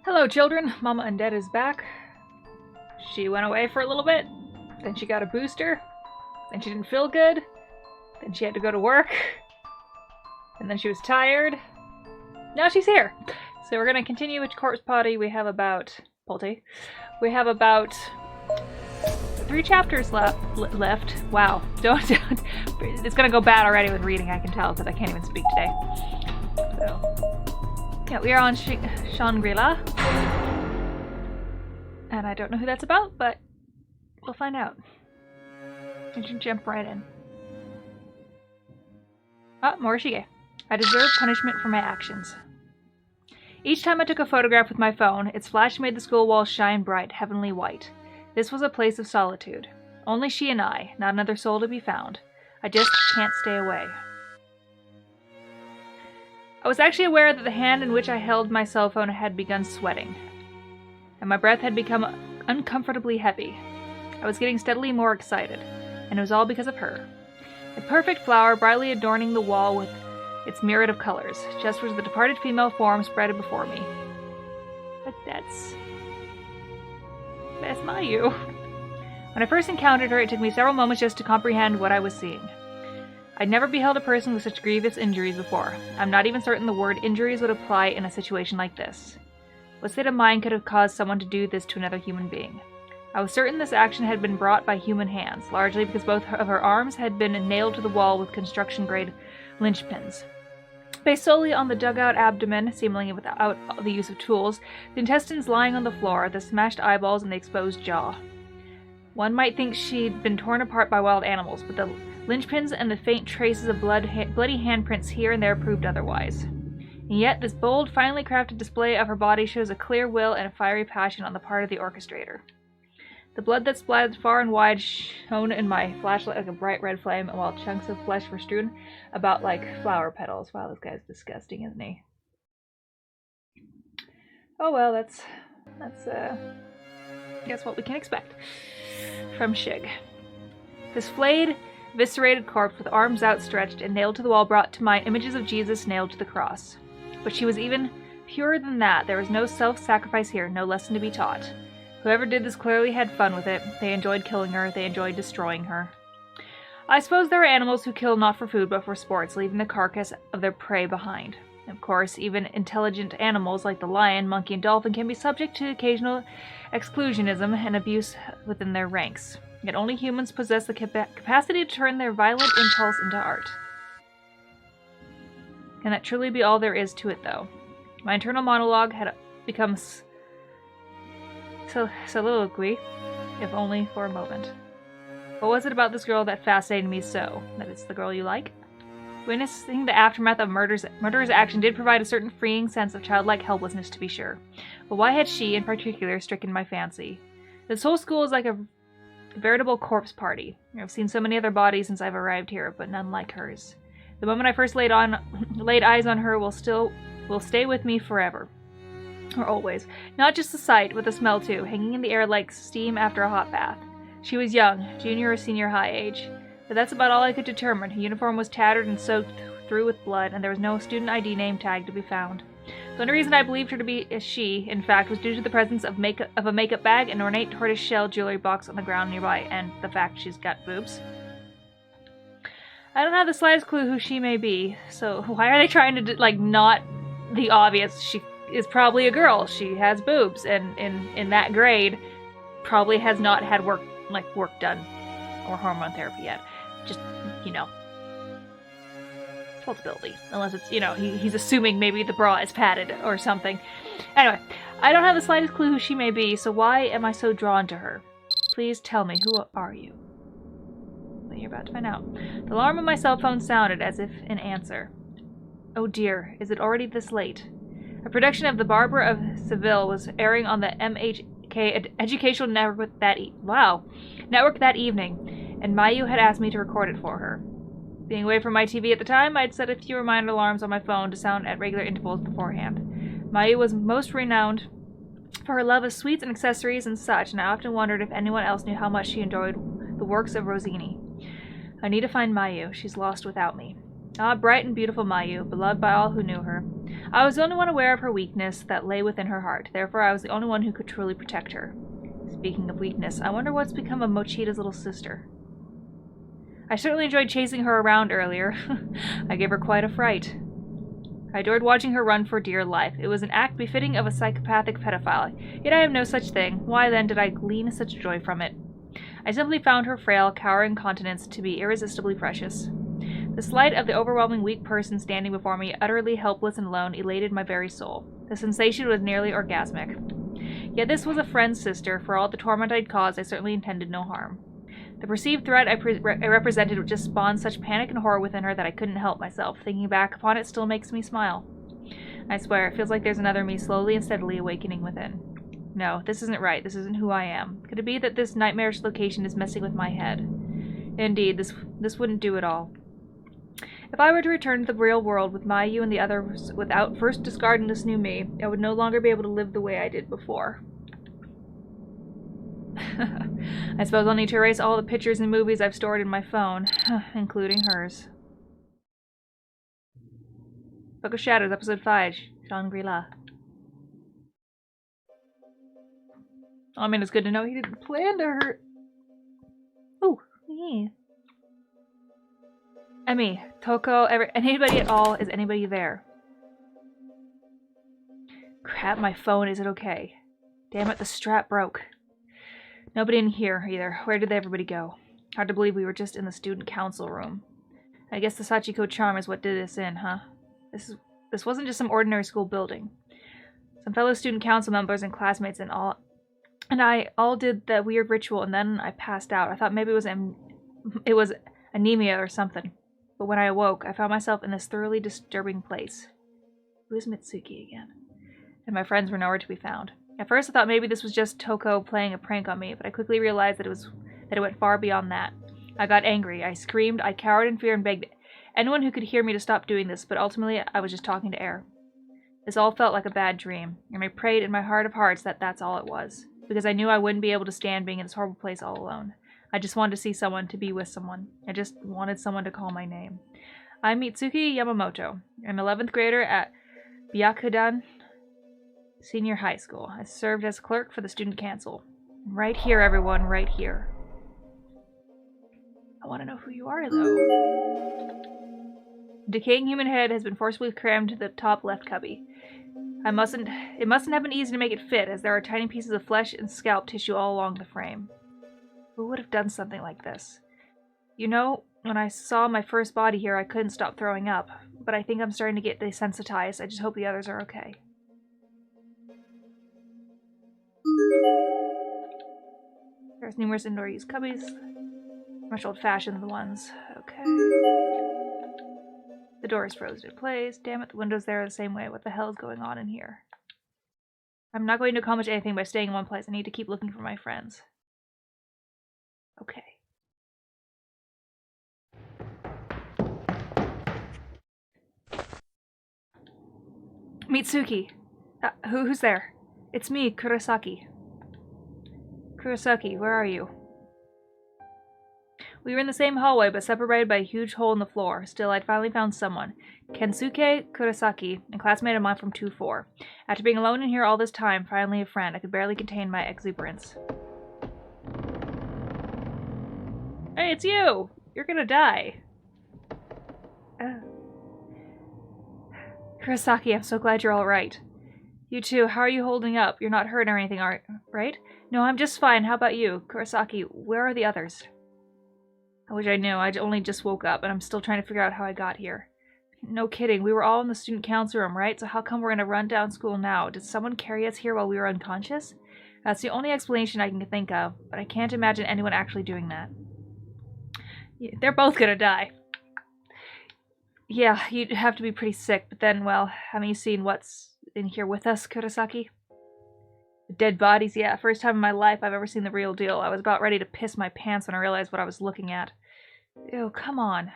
Hello, children. Mama and Dad is back. She went away for a little bit. Then she got a booster. Then she didn't feel good. Then she had to go to work. And then she was tired. Now she's here. So we're going to continue with Corpse Potty. We have about... We have about 3 chapters left. Wow. Don't. It's going to go bad already with reading, I can tell, because I can't even speak today. So... yeah, we are on Shangri-La. And I don't know who that's about, but we'll find out. I should jump right in. Ah, Morishige. I deserve punishment for my actions. Each time I took a photograph with my phone, its flash made the school walls shine bright, heavenly white. This was a place of solitude. Only she and I, not another soul to be found. I just can't stay away. I was actually aware that the hand in which I held my cell phone had begun sweating, and my breath had become uncomfortably heavy. I was getting steadily more excited, and it was all because of her. A perfect flower brightly adorning the wall with its myriad of colors, just as the departed female form spread before me. But that's Mayu. When I first encountered her, it took me several moments just to comprehend what I was seeing. I'd never beheld a person with such grievous injuries before. I'm not even certain the word injuries would apply in a situation like this. What state of mind could have caused someone to do this to another human being? I was certain this action had been brought by human hands, largely because both of her arms had been nailed to the wall with construction-grade linchpins. Based solely on the dug-out abdomen, seemingly without the use of tools, the intestines lying on the floor, the smashed eyeballs, and the exposed jaw. One might think she'd been torn apart by wild animals, but the linchpins and the faint traces of bloody handprints here and there proved otherwise. And yet, this bold, finely crafted display of her body shows a clear will and a fiery passion on the part of the orchestrator. The blood that splattered far and wide shone in my flashlight like a bright red flame, while chunks of flesh were strewn about like flower petals. Wow, this guy's disgusting, isn't he? Oh well, that's guess what we can expect from Shig. This flayed, eviscerated corpse with arms outstretched and nailed to the wall brought to mind images of Jesus nailed to the cross. But she was even purer than that. There was no self-sacrifice here, no lesson to be taught. Whoever did this clearly had fun with it. They enjoyed killing her. They enjoyed destroying her. I suppose there are animals who kill not for food but for sports, leaving the carcass of their prey behind. Of course, even intelligent animals like the lion, monkey, and dolphin can be subject to occasional exclusionism and abuse within their ranks. Yet only humans possess the capacity to turn their violent impulse into art. Can that truly be all there is to it, though? My internal monologue had become soliloquy, if only for a moment. What was it about this girl that fascinated me so? That it's the girl you like? Witnessing the aftermath of murder's action did provide a certain freeing sense of childlike helplessness, to be sure. But why had she, in particular, stricken my fancy? This whole school is like a veritable corpse party. I've seen so many other bodies since I've arrived here, but none like hers. The moment I first laid eyes on her will stay with me forever. Or always. Not just the sight, but the smell too, hanging in the air like steam after a hot bath. She was young, junior or senior high age. But that's about all I could determine. Her uniform was tattered and soaked through with blood, and there was no student ID name tag to be found. The only reason I believed her to be a she, in fact, was due to the presence of a makeup bag, an ornate tortoise-shell jewelry box on the ground nearby, and the fact she's got boobs. I don't have the slightest clue who she may be, so why are they trying to, not the obvious? She is probably a girl. She has boobs, and in that grade, probably has not had work done, or hormone therapy yet. Just, plausibility. Unless it's, he's assuming maybe the bra is padded or something. Anyway, I don't have the slightest clue who she may be, so why am I so drawn to her? Please tell me, who are you? Well, you're about to find out. The alarm on my cell phone sounded as if in answer. Oh dear, is it already this late? A production of The Barber of Seville was airing on the MHK Educational Network that evening, and Mayu had asked me to record it for her. Being away from my TV at the time, I'd set a few reminder alarms on my phone to sound at regular intervals beforehand. Mayu was most renowned for her love of sweets and accessories and such, and I often wondered if anyone else knew how much she enjoyed the works of Rossini. I need to find Mayu. She's lost without me. Ah, bright and beautiful Mayu, beloved by all who knew her. I was the only one aware of her weakness that lay within her heart, therefore I was the only one who could truly protect her. Speaking of weakness, I wonder what's become of Mochita's little sister. I certainly enjoyed chasing her around earlier. I gave her quite a fright. I adored watching her run for dear life. It was an act befitting of a psychopathic pedophile, yet I am no such thing. Why then did I glean such joy from it? I simply found her frail, cowering countenance to be irresistibly precious. The sight of the overwhelming weak person standing before me, utterly helpless and alone, elated my very soul. The sensation was nearly orgasmic. Yet this was a friend's sister. For all the torment I'd caused, I certainly intended no harm. The perceived threat I represented just spawned such panic and horror within her that I couldn't help myself. Thinking back upon it still makes me smile. I swear, it feels like there's another me slowly and steadily awakening within. No, this isn't right. This isn't who I am. Could it be that this nightmarish location is messing with my head? Indeed, this wouldn't do at all. If I were to return to the real world with Mayu and the others without first discarding this new me, I would no longer be able to live the way I did before. I suppose I'll need to erase all the pictures and movies I've stored in my phone, including hers. Book of Shadows, Episode 5, Shangri-La. I mean, it's good to know he didn't plan to hurt. Ooh, yeah. Emmy, Toko, anybody at all? Is anybody there? Crap, my phone. Is it okay? Damn it, the strap broke. Nobody in here, either. Where did everybody go? Hard to believe we were just in the student council room. I guess the Sachiko charm is what did us in, huh? This wasn't just some ordinary school building. Some fellow student council members and classmates and I all did that weird ritual, and then I passed out. I thought maybe it was anemia or something. But when I awoke, I found myself in this thoroughly disturbing place. Who is Mitsuki again? And my friends were nowhere to be found. At first I thought maybe this was just Toko playing a prank on me, but I quickly realized that it went far beyond that. I got angry, I screamed, I cowered in fear and begged anyone who could hear me to stop doing this, but ultimately I was just talking to air. This all felt like a bad dream, and I prayed in my heart of hearts that that's all it was, because I knew I wouldn't be able to stand being in this horrible place all alone. I just wanted to see someone, to be with someone. I just wanted someone to call my name. I'm Mitsuki Yamamoto, an 11th grader at Byakudan Senior High School. I served as clerk for the student council. Right here, everyone, right here. I want to know who you are, though. A decaying human head has been forcibly crammed to the top left cubby. It mustn't have been easy to make it fit, as there are tiny pieces of flesh and scalp tissue all along the frame. Who would have done something like this? You know, when I saw my first body here, I couldn't stop throwing up, but I think I'm starting to get desensitized. I just hope the others are okay. There's numerous indoor use cubbies. Much old-fashioned the ones. Okay. The door is frozen in place. Damn it, the windows there are the same way. What the hell is going on in here? I'm not going to accomplish anything by staying in one place. I need to keep looking for my friends. Okay. Mitsuki! Who's there? It's me, Kurosaki. Kurosaki, where are you? We were in the same hallway, but separated by a huge hole in the floor. Still, I'd finally found someone. Kensuke Kurosaki, a classmate of mine from 2-4. After being alone in here all this time, finally a friend. I could barely contain my exuberance. Hey, it's you! You're gonna die. Kurosaki, I'm so glad you're all right. You too. How are you holding up? You're not hurt or anything, right? No, I'm just fine. How about you? Kurosaki, where are the others? I wish I knew. I only just woke up, and I'm still trying to figure out how I got here. No kidding. We were all in the student council room, right? So how come we're gonna run down school now? Did someone carry us here while we were unconscious? That's the only explanation I can think of, but I can't imagine anyone actually doing that. Yeah, they're both gonna die. Yeah, you'd have to be pretty sick, but then, well, haven't you seen what's in here with us, Kurosaki? Dead bodies, yeah. First time in my life I've ever seen the real deal. I was about ready to piss my pants when I realized what I was looking at. Ew, come on.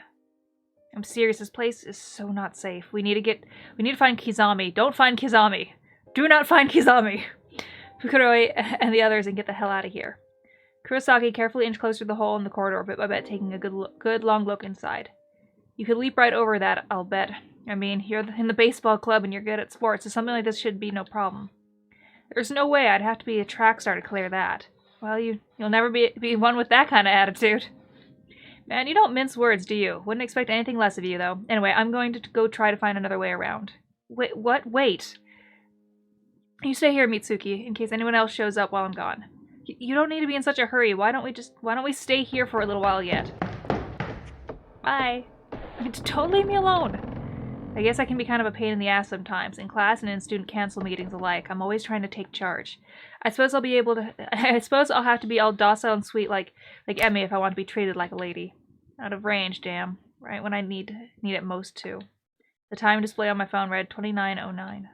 I'm serious, this place is so not safe. We need to find Kizami. Don't find Kizami. Do not find Kizami. Fukuroi and the others and get the hell out of here. Kurosaki carefully inched closer to the hole in the corridor, bit by bit, taking a good long look inside. You could leap right over that, I'll bet. I mean, you're in the baseball club and you're good at sports, so something like this should be no problem. There's no way I'd have to be a track star to clear that. Well, you'll never be one with that kind of attitude. Man, you don't mince words, do you? Wouldn't expect anything less of you, though. Anyway, I'm going to go try to find another way around. Wait, what? Wait. You stay here, Mitsuki, in case anyone else shows up while I'm gone. You don't need to be in such a hurry. Why don't we stay here for a little while yet? Bye. Don't leave me alone. I guess I can be kind of a pain in the ass sometimes, in class and in student council meetings alike. I'm always trying to take charge. I suppose I'll have to be all docile and sweet like Emmy if I want to be treated like a lady. Out of range, damn. Right when I need it most, too. The time display on my phone read 29:09.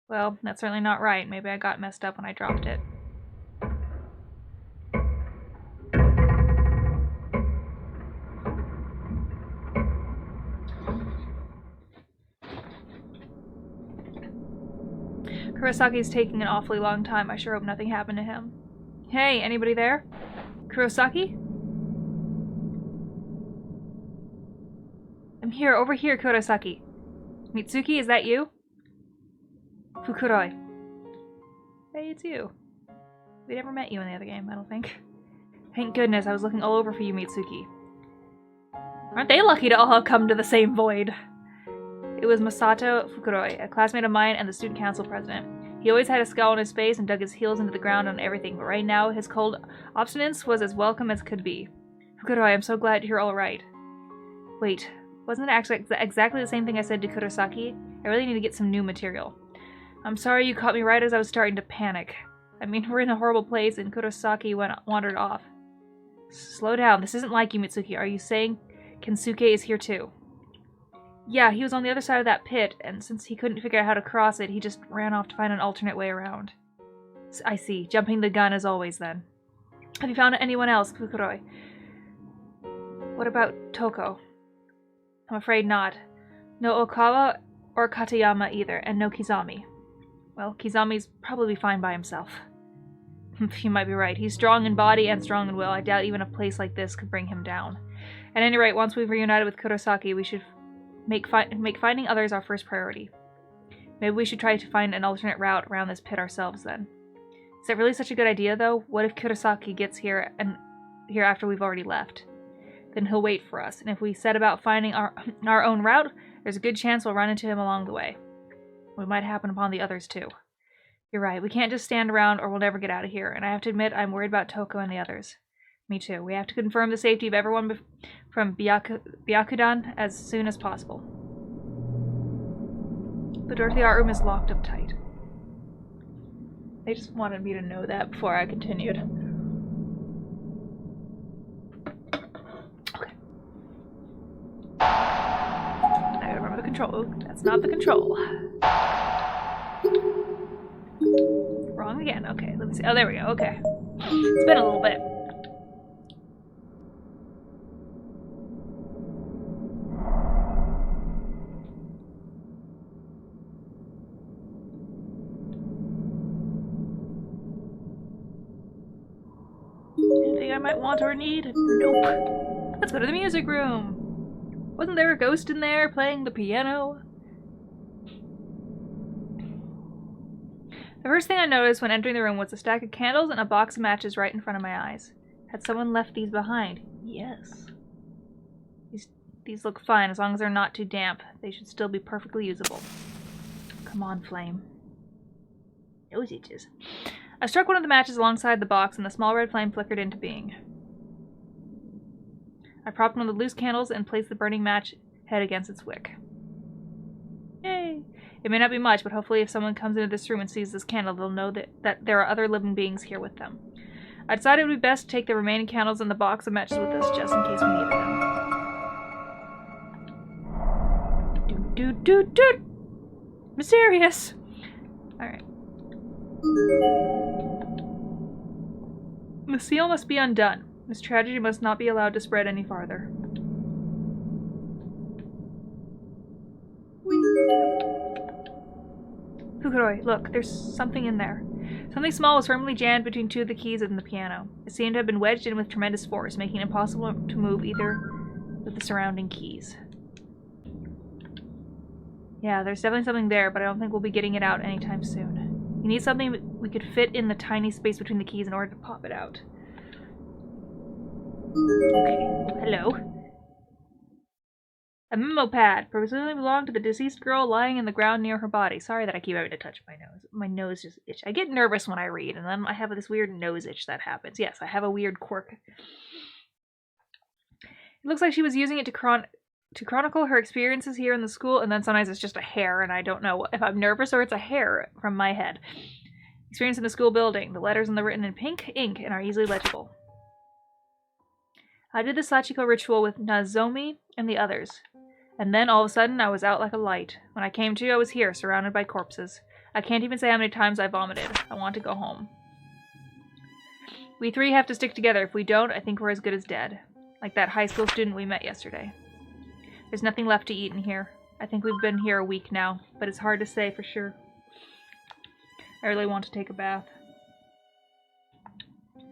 Well, that's certainly not right. Maybe I got messed up when I dropped it. Kurosaki's taking an awfully long time. I sure hope nothing happened to him. Hey, anybody there? Kurosaki? I'm here, over here, Kurosaki. Mitsuki, is that you? Fukuroi. Hey, it's you. We never met you in the other game, I don't think. Thank goodness, I was looking all over for you, Mitsuki. Aren't they lucky to all have come to the same void? It was Masato Fukuroi, a classmate of mine and the student council president. He always had a scowl on his face and dug his heels into the ground on everything, but right now his cold obstinance was as welcome as could be. Fukuroi, I'm so glad you're all right. Wait, wasn't it actually exactly the same thing I said to Kurosaki? I really need to get some new material. I'm sorry you caught me right as I was starting to panic. I mean, we're in a horrible place and Kurosaki wandered off. Slow down, this isn't like you, Mitsuki. Are you saying Kensuke is here too? Yeah, he was on the other side of that pit, and since he couldn't figure out how to cross it, he just ran off to find an alternate way around. I see. Jumping the gun as always, then. Have you found anyone else, Fukuroi? What about Toko? I'm afraid not. No Okawa or Katayama either, and no Kizami. Well, Kizami's probably fine by himself. You might be right. He's strong in body and strong in will. I doubt even a place like this could bring him down. At any rate, once we've reunited with Kurosaki, we should make finding others our first priority. Maybe we should try to find an alternate route around this pit ourselves then. Is that really such a good idea, though? What if Kurosaki gets here after we've already left? Then he'll wait for us, and if we set about finding our own route, there's a good chance we'll run into him along the way. It might happen upon the others, too. You're right, we can't just stand around or we'll never get out of here, and I have to admit I'm worried about Toko and the others. Me too. We have to confirm the safety of everyone from Byakudan as soon as possible. The door to the art room is locked up tight. They just wanted me to know that before I continued. Okay. I gotta remember the control. That's not the control. Wrong again. Okay, let me see. Oh, there we go. Okay. It's been a little bit. Anything I might want or need? Nope. Let's go to the music room. Wasn't there a ghost in there playing the piano? The first thing I noticed when entering the room was a stack of candles and a box of matches right in front of my eyes. Had someone left these behind? Yes. These look fine as long as they're not too damp. They should still be perfectly usable. Come on, flame. Those itches. I struck one of the matches alongside the box and the small red flame flickered into being. I propped one of the loose candles and placed the burning match head against its wick. Yay! It may not be much, but hopefully if someone comes into this room and sees this candle, they'll know that there are other living beings here with them. I decided it would be best to take the remaining candles and the box of matches with us, just in case we needed them. Do. Mysterious! Alright. The seal must be undone. This tragedy must not be allowed to spread any farther. Fukuroi, look, there's something in there. Something small was firmly jammed between two of the keys in the piano. It seemed to have been wedged in with tremendous force, making it impossible to move either with the surrounding keys. Yeah, there's definitely something there, but I don't think we'll be getting it out anytime soon. You need something we could fit in the tiny space between the keys in order to pop it out. Okay, hello. A memo pad, presumably belonged to the deceased girl lying in the ground near her body. Sorry that I keep having to touch my nose. My nose just itches. I get nervous when I read, and then I have this weird nose itch that happens. Yes, I have a weird quirk. It looks like she was using it to chronicle her experiences here in the school, and then sometimes it's just a hair, and I don't know if I'm nervous or it's a hair from my head. Experience in the school building. The letters are written in pink ink and are easily legible. I did the Sachiko ritual with Nozomi and the others. And then, all of a sudden, I was out like a light. When I came to, I was here, surrounded by corpses. I can't even say how many times I vomited. I want to go home. We three have to stick together. If we don't, I think we're as good as dead. Like that high school student we met yesterday. There's nothing left to eat in here. I think we've been here a week now, but it's hard to say for sure. I really want to take a bath.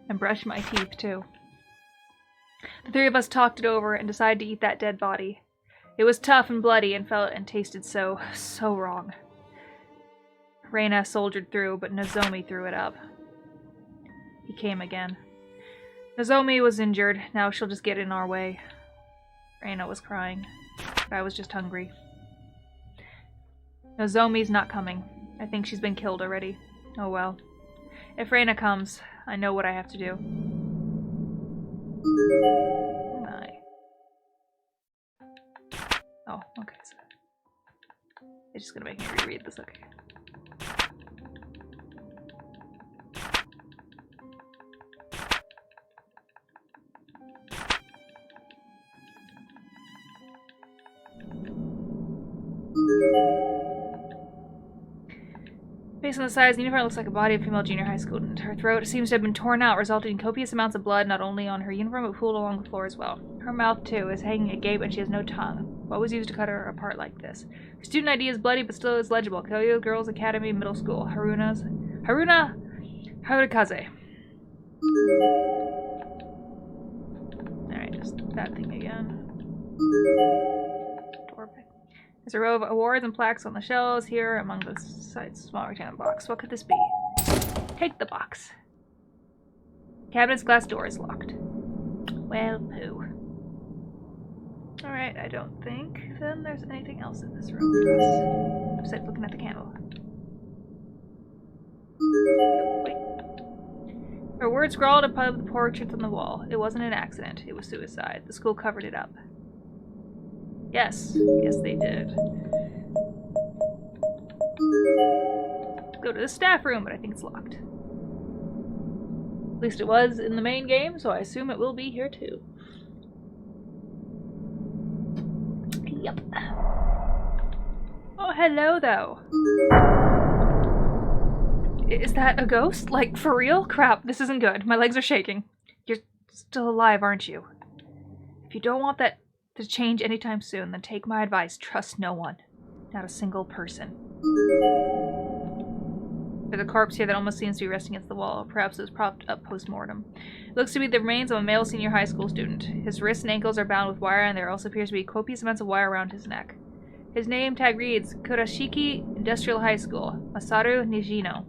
And brush my teeth, too. The three of us talked it over and decided to eat that dead body. It was tough and bloody and felt and tasted so wrong. Reina soldiered through, but Nozomi threw it up. He came again. Nozomi was injured. Now she'll just get in our way. Reina was crying. I was just hungry. Nozomi's not coming. I think she's been killed already. Oh well. If Reina comes, I know what I have to do. Oh, okay. So it's just gonna make me reread this, okay. Based on the size, the uniform looks like a body of a female junior high student. Her throat seems to have been torn out, resulting in copious amounts of blood not only on her uniform but pooled along the floor as well. Her mouth, too, is hanging agape and she has no tongue. What was used to cut her apart like this? Her student ID is bloody but still is legible. Kyoto Girls Academy Middle School. Haruna Harukaze. Alright, just that thing again. There's a row of awards and plaques on the shelves here among the sides. Small rectangular box. What could this be? Take the box. Cabinet's glass door is locked. Well, poo. Alright, I don't think then there's anything else in this room for us. Besides looking at the candle. Wait. There were words scrawled above the portraits on the wall. It wasn't an accident. It was suicide. The school covered it up. Yes. Yes, they did. Go to the staff room, but I think it's locked. At least it was in the main game, so I assume it will be here too. Yep. Oh, hello, though. Is that a ghost? Like, for real? Crap, this isn't good. My legs are shaking. You're still alive, aren't you? If you don't want that to change anytime soon, then take my advice. Trust no one. Not a single person. There's a corpse here that almost seems to be resting against the wall. Perhaps it was propped up post-mortem. It looks to be the remains of a male senior high school student. His wrists and ankles are bound with wire, and there also appears to be copious amounts of wire around his neck. His name tag reads Kurashiki Industrial High School, Masaru Nijino.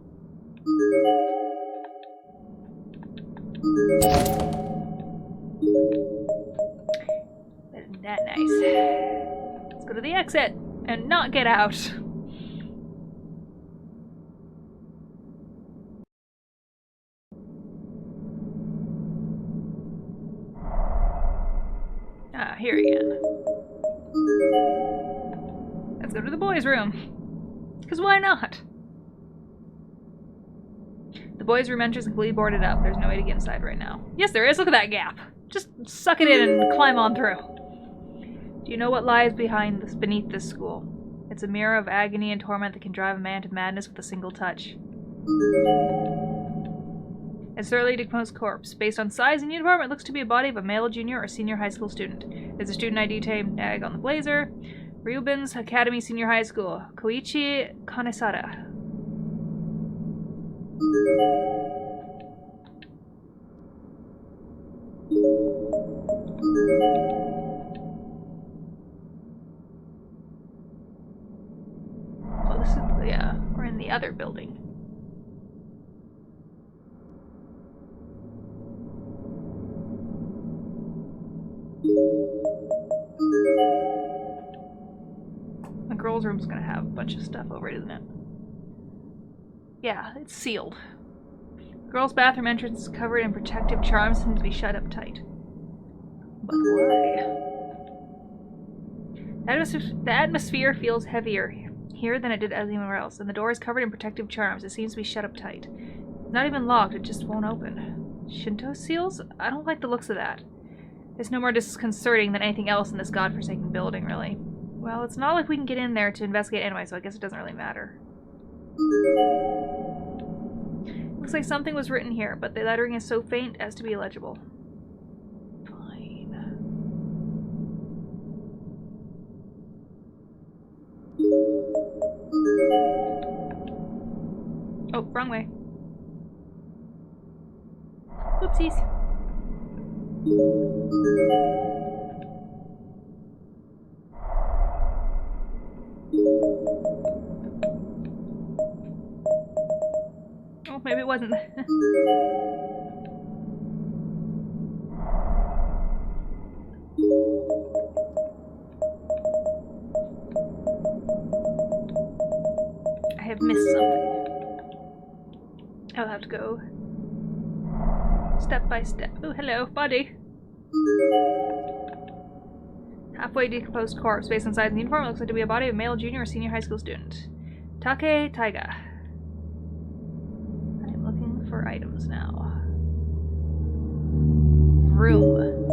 Isn't that nice? Let's go to the exit and not get out. Ah, here again. Let's go to the boys' room. Because why not? The boys' room entrance is completely boarded up. There's no way to get inside right now. Yes, there is. Look at that gap. Just suck it in and climb on through. Do you know what lies beneath this school? It's a mirror of agony and torment that can drive a man to madness with a single touch. It's thoroughly decomposed corpse. Based on size and uniform, it looks to be a body of a male junior or senior high school student. There's a student ID tag on the blazer. Ryuben's Academy Senior High School. Koichi Kanesada. the other building. The girls' room's gonna have a bunch of stuff over it, isn't it? Yeah, it's sealed. The girls' bathroom entrance is covered in protective charms and to be shut up tight. But why? The atmosphere feels heavier here than it did anywhere else, and the door is covered in protective charms. It seems to be shut up tight. It's not even locked, it just won't open. Shinto seals? I don't like the looks of that. It's no more disconcerting than anything else in this godforsaken building, really. Well, it's not like we can get in there to investigate anyway, so I guess it doesn't really matter. Looks like something was written here, but the lettering is so faint as to be illegible. Fine. Oh, wrong way. Whoopsies. Oh, maybe it wasn't. I have missed something. I'll have to go step by step. Oh, hello, body. Halfway decomposed corpse. Based on size and uniform, it looks like to be a body of a male junior or senior high school student. Take Taiga. I'm looking for items now. Room.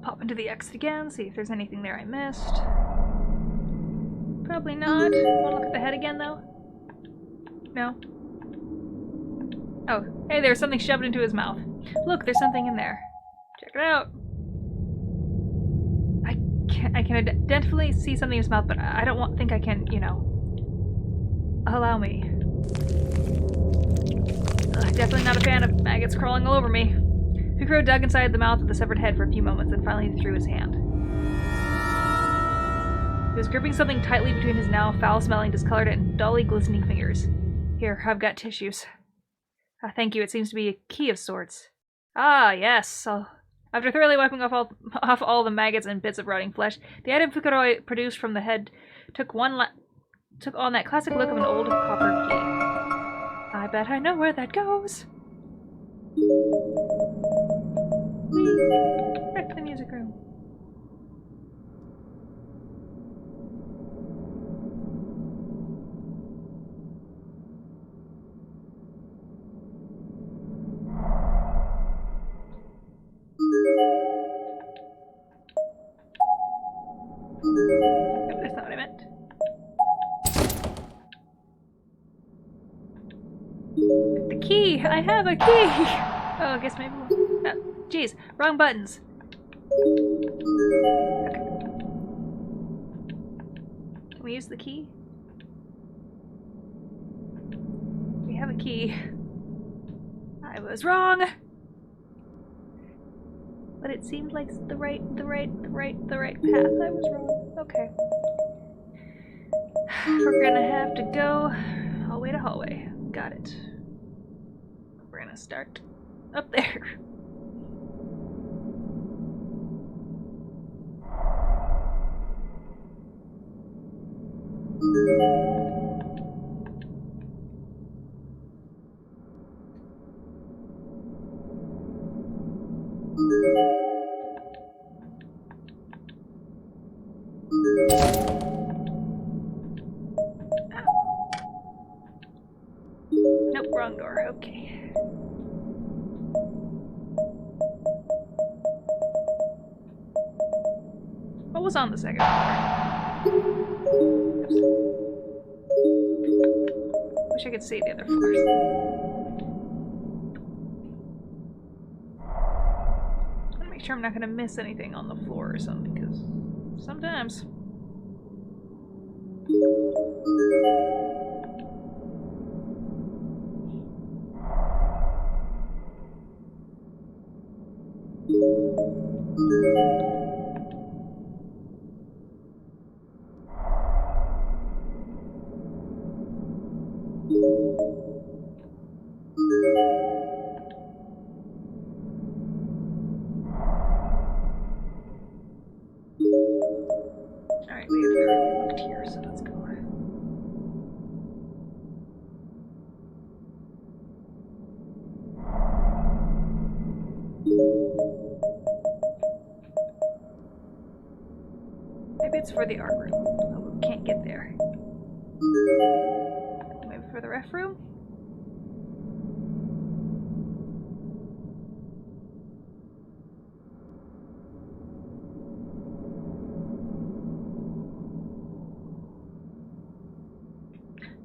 Pop into the exit again, see if there's anything there I missed. Probably not. Wanna look at the head again, though? No. Oh, hey, there's something shoved into his mouth. Look, there's something in there. Check it out. I can definitely see something in his mouth, but I don't think I can, you know. Allow me. Ugh, definitely not a fan of maggots crawling all over me. Picro dug inside the mouth of the severed head for a few moments, and finally threw his hand. He was gripping something tightly between his now foul-smelling, discolored, and dully glistening fingers. Here, I've got tissues. Ah, thank you. It seems to be a key of sorts. Ah, yes. After thoroughly wiping off all the maggots and bits of rotting flesh, the item Fukuro produced from the head took on that classic look of an old copper key. I bet I know where that goes. Back to the music room. Nope, that's not what I meant. The key! I have a key! Oh, I guess maybe we'll... Oh, jeez, wrong buttons. Okay. Can we use the key? We have a key. I was wrong! But it seemed like the right path. I was wrong. Okay. We're gonna have to go hallway to hallway. Got it. We're gonna start up there. Nope, wrong door. Okay. What was on the second floor? Oops. wish I could see the other floors. I want to make sure I'm not going to miss anything on the floor or something, because sometimes. Alright, we have thoroughly looked here, so let's go. Maybe it's for the art room. Oh, we can't get there. Maybe for the ref room?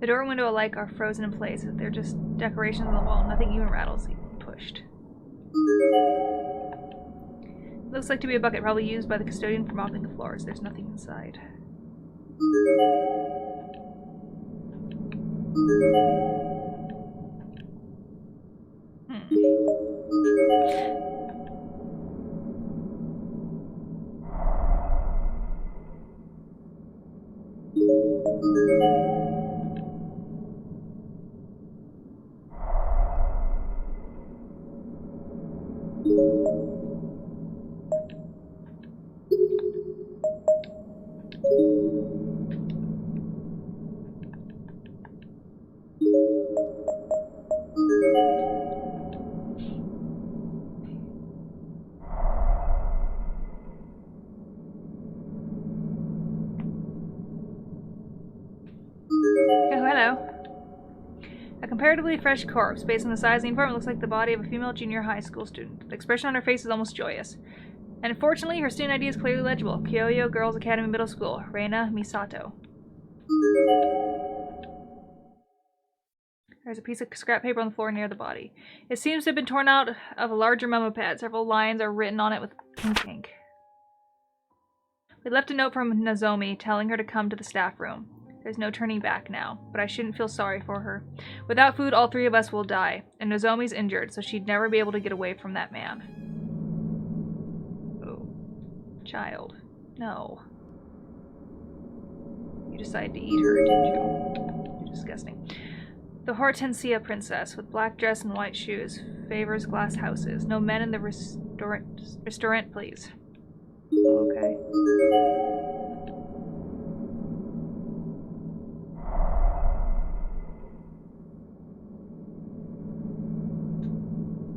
The door and window alike are frozen in place. They're just decorations on the wall. Nothing even rattles, even pushed. Looks like to be a bucket, probably used by the custodian for mopping the floors. There's nothing inside. Comparatively fresh corpse. Based on the size of the apartment, looks like the body of a female junior high school student. The expression on her face is almost joyous. And unfortunately, her student ID is clearly legible. Kyoyo Girls Academy Middle School. Reina Misato. There's a piece of scrap paper on the floor near the body. It seems to have been torn out of a larger memo pad. Several lines are written on it with pink ink. We left a note from Nozomi telling her to come to the staff room. There's no turning back now, but I shouldn't feel sorry for her. Without food, all three of us will die, and Nozomi's injured, so she'd never be able to get away from that man. Oh. Child. No. You decided to eat her, didn't you? You're disgusting. The Hortensia princess, with black dress and white shoes, favors glass houses. No men in the restaurant, please. Okay.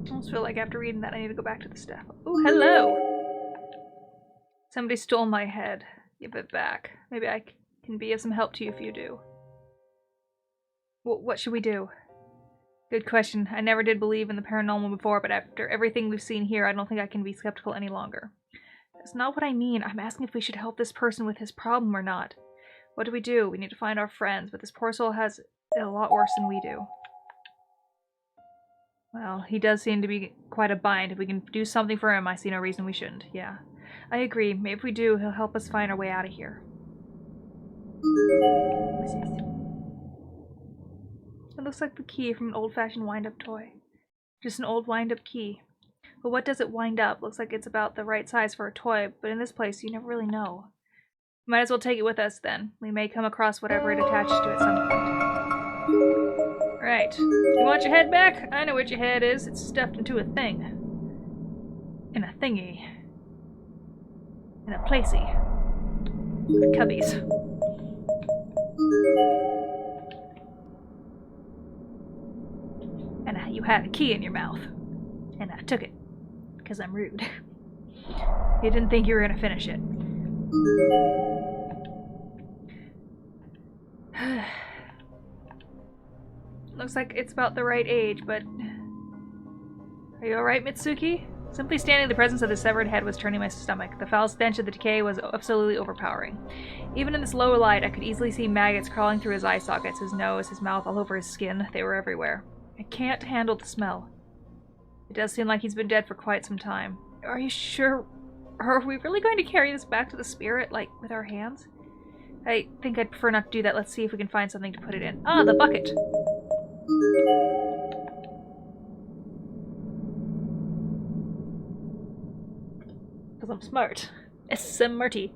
I almost feel like after reading that I need to go back to the staff. Oh, hello! Somebody stole my head. Give it back. Maybe I can be of some help to you if you do. What should we do? Good question. I never did believe in the paranormal before, but after everything we've seen here, I don't think I can be skeptical any longer. That's not what I mean. I'm asking if we should help this person with his problem or not. What do? We need to find our friends, but this poor soul has it a lot worse than we do. Well, he does seem to be quite a bind. If we can do something for him, I see no reason we shouldn't. Yeah. I agree. Maybe if we do, he'll help us find our way out of here. What's this? It looks like the key from an old-fashioned wind-up toy. Just an old wind-up key. But what does it wind up? Looks like it's about the right size for a toy, but in this place you never really know. Might as well take it with us then. We may come across whatever it attaches to at some point. Right. You want your head back? I know what your head is. It's stuffed into a thing. In a thingy. In a placey. With cubbies. And you had a key in your mouth. And I took it. Because I'm rude. You didn't think you were going to finish it. Looks like it's about the right age, but... Are you alright, Mitsuki? Simply standing in the presence of the severed head was turning my stomach. The foul stench of the decay was absolutely overpowering. Even in this low light, I could easily see maggots crawling through his eye sockets, his nose, his mouth, all over his skin. They were everywhere. I can't handle the smell. It does seem like he's been dead for quite some time. Are you sure? Are we really going to carry this back to the spirit, like, with our hands? I think I'd prefer not to do that. Let's see if we can find something to put it in. Ah, the bucket! Because I'm smart. S-marty.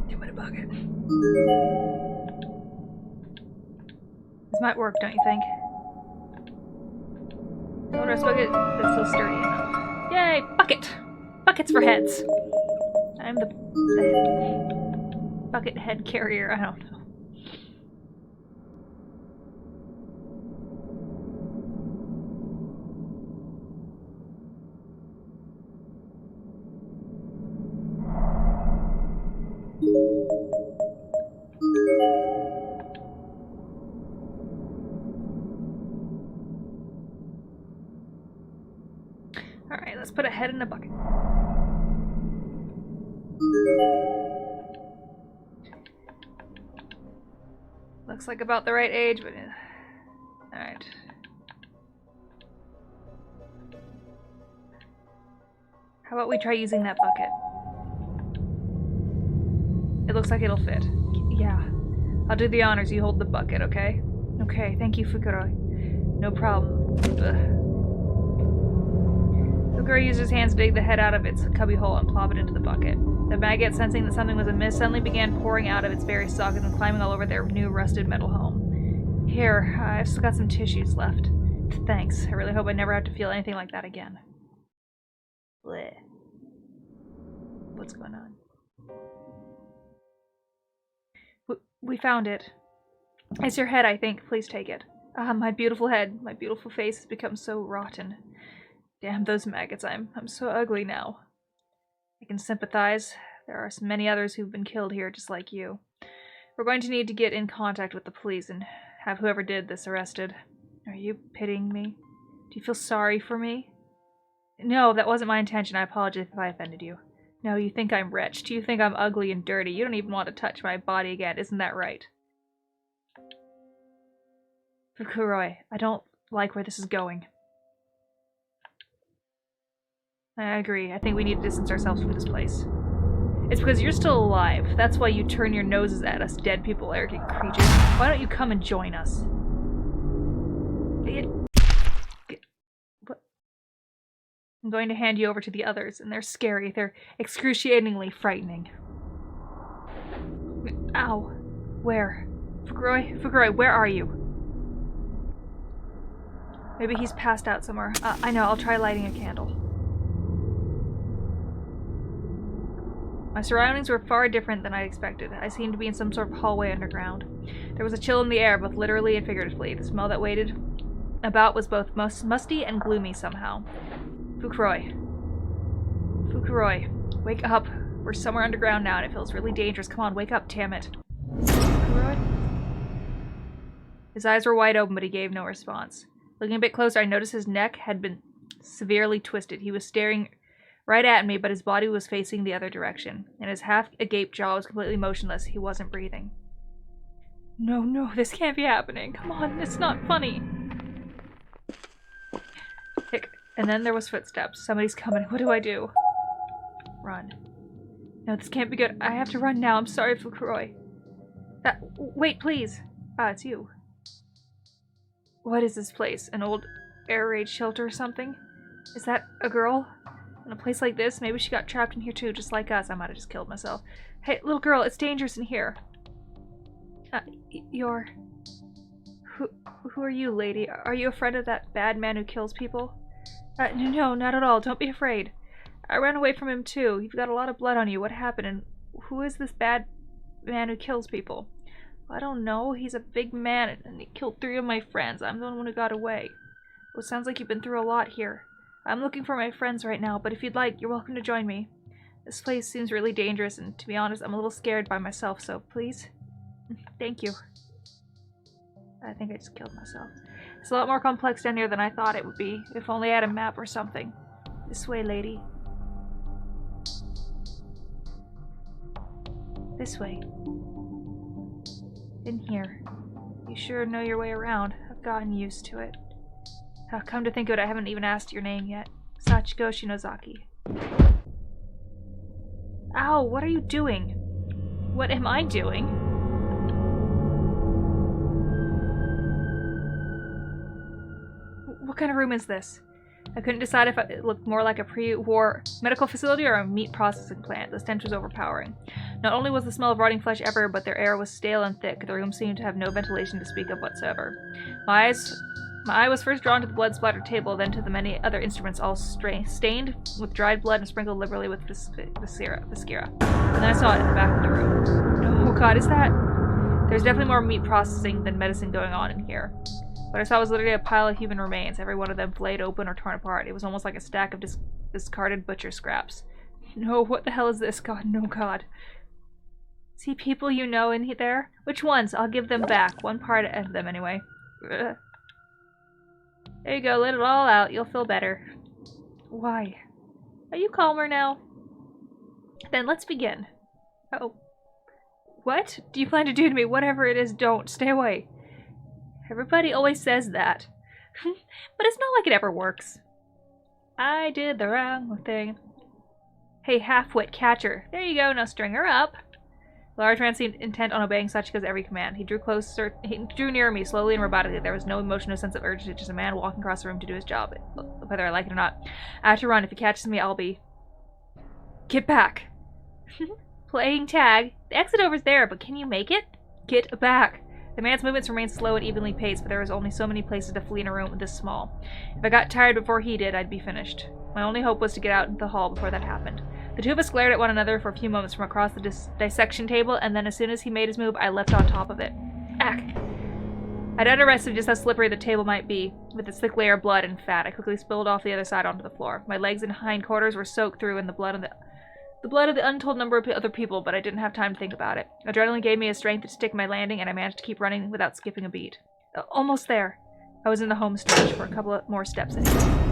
Give me the bucket. This might work, don't you think? Motorist bucket that's still sturdy enough. Yay! Bucket! Buckets for heads! I'm the bucket head carrier, I don't know. Alright, let's put a head in a bucket. Looks like about the right age, but... Alright. How about we try using that bucket? It looks like it'll fit. Yeah. I'll do the honors. You hold the bucket, okay? Okay, thank you, Fukuro. No problem. Fukuro used his hands to dig the head out of its cubby hole and plop it into the bucket. The maggot, sensing that something was amiss, suddenly began pouring out of its various sockets and climbing all over their new rusted metal home. Here, I've still got some tissues left. Thanks. I really hope I never have to feel anything like that again. Bleh. What's going on? We found it. It's your head, I think. Please take it. Ah, my beautiful head. My beautiful face has become so rotten. Damn those maggots. I'm so ugly now. I can sympathize. There are so many others who've been killed here just like you. We're going to need to get in contact with the police and have whoever did this arrested. Are you pitying me? Do you feel sorry for me? No, that wasn't my intention. I apologize if I offended you. No, you think I'm wretched. You think I'm ugly and dirty. You don't even want to touch my body again. Isn't that right? Fukuroi, I don't like where this is going. I agree. I think we need to distance ourselves from this place. It's because you're still alive. That's why you turn your noses at us, dead people, arrogant creatures. Why don't you come and join us? What? I'm going to hand you over to the others, and they're scary. They're excruciatingly frightening. Ow. Where? Fukuro, where are you? Maybe he's passed out somewhere. I know, I'll try lighting a candle. My surroundings were far different than I expected. I seemed to be in some sort of hallway underground. There was a chill in the air, both literally and figuratively. The smell that waited about was both musty and gloomy somehow. Fukuro, wake up. We're somewhere underground now, and it feels really dangerous. Come on, wake up, damn it. Fukuro? His eyes were wide open, but he gave no response. Looking a bit closer, I noticed his neck had been severely twisted. He was staring right at me, but his body was facing the other direction, and his half-agape jaw was completely motionless. He wasn't breathing. No, this can't be happening. Come on, it's not funny. Hick. And then there was footsteps. Somebody's coming. What do I do? Run. No, this can't be good. I have to run now. I'm sorry, Fukuro. Wait, please. Ah, it's you. What is this place? An old air raid shelter or something? Is that a girl? In a place like this? Maybe she got trapped in here too, just like us. I might have just killed myself. Hey, little girl, it's dangerous in here. You're... Who are you, lady? Are you a friend of that bad man who kills people? No, not at all. Don't be afraid. I ran away from him too. You've got a lot of blood on you. What happened? And who is this bad man who kills people? I don't know. He's a big man, and he killed 3 of my friends. I'm the one who got away. Well, it sounds like you've been through a lot here. I'm looking for my friends right now, but if you'd like, you're welcome to join me. This place seems really dangerous, and to be honest, I'm a little scared by myself, so please? Thank you. I think I just killed myself. It's a lot more complex down here than I thought it would be. If only I had a map or something. This way, lady. This way. In here. You sure know your way around. I've gotten used to it. Come to think of it, I haven't even asked your name yet. Sachiko Shinozaki. Ow, what are you doing? What am I doing? What kind of room is this? I couldn't decide if it looked more like a pre-war medical facility or a meat processing plant. The stench was overpowering. Not only was the smell of rotting flesh everywhere, but their air was stale and thick. The room seemed to have no ventilation to speak of whatsoever. My eye was first drawn to the blood-splattered table, then to the many other instruments, all stained with dried blood and sprinkled liberally with viscera. And then I saw it in the back of the room. Oh god, is that? There's definitely more meat processing than medicine going on in here. What I saw was literally a pile of human remains, every one of them flayed open or torn apart. It was almost like a stack of discarded butcher scraps. No, what the hell is this? God, no god. See people you know in there? Which ones? I'll give them back. One part of them, anyway. Ugh. There you go, let it all out. You'll feel better. Why? Are you calmer now? Then let's begin. Oh. What do you plan to do to me? Whatever it is, don't. Stay away. Everybody always says that. But it's not like it ever works. I did the wrong thing. Hey, half-wit catcher. There you go, now string her up. The large man seemed intent on obeying Sachiko's every command. He drew near me, slowly and robotically. There was no emotion, no sense of urgency, just a man walking across the room to do his job, whether I like it or not. I have to run. If he catches me, I'll be... Get back! Playing tag. The exit over's there, but can you make it? Get back! The man's movements remained slow and evenly paced, but there was only so many places to flee in a room this small. If I got tired before he did, I'd be finished. My only hope was to get out into the hall before that happened. The two of us glared at one another for a few moments from across the dissection table, and then as soon as he made his move, I leapt on top of it. Ack! I'd underestimated just how slippery the table might be. With its thick layer of blood and fat, I quickly spilled off the other side onto the floor. My legs and hindquarters were soaked through in the blood of the untold number of other people, but I didn't have time to think about it. Adrenaline gave me a strength to stick my landing, and I managed to keep running without skipping a beat. Almost there. I was in the home stretch for a couple of more steps anyway.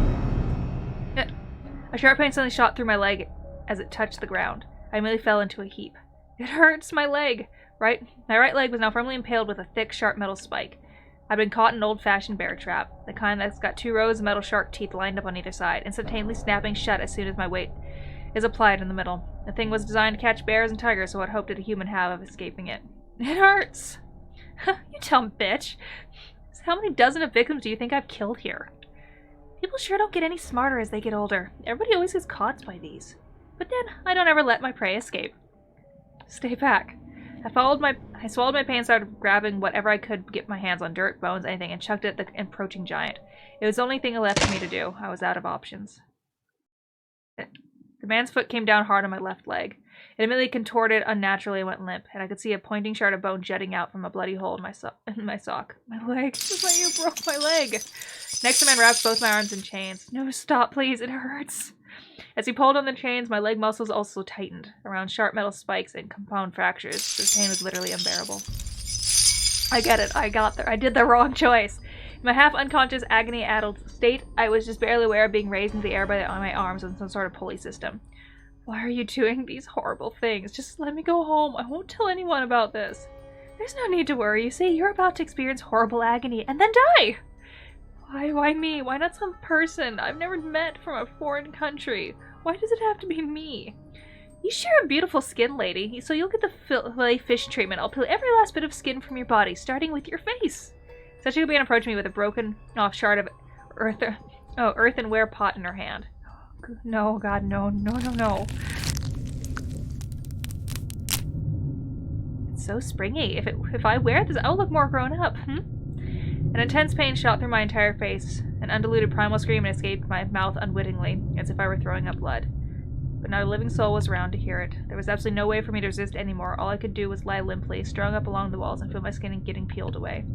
A sharp pain suddenly shot through my leg as it touched the ground. I immediately fell into a heap. It hurts, my leg! My right leg was now firmly impaled with a thick, sharp metal spike. I'd been caught in an old-fashioned bear trap, the kind that's got 2 rows of metal shark teeth lined up on either side, instantaneously snapping shut as soon as my weight is applied in the middle. The thing was designed to catch bears and tigers, so what hope did a human have of escaping it? It hurts! You dumb bitch! How many dozen of victims do you think I've killed here? People sure don't get any smarter as they get older. Everybody always gets caught by these. But then, I don't ever let my prey escape. Stay back. I swallowed my pain and started grabbing whatever I could get my hands on, dirt, bones, anything, and chucked it at the approaching giant. It was the only thing left for me to do. I was out of options. The man's foot came down hard on my left leg. It immediately contorted unnaturally and went limp, and I could see a pointing shard of bone jutting out from a bloody hole in my sock. My leg. It's like you broke my leg. Next, the man wrapped both my arms in chains. No, stop, please. It hurts. As he pulled on the chains, my leg muscles also tightened around sharp metal spikes and compound fractures. The pain was literally unbearable. I get it. I got there. I did the wrong choice. In my half-unconscious, agony-addled state, I was just barely aware of being raised into the air by my arms on some sort of pulley system. Why are you doing these horrible things? Just let me go home. I won't tell anyone about this. There's no need to worry. You see, you're about to experience horrible agony and then die. Why me? Why not some person I've never met from a foreign country? Why does it have to be me? You share a beautiful skin, lady, so you'll get the fillet fish treatment. I'll peel every last bit of skin from your body, starting with your face. Sachiko began approaching me with a broken off shard of earthenware pot in her hand. No, God, no. It's so springy. If I wear this, I'll look more grown up. An intense pain shot through my entire face. An undiluted primal scream escaped my mouth unwittingly, as if I were throwing up blood. but not a living soul was around to hear it. There was absolutely no way for me to resist anymore. All I could do was lie limply, strung up along the walls, and feel my skin getting peeled away.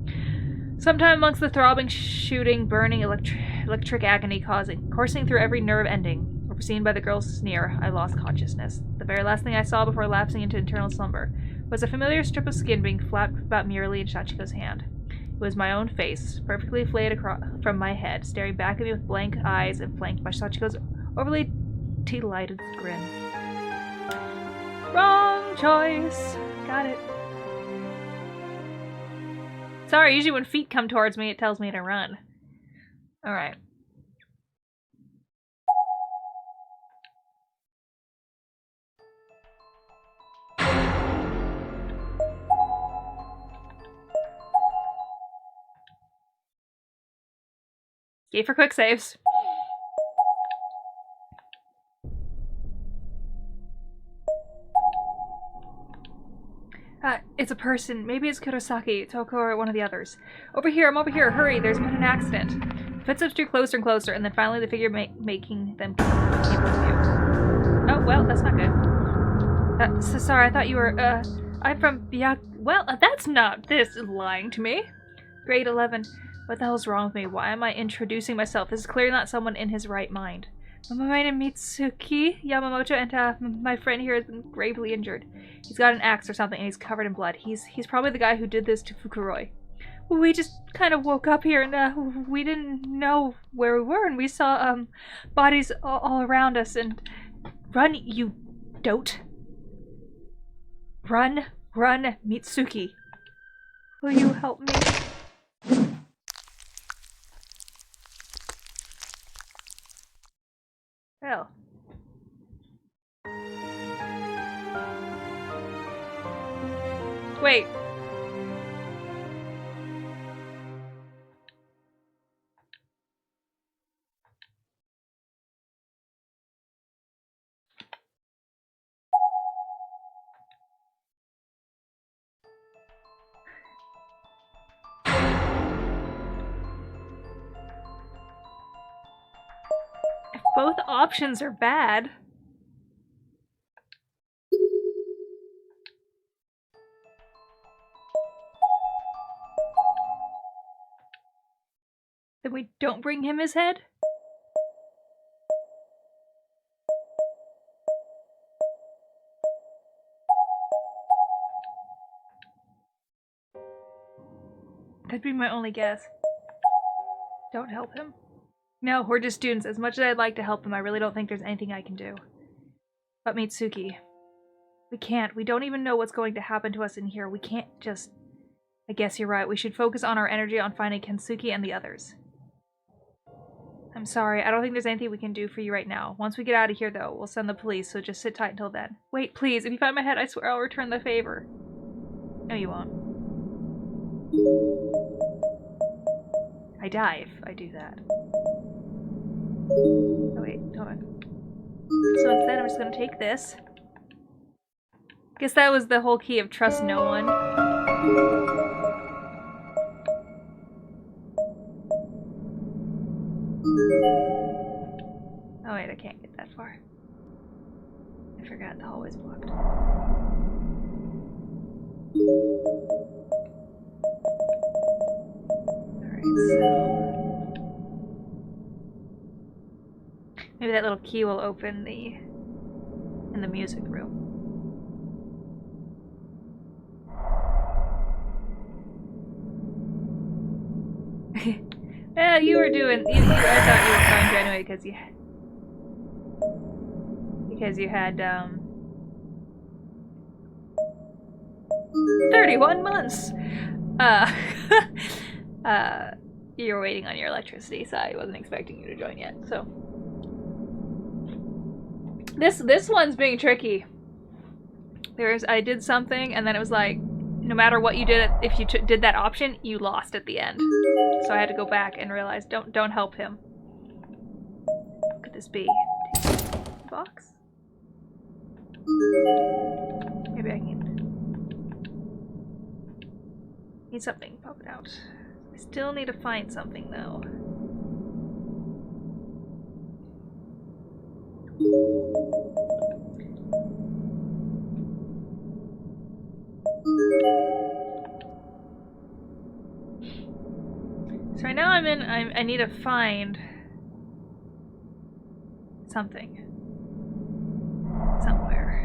Sometime amongst the throbbing, shooting, burning, electric agony coursing through every nerve ending, overseen by the girl's sneer, I lost consciousness. The very last thing I saw before lapsing into eternal slumber was a familiar strip of skin being flapped about merely in Sachiko's hand. It was my own face, perfectly flayed across from my head, staring back at me with blank eyes and flanked by Sachiko's overly delighted grin. Wrong choice. Got it. Sorry, usually when feet come towards me, it tells me to run. Alright. Yay for quick saves. It's a person. Maybe it's Kurosaki, Toko, or one of the others. Over here, I'm over here. Hurry, there's been an accident. Footsteps drew closer and closer, and then finally the figure making them came into view. Oh, well, that's not good. So sorry, I thought you were, I'm from well, that's not this is lying to me. Grade 11. What the hell's wrong with me? Why am I introducing myself? This is clearly not someone in his right mind. My name is Mitsuki Yamamoto, and my friend here has been gravely injured. He's got an axe or something, and he's covered in blood. He's probably the guy who did this to Fukuroi. We just kind of woke up here, and we didn't know where we were, and we saw bodies all around us. And run, you dote! Run, Mitsuki! Will you help me? Well. Wait. If both options are bad. Then we don't bring him his head? That'd be my only guess. Don't help him. No, we're just students. As much as I'd like to help him, I really don't think there's anything I can do. But Mitsuki, we can't. We don't even know what's going to happen to us in here. We can't just... I guess you're right. We should focus on our energy on finding Kensuke and the others. I'm sorry. I don't think there's anything we can do for you right now. Once we get out of here, though, we'll send the police, so just sit tight until then. Wait, please. If you find my head, I swear I'll return the favor. No, you won't. I die if I do that. Oh, wait. Hold on. So instead, I'm just gonna take this. Guess that was the whole key of trust no one. Oh wait, I can't get that far. I forgot the hallway's blocked. Alright, so... maybe that little key will open in the music room. Well, you were doing... I thought you were going to anyway, because you had, 31 months! You were waiting on your electricity, so I wasn't expecting you to join yet, so... This one's being tricky. I did something, and then it was like, no matter what you did, if you did that option, you lost at the end. So I had to go back and realize, don't help him. What could this be? Box? Maybe I can... need something. Pop it out. I still need to find something, though. then I need to find something. Somewhere.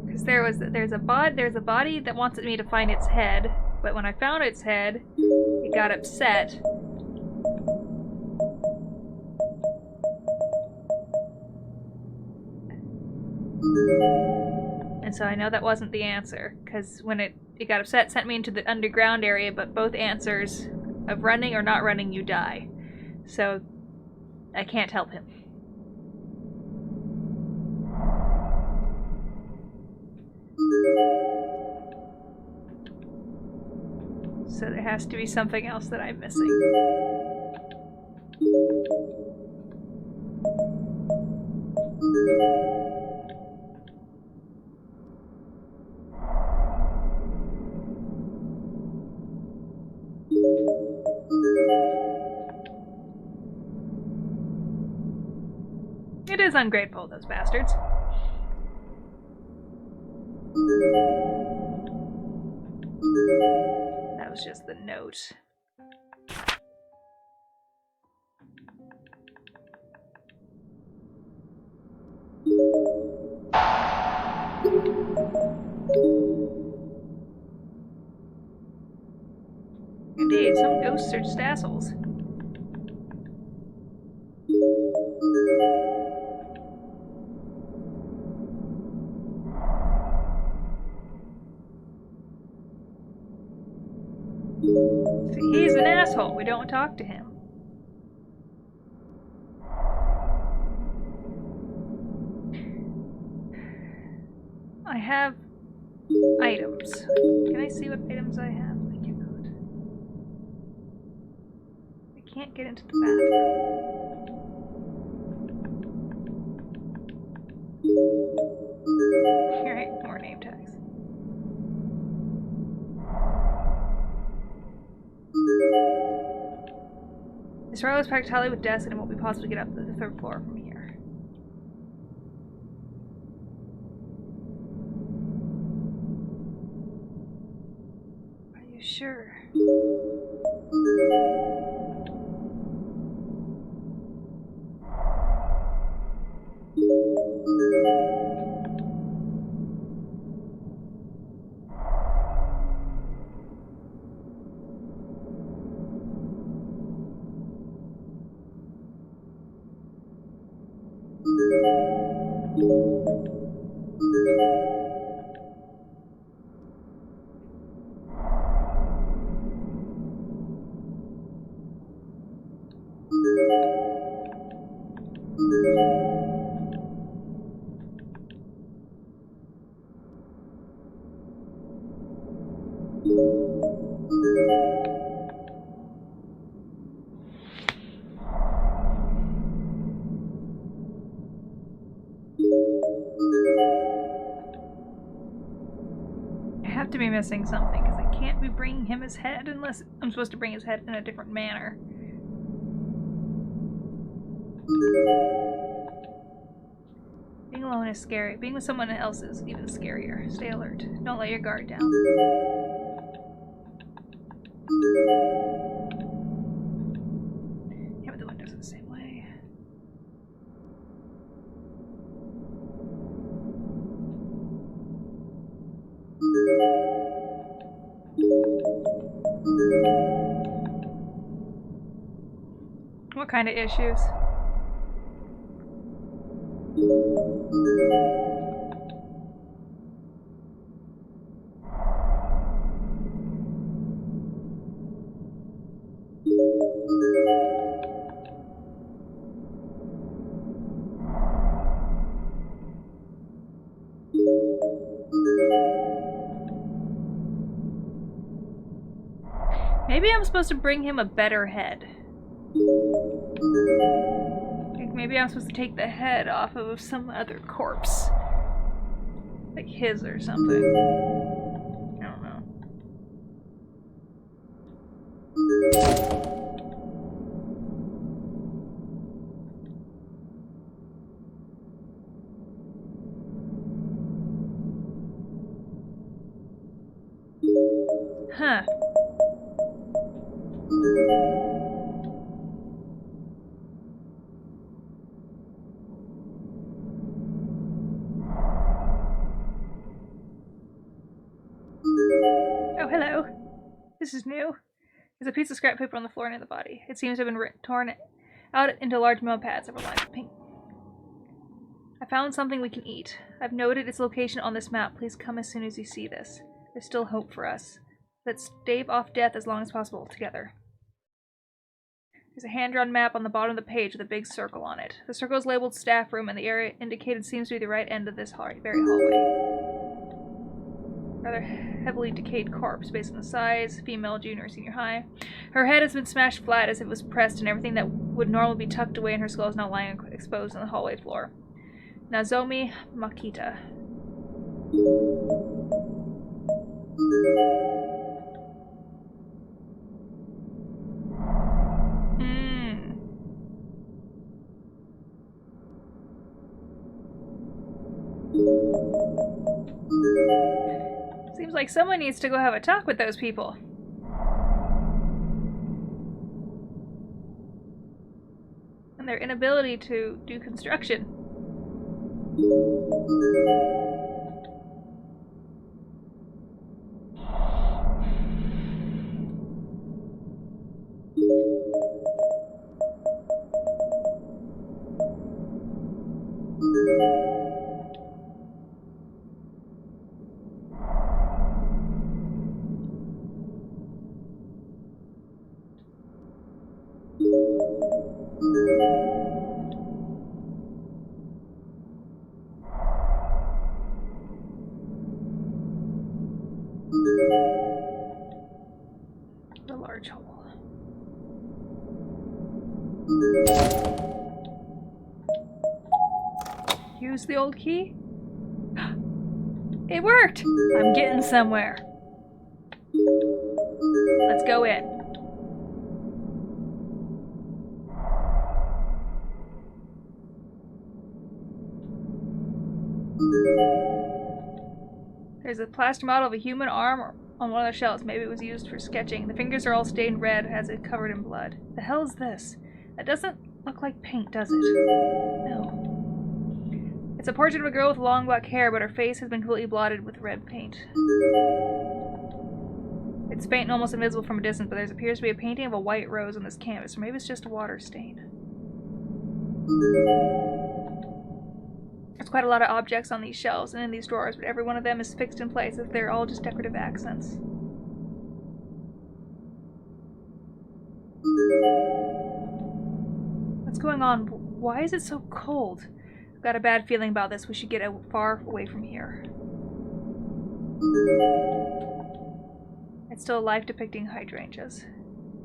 Because there's a body that wants me to find its head, but when I found its head, it got upset. And so I know that wasn't the answer, because when it got upset, it sent me into the underground area, but both answers of running or not running, you die. So I can't help him. So there has to be something else that I'm missing. It is ungrateful, those bastards. That was just the note. Indeed, some ghosts are just assholes. See, he's an asshole. We don't talk to him. I have items. Can I see what items I have? I cannot. I can't get into the bathroom. Alright, more name tags. This row is packed highly with desks and it won't be possible to get up to the third floor from here. Are you sure? To be missing something because I can't be bringing him his head unless I'm supposed to bring his head in a different manner. Being alone is scary. Being with someone else is even scarier. Stay alert. Don't let your guard down. Yeah, but the windows are the same way. What kind of issues? Maybe I'm supposed to bring him a better head. Maybe I'm supposed to take the head off of some other corpse. Like his or something. I don't know. Huh. Oh, hello. This is new. There's a piece of scrap paper on the floor near the body. It seems to have been torn out into large metal pads several lines of pink. I found something we can eat. I've noted its location on this map. Please come as soon as you see this. There's still hope for us. Let's stave off death as long as possible together. There's a hand-drawn map on the bottom of the page with a big circle on it. The circle is labeled staff room, and the area indicated seems to be the right end of this very hallway. Rather heavily decayed corpse based on the size, female, junior, senior high. Her head has been smashed flat as if it was pressed, and everything that would normally be tucked away in her skull is now lying exposed on the hallway floor. Nozomi Makita. Seems like someone needs to go have a talk with those people. And their inability to do construction. The large hole. Use the old key? It worked! I'm getting somewhere. Let's go in. There's a plaster model of a human arm on one of the shelves. Maybe it was used for sketching. The fingers are all stained red as if covered in blood. The hell is this? That doesn't look like paint, does it? No. It's a portrait of a girl with long black hair, but her face has been completely blotted with red paint. It's faint and almost invisible from a distance, but there appears to be a painting of a white rose on this canvas, or maybe it's just a water stain. There's quite a lot of objects on these shelves and in these drawers, but every one of them is fixed in place as if they're all just decorative accents. What's going on? Why is it so cold? I've got a bad feeling about this. We should get far away from here. It's still alive, depicting hydrangeas.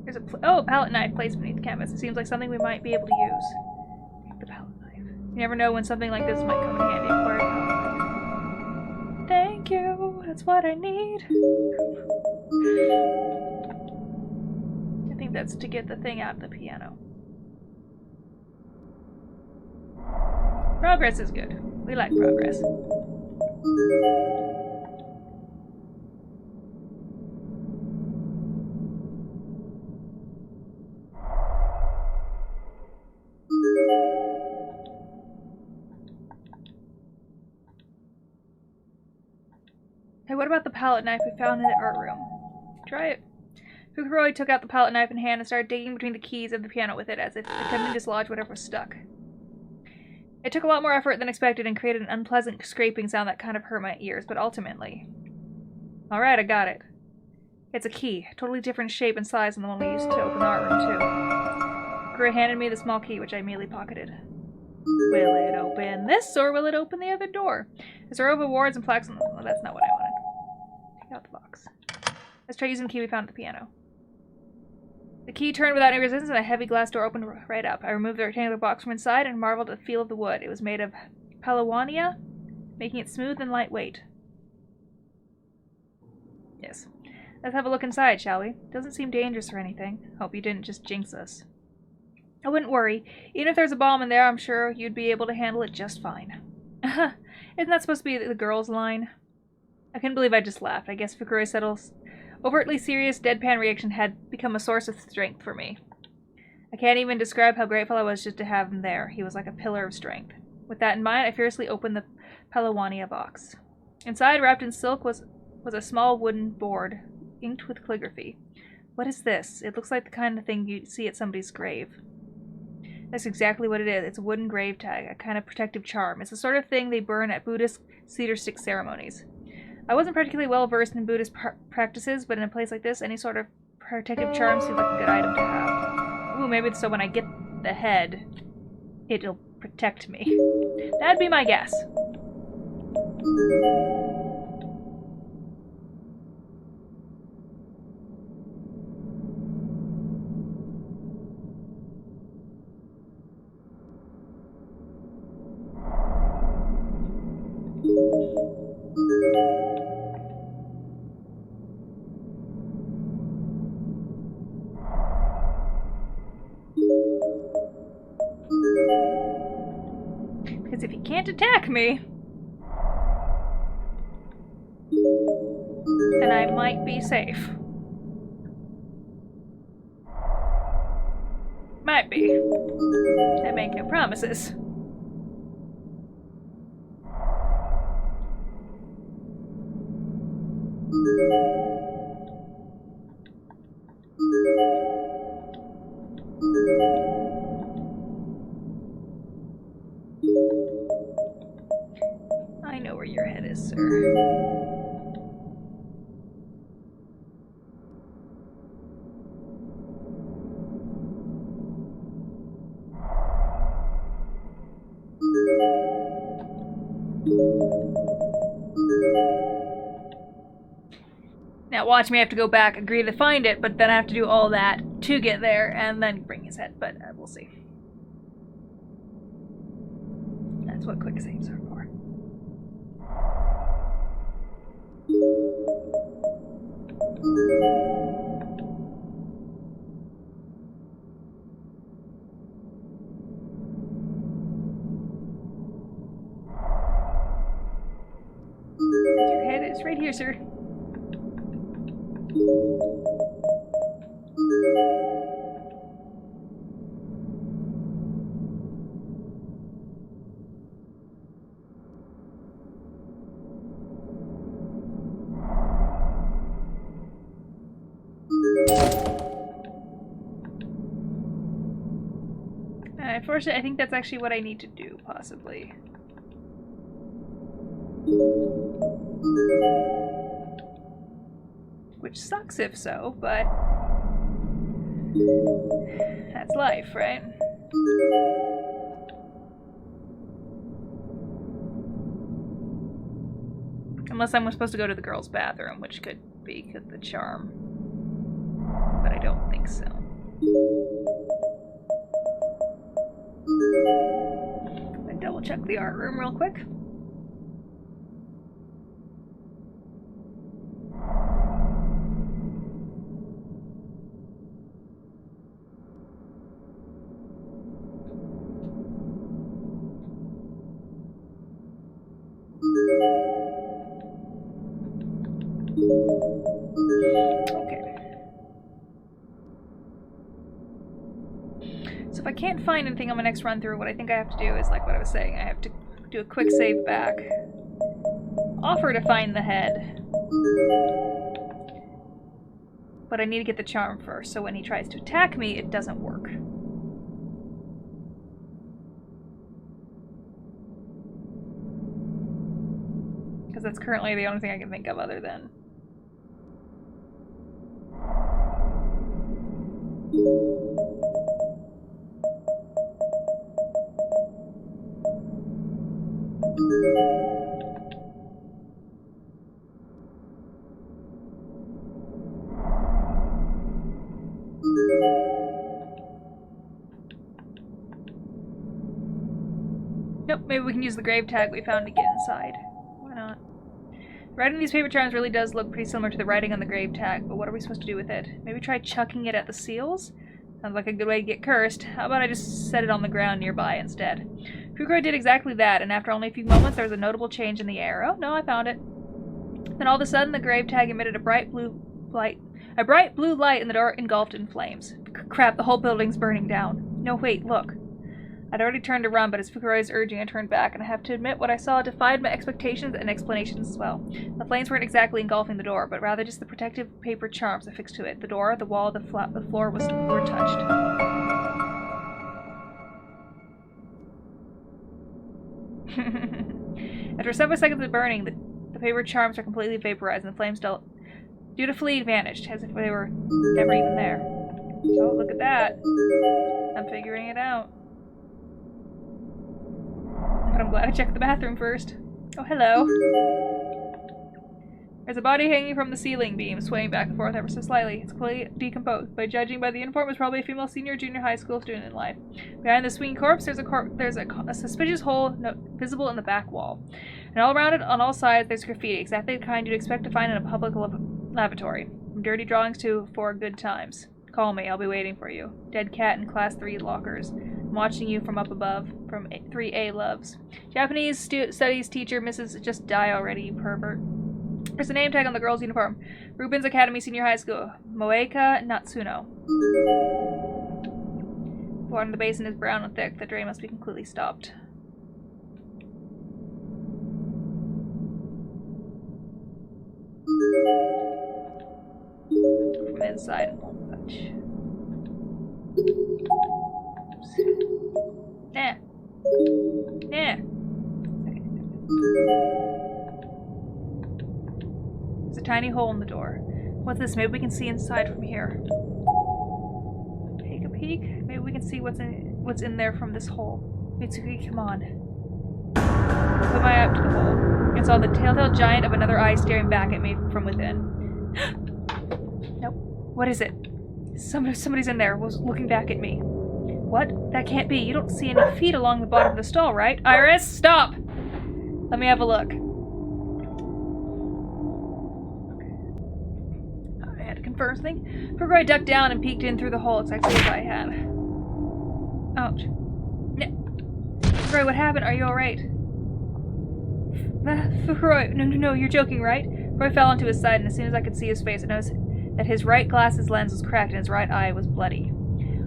There's a palette knife placed beneath the canvas. It seems like something we might be able to use. Take the palette knife. You never know when something like this might come in handy. Acquire palette knife. Thank you. That's what I need. I think that's to get the thing out of the piano. Progress is good. We like progress. Hey, what about the palette knife we found in the art room? Try it. Fukuroi took out the palette knife in hand and started digging between the keys of the piano with it, as if attempting to dislodge whatever was stuck. It took a lot more effort than expected and created an unpleasant scraping sound that kind of hurt my ears, but ultimately... Alright, I got it. It's a key, totally different shape and size than the one we used to open the art room to. Fukuroi handed me the small key, which I immediately pocketed. Will it open this, or will it open the other door? There's a row of awards and plaques on the... Oh, that's not what I wanted. Take out the box. Let's try using the key we found at the piano. The key turned without any resistance, and a heavy glass door opened right up. I removed the rectangular box from inside and marveled at the feel of the wood. It was made of pahlawania, making it smooth and lightweight. Yes. Let's have a look inside, shall we? Doesn't seem dangerous or anything. Hope you didn't just jinx us. I wouldn't worry. Even if there's a bomb in there, I'm sure you'd be able to handle it just fine. Isn't that supposed to be the girl's line? I couldn't believe I just laughed. I guess Fukuro Settle's overtly serious, deadpan reaction had become a source of strength for me. I can't even describe how grateful I was just to have him there. He was like a pillar of strength. With that in mind, I fiercely opened the pahlawania box. Inside, wrapped in silk, was a small wooden board, inked with calligraphy. What is this? It looks like the kind of thing you'd see at somebody's grave. That's exactly what it is. It's a wooden grave tag, a kind of protective charm. It's the sort of thing they burn at Buddhist cedar stick ceremonies. I wasn't particularly well versed in Buddhist practices, but in a place like this, any sort of protective charm seemed like a good item to have. Ooh, maybe so when I get the head, it'll protect me. That'd be my guess. Because if he can't attack me, then I might be safe. Might be. I make no promises. I know where your head is, sir. Now watch me have to go back, agree to find it, but then I have to do all that to get there, and then bring his head, but we'll see. That's what quick saves are for. Your head is right here, sir. Unfortunately, I think that's actually what I need to do, possibly. Which sucks if so, but that's life, right? Unless I'm supposed to go to the girls' bathroom, which could be the charm. But I don't think so. I'm gonna double check the art room real quick. So if I can't find anything on my next run through, what I think I have to do is like what I was saying. I have to do a quick save back. Offer to find the head. But I need to get the charm first, so when he tries to attack me, it doesn't work. Because that's currently the only thing I can think of other than... Maybe we can use the grave tag we found to get inside. Why not? Writing these paper charms really does look pretty similar to the writing on the grave tag, but what are we supposed to do with it? Maybe try chucking it at the seals? Sounds like a good way to get cursed. How about I just set it on the ground nearby instead? Fukuro did exactly that, and after only a few moments there was a notable change in the air. Oh, no, I found it. Then all of a sudden the grave tag emitted a bright blue light. A bright blue light, and the door engulfed in flames. Crap, the whole building's burning down. No, wait, look. I'd already turned to run, but as Fukuro's urging, I turned back, and I have to admit what I saw defied my expectations and explanations as well. The flames weren't exactly engulfing the door, but rather just the protective paper charms affixed to it. The door, the wall, the floor were touched. After several seconds of burning, the paper charms are completely vaporized, and the flames dutifully vanished, as if they were never even there. Oh, look at that. I'm figuring it out. But I'm glad I checked the bathroom first. Oh, hello. There's a body hanging from the ceiling beam, swaying back and forth ever so slightly. It's completely decomposed. By judging by the uniform, it was probably a female senior or junior high school student in life. Behind the swinging corpse, there's a suspicious hole visible in the back wall. And all around it, on all sides, there's graffiti, exactly the kind you'd expect to find in a public lavatory. From dirty drawings to for good times. Call me, I'll be waiting for you. Dead cat in class 3 lockers. I'm watching you from up above, from 3A loves. Japanese studies teacher, Mrs. Just Die Already, you pervert. There's a name tag on the girl's uniform. Rubens Academy Senior High School. Moeka Natsuno. The water in the basin is brown and thick. The drain must be completely stopped. From the inside and won't touch. Oops. Nah. Nah. There's a tiny hole in the door. What's this? Maybe we can see inside from here. Take a peek. Maybe we can see what's in there from this hole. Mitsuki, come on. Put my eye up to the hole. I saw the telltale giant of another eye staring back at me from within. Nope. What is it? Somebody's in there, was looking back at me. What? That can't be. You don't see any feet along the bottom of the stall, right? Iris, stop! Let me have a look. I had to confirm something. Fukuro ducked down and peeked in through the hole exactly as I had. Ouch. Fukuro, what happened? Are you alright? Fukuro, no, you're joking, right? Fukuro fell onto his side, and as soon as I could see his face, I noticed that his right glasses lens was cracked and his right eye was bloody.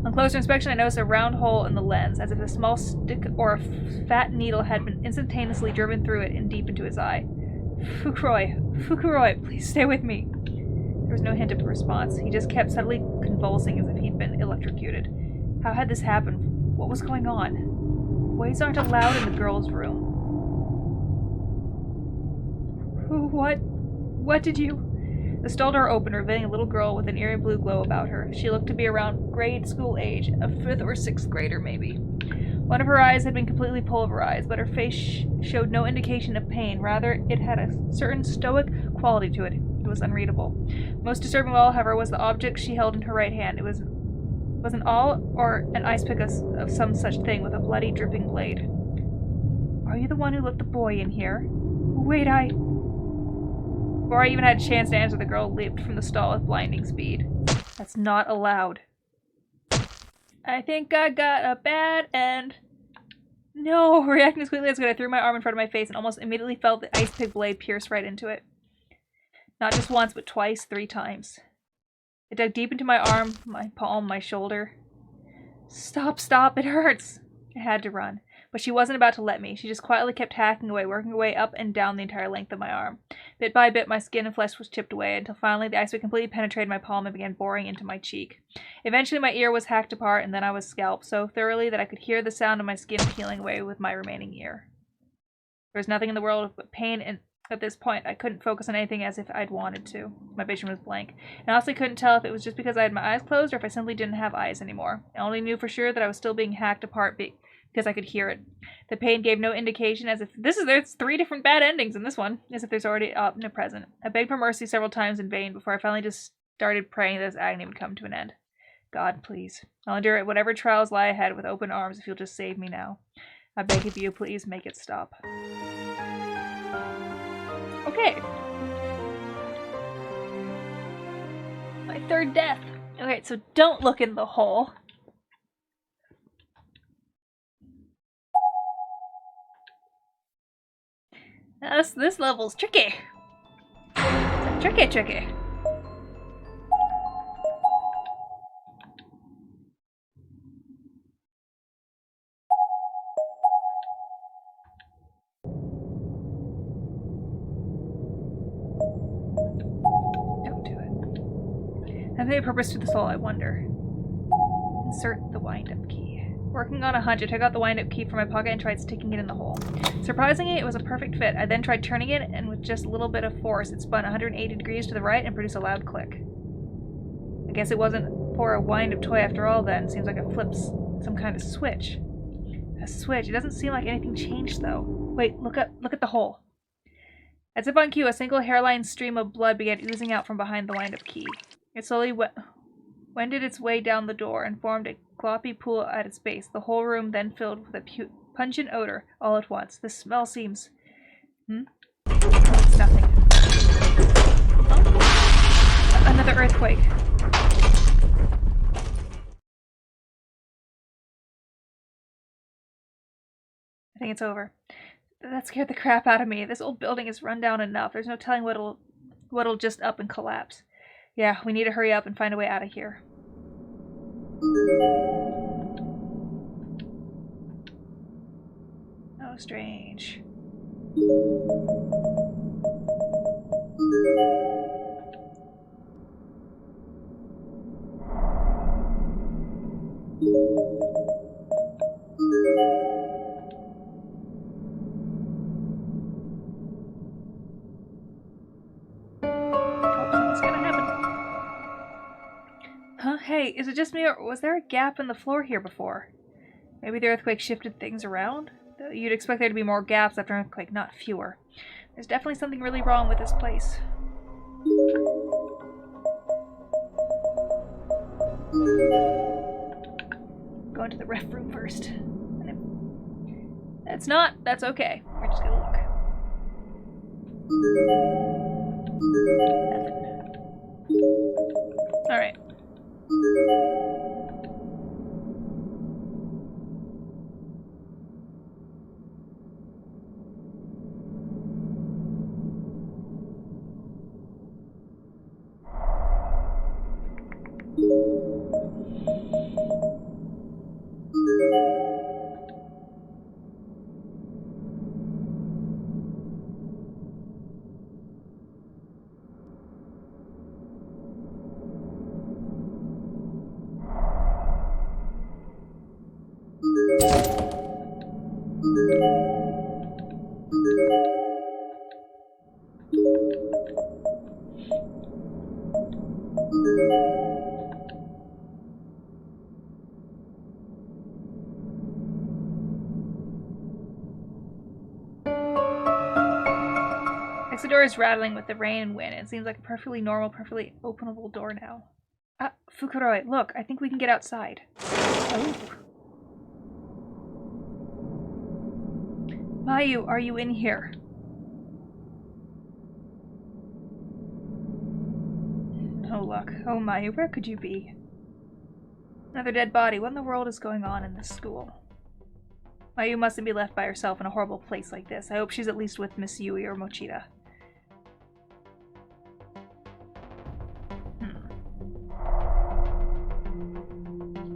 On closer inspection, I noticed a round hole in the lens, as if a small stick or a fat needle had been instantaneously driven through it and deep into his eye. Fukuro, please stay with me. There was no hint of a response. He just kept subtly convulsing as if he'd been electrocuted. How had this happened? What was going on? Boys aren't allowed in the girls' room. What did you... The stall door opened, revealing a little girl with an eerie blue glow about her. She looked to be around grade school age, a 5th or 6th grader maybe. One of her eyes had been completely pulverized, but her face showed no indication of pain. Rather, it had a certain stoic quality to it. It was unreadable. Most disturbing of all, however, was the object she held in her right hand. It was an awl or an ice pick of some such thing with a bloody, dripping blade. Are you the one who let the boy in here? Wait, Before I even had a chance to answer, the girl leaped from the stall with blinding speed. That's not allowed. I think I got a bad end. No, reacting as quickly as I could, I threw my arm in front of my face and almost immediately felt the ice pick blade pierce right into it. Not just once, but twice, 3 times. It dug deep into my arm, my palm, my shoulder. Stop, it hurts! I had to run. But she wasn't about to let me. She just quietly kept hacking away, working her way up and down the entire length of my arm. Bit by bit, my skin and flesh was chipped away, until finally the ice pick completely penetrated my palm and began boring into my cheek. Eventually my ear was hacked apart, and then I was scalped so thoroughly that I could hear the sound of my skin peeling away with my remaining ear. There was nothing in the world but pain, and at this point I couldn't focus on anything as if I'd wanted to. My vision was blank. I honestly couldn't tell if it was just because I had my eyes closed or if I simply didn't have eyes anymore. I only knew for sure that I was still being hacked apart because I could hear it. The pain gave no indication, as if there's 3 different bad endings in this one, as if there's already a present. I begged for mercy several times in vain before I finally just started praying that this agony would come to an end. God, please. I'll endure whatever trials lie ahead with open arms if you'll just save me now. I beg of you, please make it stop. Okay. My third death. Okay, so don't look in the hole. This level's tricky. It's tricky. Don't do it. Have they a purpose to the soul, I wonder? Insert the wind-up key. Working on a hunch, I took out the wind-up key from my pocket and tried sticking it in the hole. Surprisingly, it was a perfect fit. I then tried turning it, and with just a little bit of force, it spun 180 degrees to the right and produced a loud click. I guess it wasn't for a wind-up toy after all then. Seems like it flips some kind of switch. A switch. It doesn't seem like anything changed, though. Wait, look at the hole. As if on cue, a single hairline stream of blood began oozing out from behind the wind-up key. It slowly wended its way down the door and formed a gloppy pool at its base. The whole room then filled with a pungent odor all at once. The smell seems... It's nothing. Oh. Another earthquake. I think it's over. That scared the crap out of me. This old building is run down enough. There's no telling what'll just up and collapse. Yeah, we need to hurry up and find a way out of here. Oh, strange. Hey, is it just me, or was there a gap in the floor here before? Maybe the earthquake shifted things around? You'd expect there to be more gaps after an earthquake, not fewer. There's definitely something really wrong with this place. Go into the ref room first. That's not. That's okay. We're just gonna look. Nothing. Alright. The door is rattling with the rain and wind. It seems like a perfectly normal, perfectly openable door now. Fukuroi, look, I think we can get outside. Oh. Mayu, are you in here? No luck. Oh, Mayu, where could you be? Another dead body. What in the world is going on in this school? Mayu mustn't be left by herself in a horrible place like this. I hope she's at least with Miss Yui or Mochida.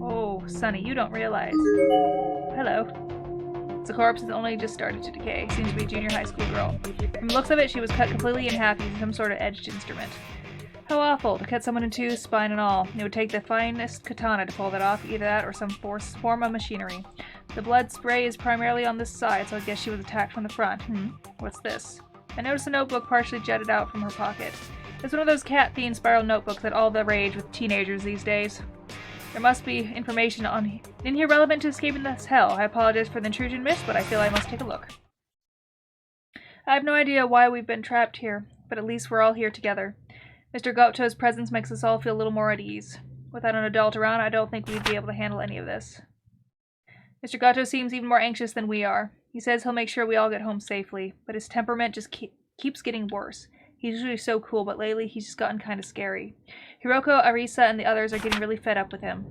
Oh, Sonny, you don't realize. Hello. The corpse has only just started to decay. Seems to be a junior high school girl. From the looks of it, she was cut completely in half using some sort of edged instrument. How awful, to cut someone in two, spine and all. It would take the finest katana to pull that off, either that or some form of machinery. The blood spray is primarily on this side, so I guess she was attacked from the front. What's this? I noticed a notebook partially jutted out from her pocket. It's one of those cat-themed spiral notebooks that all the rage with teenagers these days. There must be information in here relevant to escaping this hell. I apologize for the intrusion, miss, but I feel I must take a look. I have no idea why we've been trapped here, but at least we're all here together. Mr. Gopto's presence makes us all feel a little more at ease. Without an adult around, I don't think we'd be able to handle any of this. Mr. Gato seems even more anxious than we are. He says he'll make sure we all get home safely, but his temperament just keeps getting worse. He's usually so cool, but lately he's just gotten kind of scary. Hiroko, Arisa, and the others are getting really fed up with him.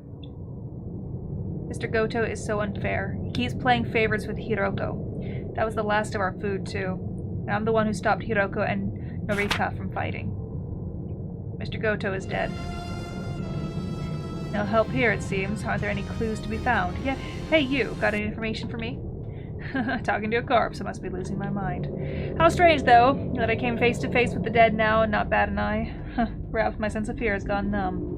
Mr. Goto is so unfair. He keeps playing favorites with Hiroko. That was the last of our food, too. And I'm the one who stopped Hiroko and Norika from fighting. Mr. Goto is dead. No help here, it seems. Aren't there any clues to be found? Yet, hey, you, got any information for me? Talking to a corpse, I must be losing my mind. How strange, though, that I came face to face with the dead now and not bat an eye. Perhaps my sense of fear has gone numb.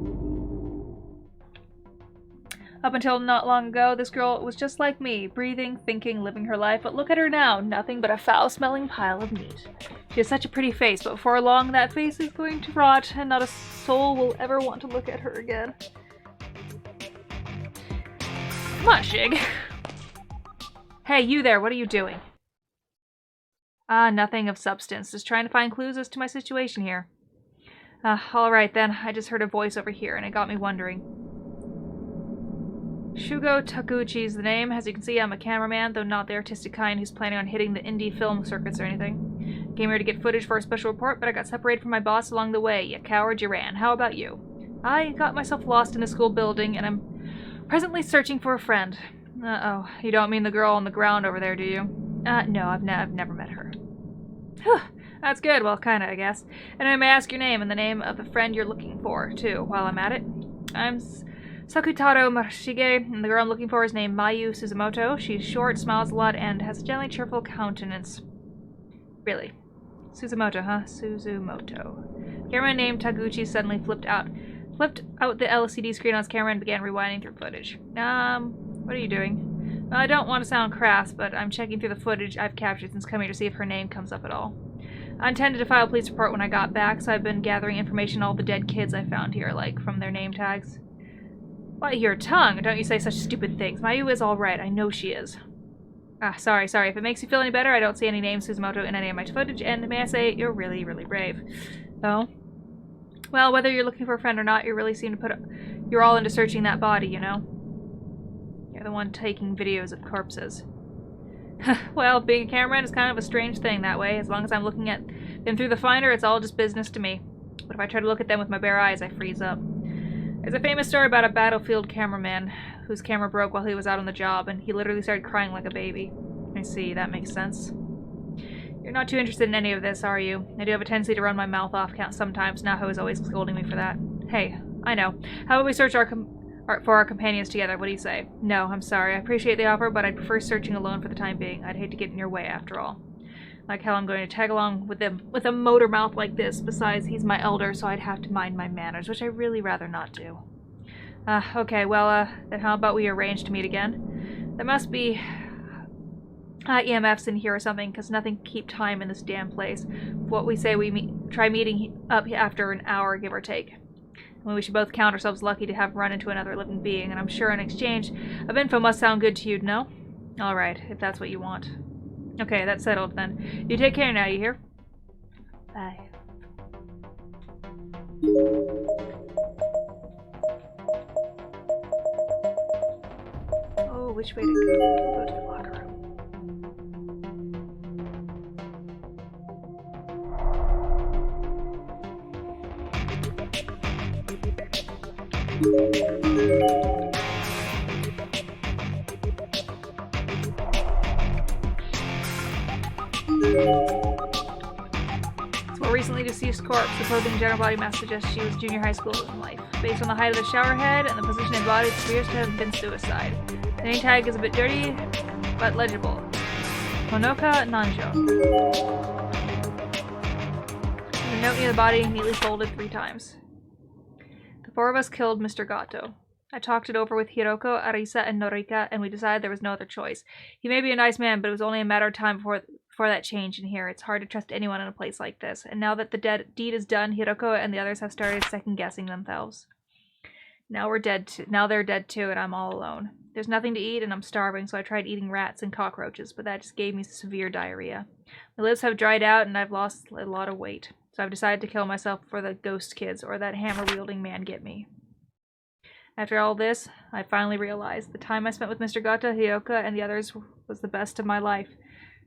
Up until not long ago, this girl was just like me, breathing, thinking, living her life, but look at her now, nothing but a foul-smelling pile of meat. She has such a pretty face, but before long that face is going to rot, and not a soul will ever want to look at her again. Come on, Shig. Hey, you there, what are you doing? Nothing of substance, just trying to find clues as to my situation here. Alright then, I just heard a voice over here, and it got me wondering. Shugo Taguchi's the name. As you can see, I'm a cameraman, though not the artistic kind who's planning on hitting the indie film circuits or anything. Came here to get footage for a special report, but I got separated from my boss along the way. You coward, you ran. How about you? I got myself lost in a school building, and I'm presently searching for a friend. Uh-oh. You don't mean the girl on the ground over there, do you? No, I've never met her. Whew. That's good. Well, kinda, I guess. And I may ask your name and the name of the friend you're looking for, too, while I'm at it. I'm Sakutaro Marashige, and the girl I'm looking for is named Mayu Suzumoto. She's short, smiles a lot, and has a generally cheerful countenance. Really. Suzumoto, huh? Suzumoto. Cameraman named Taguchi suddenly flipped out the LCD screen on his camera and began rewinding through footage. What are you doing? Well, I don't want to sound crass, but I'm checking through the footage I've captured since coming to see if her name comes up at all. I intended to file a police report when I got back, so I've been gathering information on all the dead kids I found here, like from their name tags. Bite your tongue! Don't you say such stupid things. Mayu is alright. I know she is. Sorry. If it makes you feel any better, I don't see any names Suzumoto in any of my footage, and may I say, you're really, really brave. Oh? Well, whether you're looking for a friend or not, you really seem to you're all into searching that body, you know? You're the one taking videos of corpses. Well, being a cameraman is kind of a strange thing that way. As long as I'm looking at them through the finder, it's all just business to me. But if I try to look at them with my bare eyes, I freeze up. There's a famous story about a battlefield cameraman whose camera broke while he was out on the job, and he literally started crying like a baby. I see, that makes sense. You're not too interested in any of this, are you? I do have a tendency to run my mouth off sometimes. Naho is always scolding me for that. Hey, I know. How about we search for our companions together? What do you say? No, I'm sorry. I appreciate the offer, but I'd prefer searching alone for the time being. I'd hate to get in your way, after all. Like how I'm going to tag along with him with a motor mouth like this. Besides, he's my elder, so I'd have to mind my manners, which I really rather not do. Okay, well, then how about we arrange to meet again? There must be EMFs in here or something, because nothing can keep time in this damn place. What we say we try meeting up after an hour, give or take. I mean, we should both count ourselves lucky to have run into another living being, and I'm sure an exchange of info must sound good to you, no? Alright, if that's what you want. Okay, that's settled then. You take care now, you hear? Bye. Oh, which way to go? Go to the locker room. Well, recently deceased corpse. The clothing and general body mass suggests she was junior high school in life. Based on the height of the shower head and the position and body, it appears to have been suicide. The name tag is a bit dirty, but legible. Honoka Nanjo. The note near the body neatly folded 3 times. The 4 of us killed Mr. Gato. I talked it over with Hiroko, Arisa, and Norika, and we decided there was no other choice. He may be a nice man, but it was only a matter of time before that changed in here. It's hard to trust anyone in a place like this. And now that the deed is done, Hiroko and the others have started second-guessing themselves. Now they're dead too, and I'm all alone. There's nothing to eat, and I'm starving, so I tried eating rats and cockroaches, but that just gave me severe diarrhea. My lips have dried out, and I've lost a lot of weight. So I've decided to kill myself before the ghost kids or that hammer-wielding man get me. After all this, I finally realized the time I spent with Mr. Gata, Hyoka, and the others was the best of my life.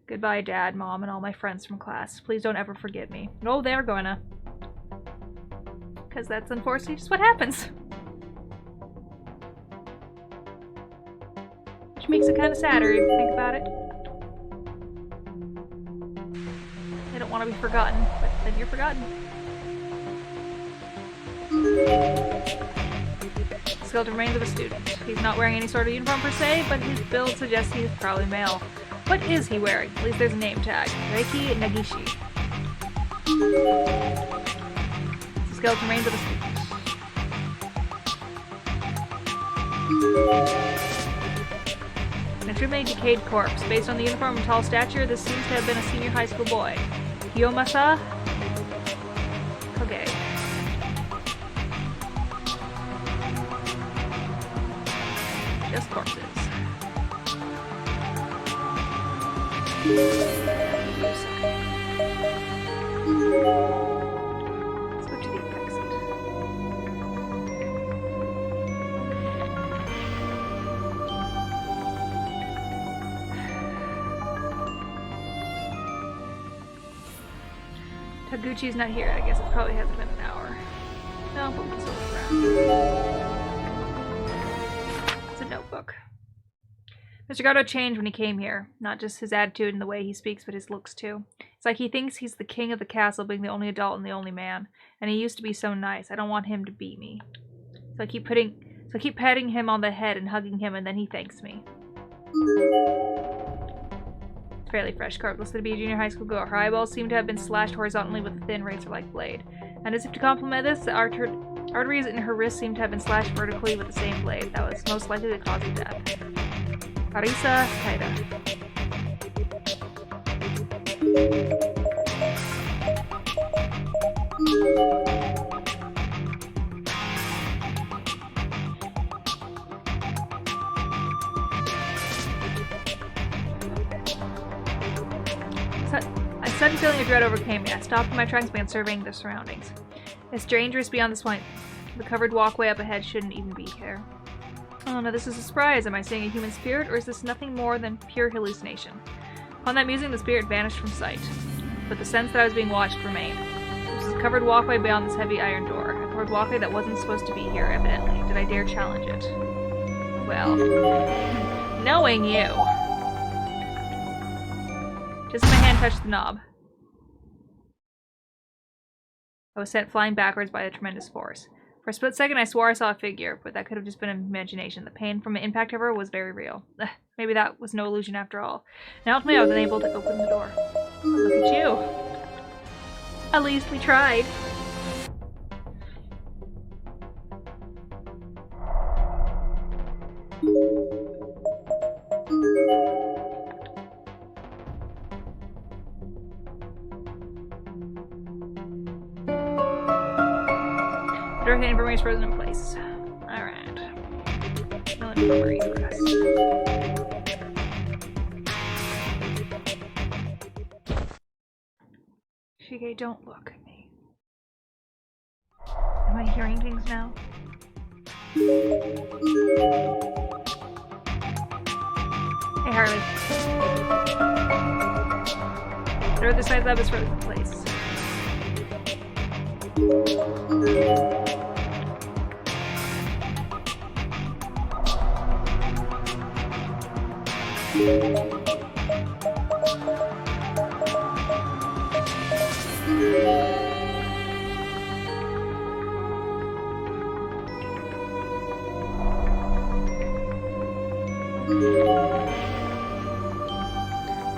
Goodbye, Dad, Mom, and all my friends from class. Please don't ever forget me. No, they're gonna. Because that's unfortunately just what happens. Which makes it kind of sadder if you think about it. They don't want to be forgotten, but then you're forgotten. Skeleton remains of a student. He's not wearing any sort of uniform per se, but his build suggests he's probably male. What is he wearing? At least there's a name tag. Reiki Nagishi. The skeleton remains of a student. An extremely decayed corpse. Based on the uniform and tall stature, this seems to have been a senior high school boy. Kiyomasa Koge. Just corpses. Let's go to the exit. Taguchi's not here. I guess it probably hasn't been an hour. No, but we can still look around. It's a notebook. Mr. Gato changed when he came here. Not just his attitude and the way he speaks, but his looks too. It's like he thinks he's the king of the castle, being the only adult and the only man. And he used to be so nice. I don't want him to beat me. So I keep patting him on the head and hugging him, and then he thanks me. It's fairly fresh. Carp listed to be a junior high school girl. Her eyeballs seem to have been slashed horizontally with a thin razor-like blade. And as if to complement this, the arteries in her wrist seem to have been slashed vertically with the same blade. That was most likely the cause of death. Arisa Kaida. A sudden feeling of dread overcame me. I stopped in my tracks and began surveying the surroundings. It's dangerous beyond this point. The covered walkway up ahead shouldn't even be here. Oh no, this is a surprise. Am I seeing a human spirit, or is this nothing more than pure hallucination? Upon that musing, the spirit vanished from sight, but the sense that I was being watched remained. There was a covered walkway beyond this heavy iron door, a covered walkway that wasn't supposed to be here, evidently. Did I dare challenge it? Well, knowing you. Just as my hand touched the knob, I was sent flying backwards by a tremendous force. For a split second, I swore I saw a figure, but that could have just been imagination. The pain from the impact, however, was very real. Maybe that was no illusion after all. And ultimately, I was unable to open the door. Look at you. At least we tried. The infirmary is frozen in place. Alright. No infirmary for us. Shige, don't look at me. Am I hearing things now? Hey, Harley. The other side lab is frozen in place.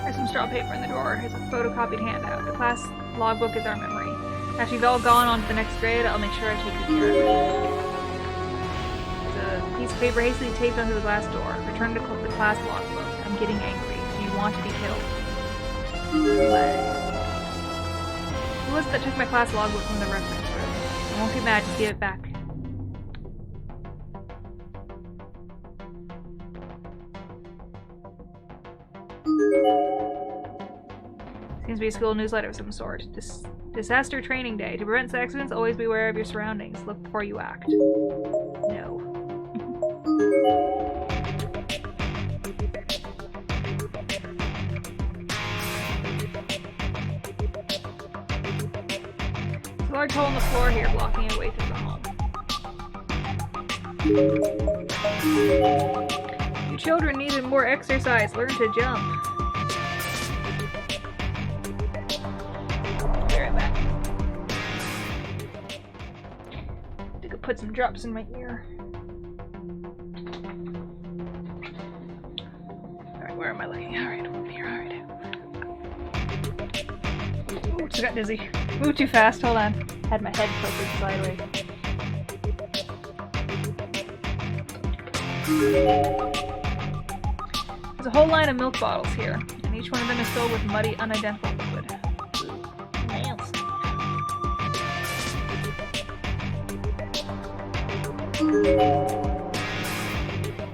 There's some straw paper in the drawer. Here's a photocopied handout. The class logbook is our memory. After you've all gone on to the next grade, I'll make sure I take good care of it. There's a piece of paper hastily taped onto the glass door. Return to the class logbook. I'm getting angry. Do you want to be killed? What? Who was it that took my class logbook from the reference room? I won't get mad, just give it back. Seems to be a school newsletter of some sort. Disaster training day. To prevent accidents, always be aware of your surroundings. Look before you act. No. There's a large hole in the floor here, blocking a way through the home. You children needed more exercise. Learn to jump. Be right back. I think I put some drops in my ear. Alright, where am I looking? Alright, over here, alright. Ooh, just got dizzy. Moved too fast, hold on. Had my head tilted sideways. There's a whole line of milk bottles here, and each one of them is filled with muddy, unidentifiable liquid. Nasty.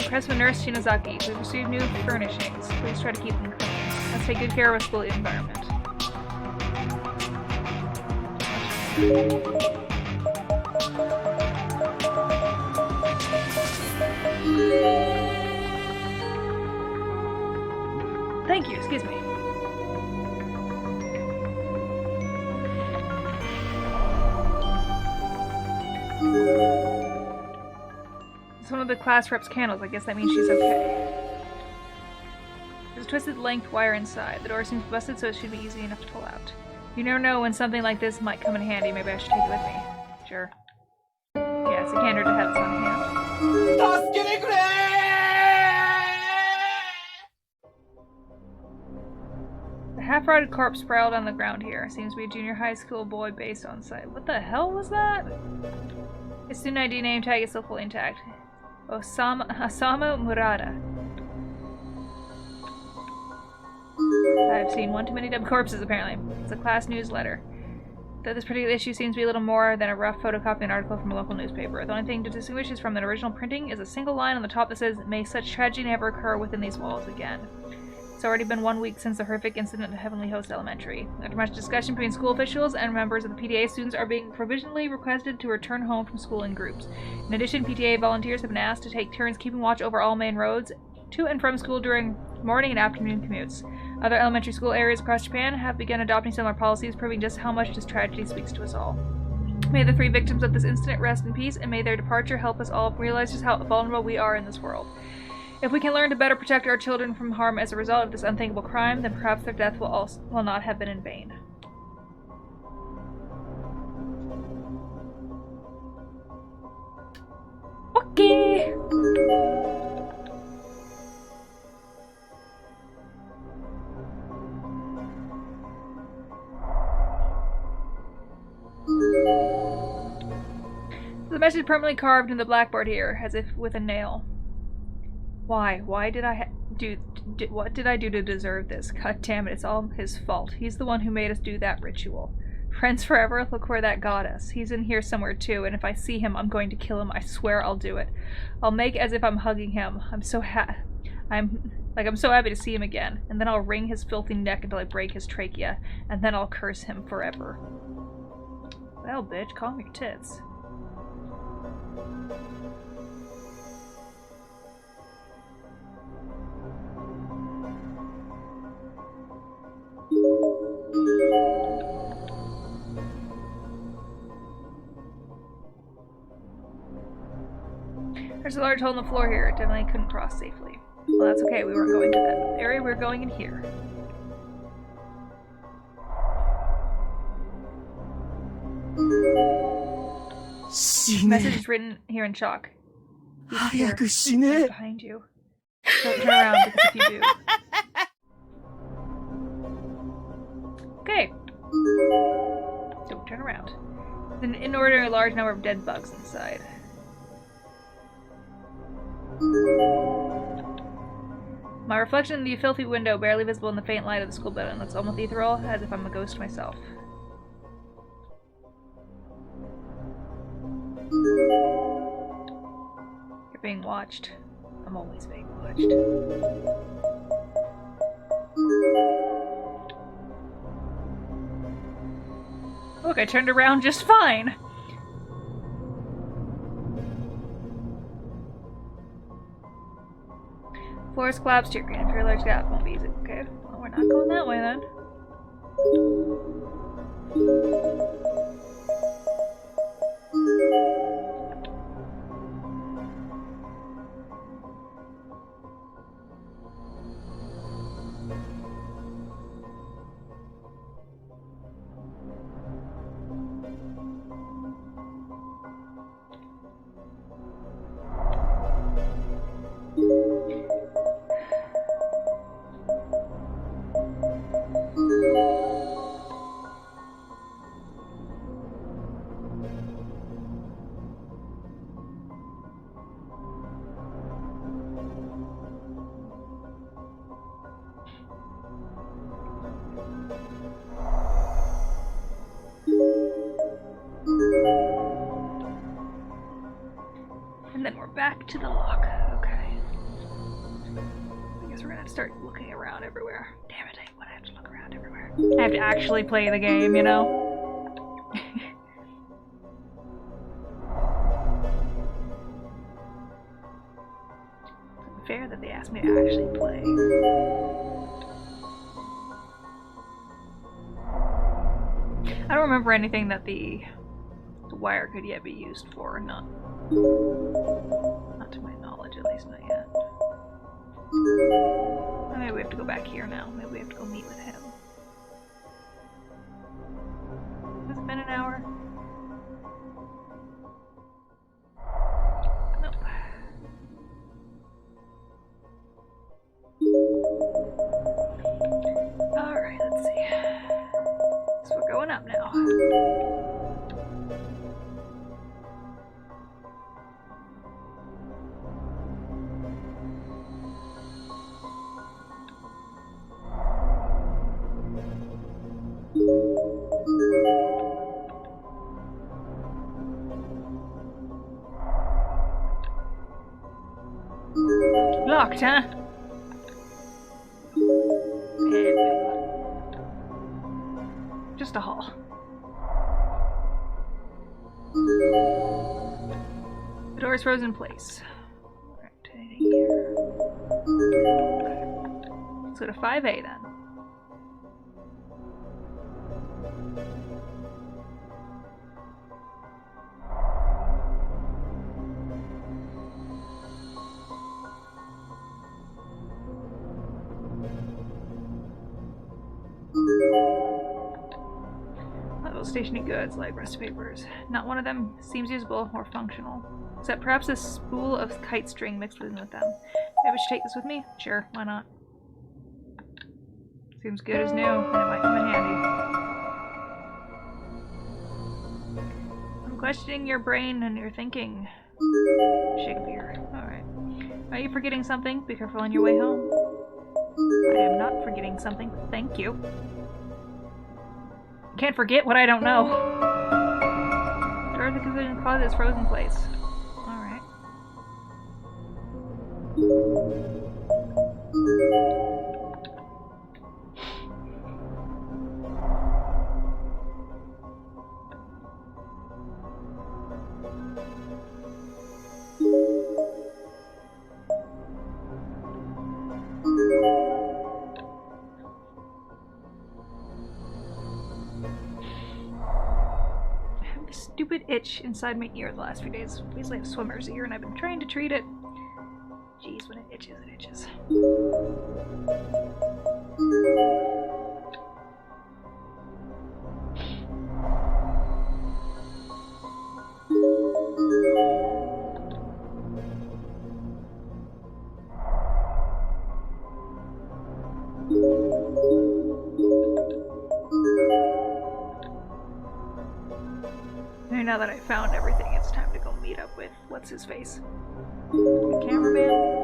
Request from Nurse Shinozaki. We've received new furnishings. Please try to keep them clean. Let's take good care of our school environment. Thank you, excuse me. It's one of the class rep's candles. I guess that means she's okay. There's a twisted length wire inside. The door seems busted, so it should be easy enough to pull out. You never know when something like this might come in handy. Maybe I should take it with me. Sure. Yeah, it's a candor to have this on hand. The half-rotted corpse sprawled on the ground here. Seems to be a junior high school boy based on site. What the hell was that? His student ID name tag is still fully intact. Osamu Murata. I've seen one too many dead corpses, apparently. It's a class newsletter. Though this particular issue seems to be a little more than a rough photocopying article from a local newspaper. The only thing to distinguish is from the original printing is a single line on the top that says, "May such tragedy never occur within these walls again." It's already been 1 week since the horrific incident at Heavenly Host Elementary. After much discussion between school officials and members of the PTA, students are being provisionally requested to return home from school in groups. In addition, PTA volunteers have been asked to take turns keeping watch over all main roads to and from school during morning and afternoon commutes. Other elementary school areas across Japan have begun adopting similar policies, proving just how much this tragedy speaks to us all. May the 3 victims of this incident rest in peace, and may their departure help us all realize just how vulnerable we are in this world. If we can learn to better protect our children from harm as a result of this unthinkable crime, then perhaps their death will not have been in vain. Okay. The message permanently carved in the blackboard here, as if with a nail. Why? Why did I what did I do to deserve this? God damn it, it's all his fault. He's the one who made us do that ritual. Friends forever? Look where that got us. He's in here somewhere too, and if I see him, I'm going to kill him. I swear I'll do it. I'll make as if I'm hugging him. I'm so happy to see him again, and then I'll wring his filthy neck until I break his trachea, and then I'll curse him forever. Well, bitch, calm your tits. There's a large hole in the floor here. It definitely couldn't cross safely. Well, that's okay. We weren't going to that area. We were going in here. The message is written here in chalk. He's here. Behind you. Don't turn around, because if you do... Okay. Don't turn around. There's an inordinately large number of dead bugs inside. My reflection in the filthy window, barely visible in the faint light of the school building, looks almost ethereal, as if I'm a ghost myself. You're being watched. I'm always being watched. Look, I turned around just fine! Floors collapsed here. Green. If you're a large gap, won't be easy. Okay. Well, we're not going that way then. And then we're back to the lock. Okay. I guess we're gonna have to start looking around everywhere. Damn it, I have to look around everywhere. I have to actually play the game, you know? It's unfair that they asked me to actually play. I don't remember anything that the wire could yet be used for, not to my knowledge, at least not yet. Maybe we have to go back here now. Maybe we have to go meet with him. Has it been an hour? Nope. Alright, let's see. So we're going up now. Locked, huh? Just a hall. The door is frozen in place. Alright, here. Let's go to 5A then. Stationary goods like rest papers. Not one of them seems usable or functional, except perhaps a spool of kite string mixed in with them. Maybe I should take this with me? Sure, why not? Seems good as new, and it might come in handy. I'm questioning your brain and your thinking, Shakespeare. Alright. Are you forgetting something? Be careful on your way home. I am not forgetting something. Thank you. Can't forget what I don't know. Door of the convenient closet is frozen in place. Alright. Stupid itch inside my ear the last few days. Weasley have swimmer's ear and I've been trying to treat it. Jeez, when it itches, it itches. Now that I found everything, it's time to go meet up with what's his face? The cameraman?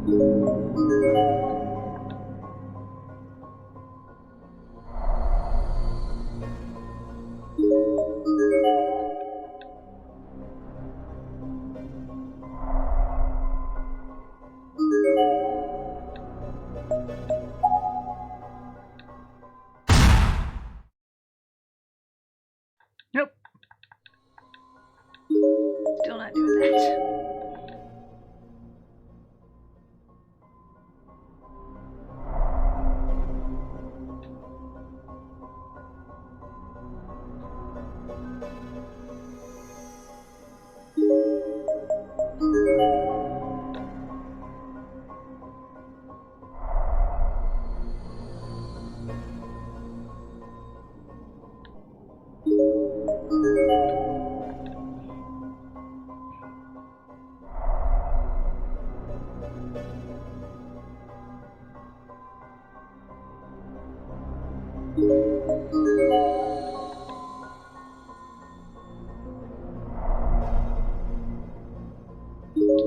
Nope. Still not doing that.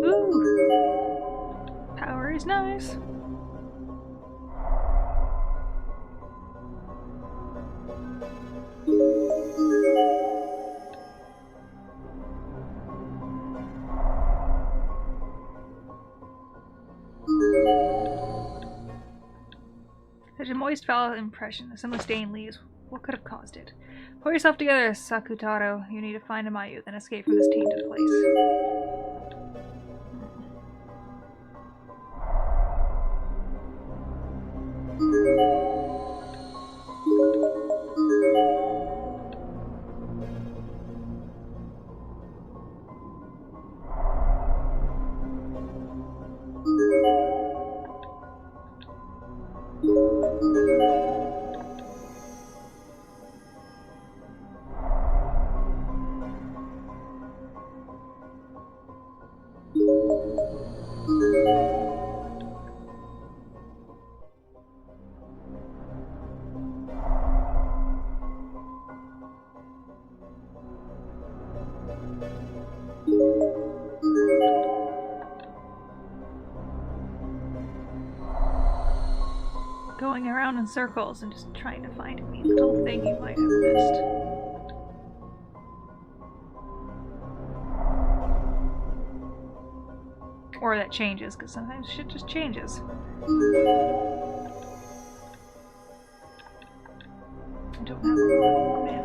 Ooh. Power is nice. Such a moist, foul impression. A similar stain leaves. What could have caused it? Pull yourself together, Sakutaro. You need to find Amayu, then escape from this tainted place. Going around in circles and just trying to find any little thing you might have missed. Or that changes, because sometimes shit just changes. I don't have a lot more mana.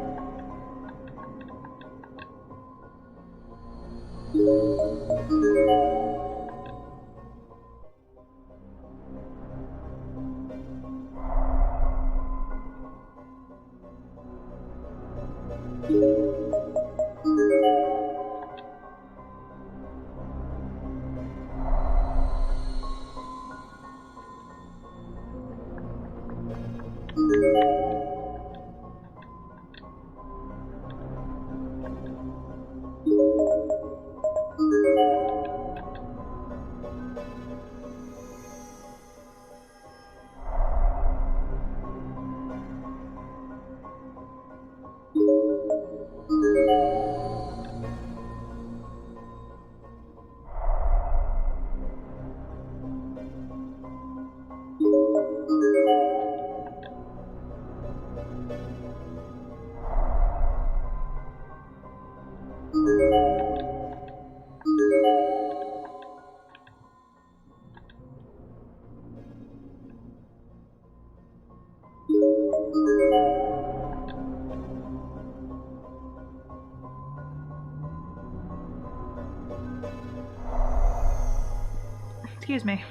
Excuse me.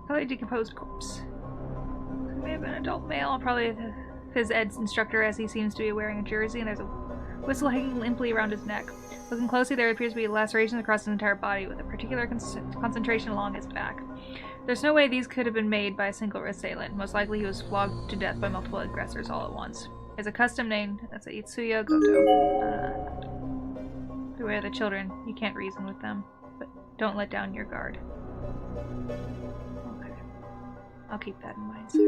Probably a decomposed corpse. It may have been an adult male, probably the phys ed's instructor, as he seems to be wearing a jersey, and there's a whistle hanging limply around his neck. Looking closely, there appears to be lacerations across his entire body, with a particular concentration along his back. There's no way these could have been made by a single assailant. Most likely he was flogged to death by multiple aggressors all at once. His custom name, that's a Itsuya Goto. Beware the children. You can't reason with them, but don't let down your guard. Okay. I'll keep that in mind, sir.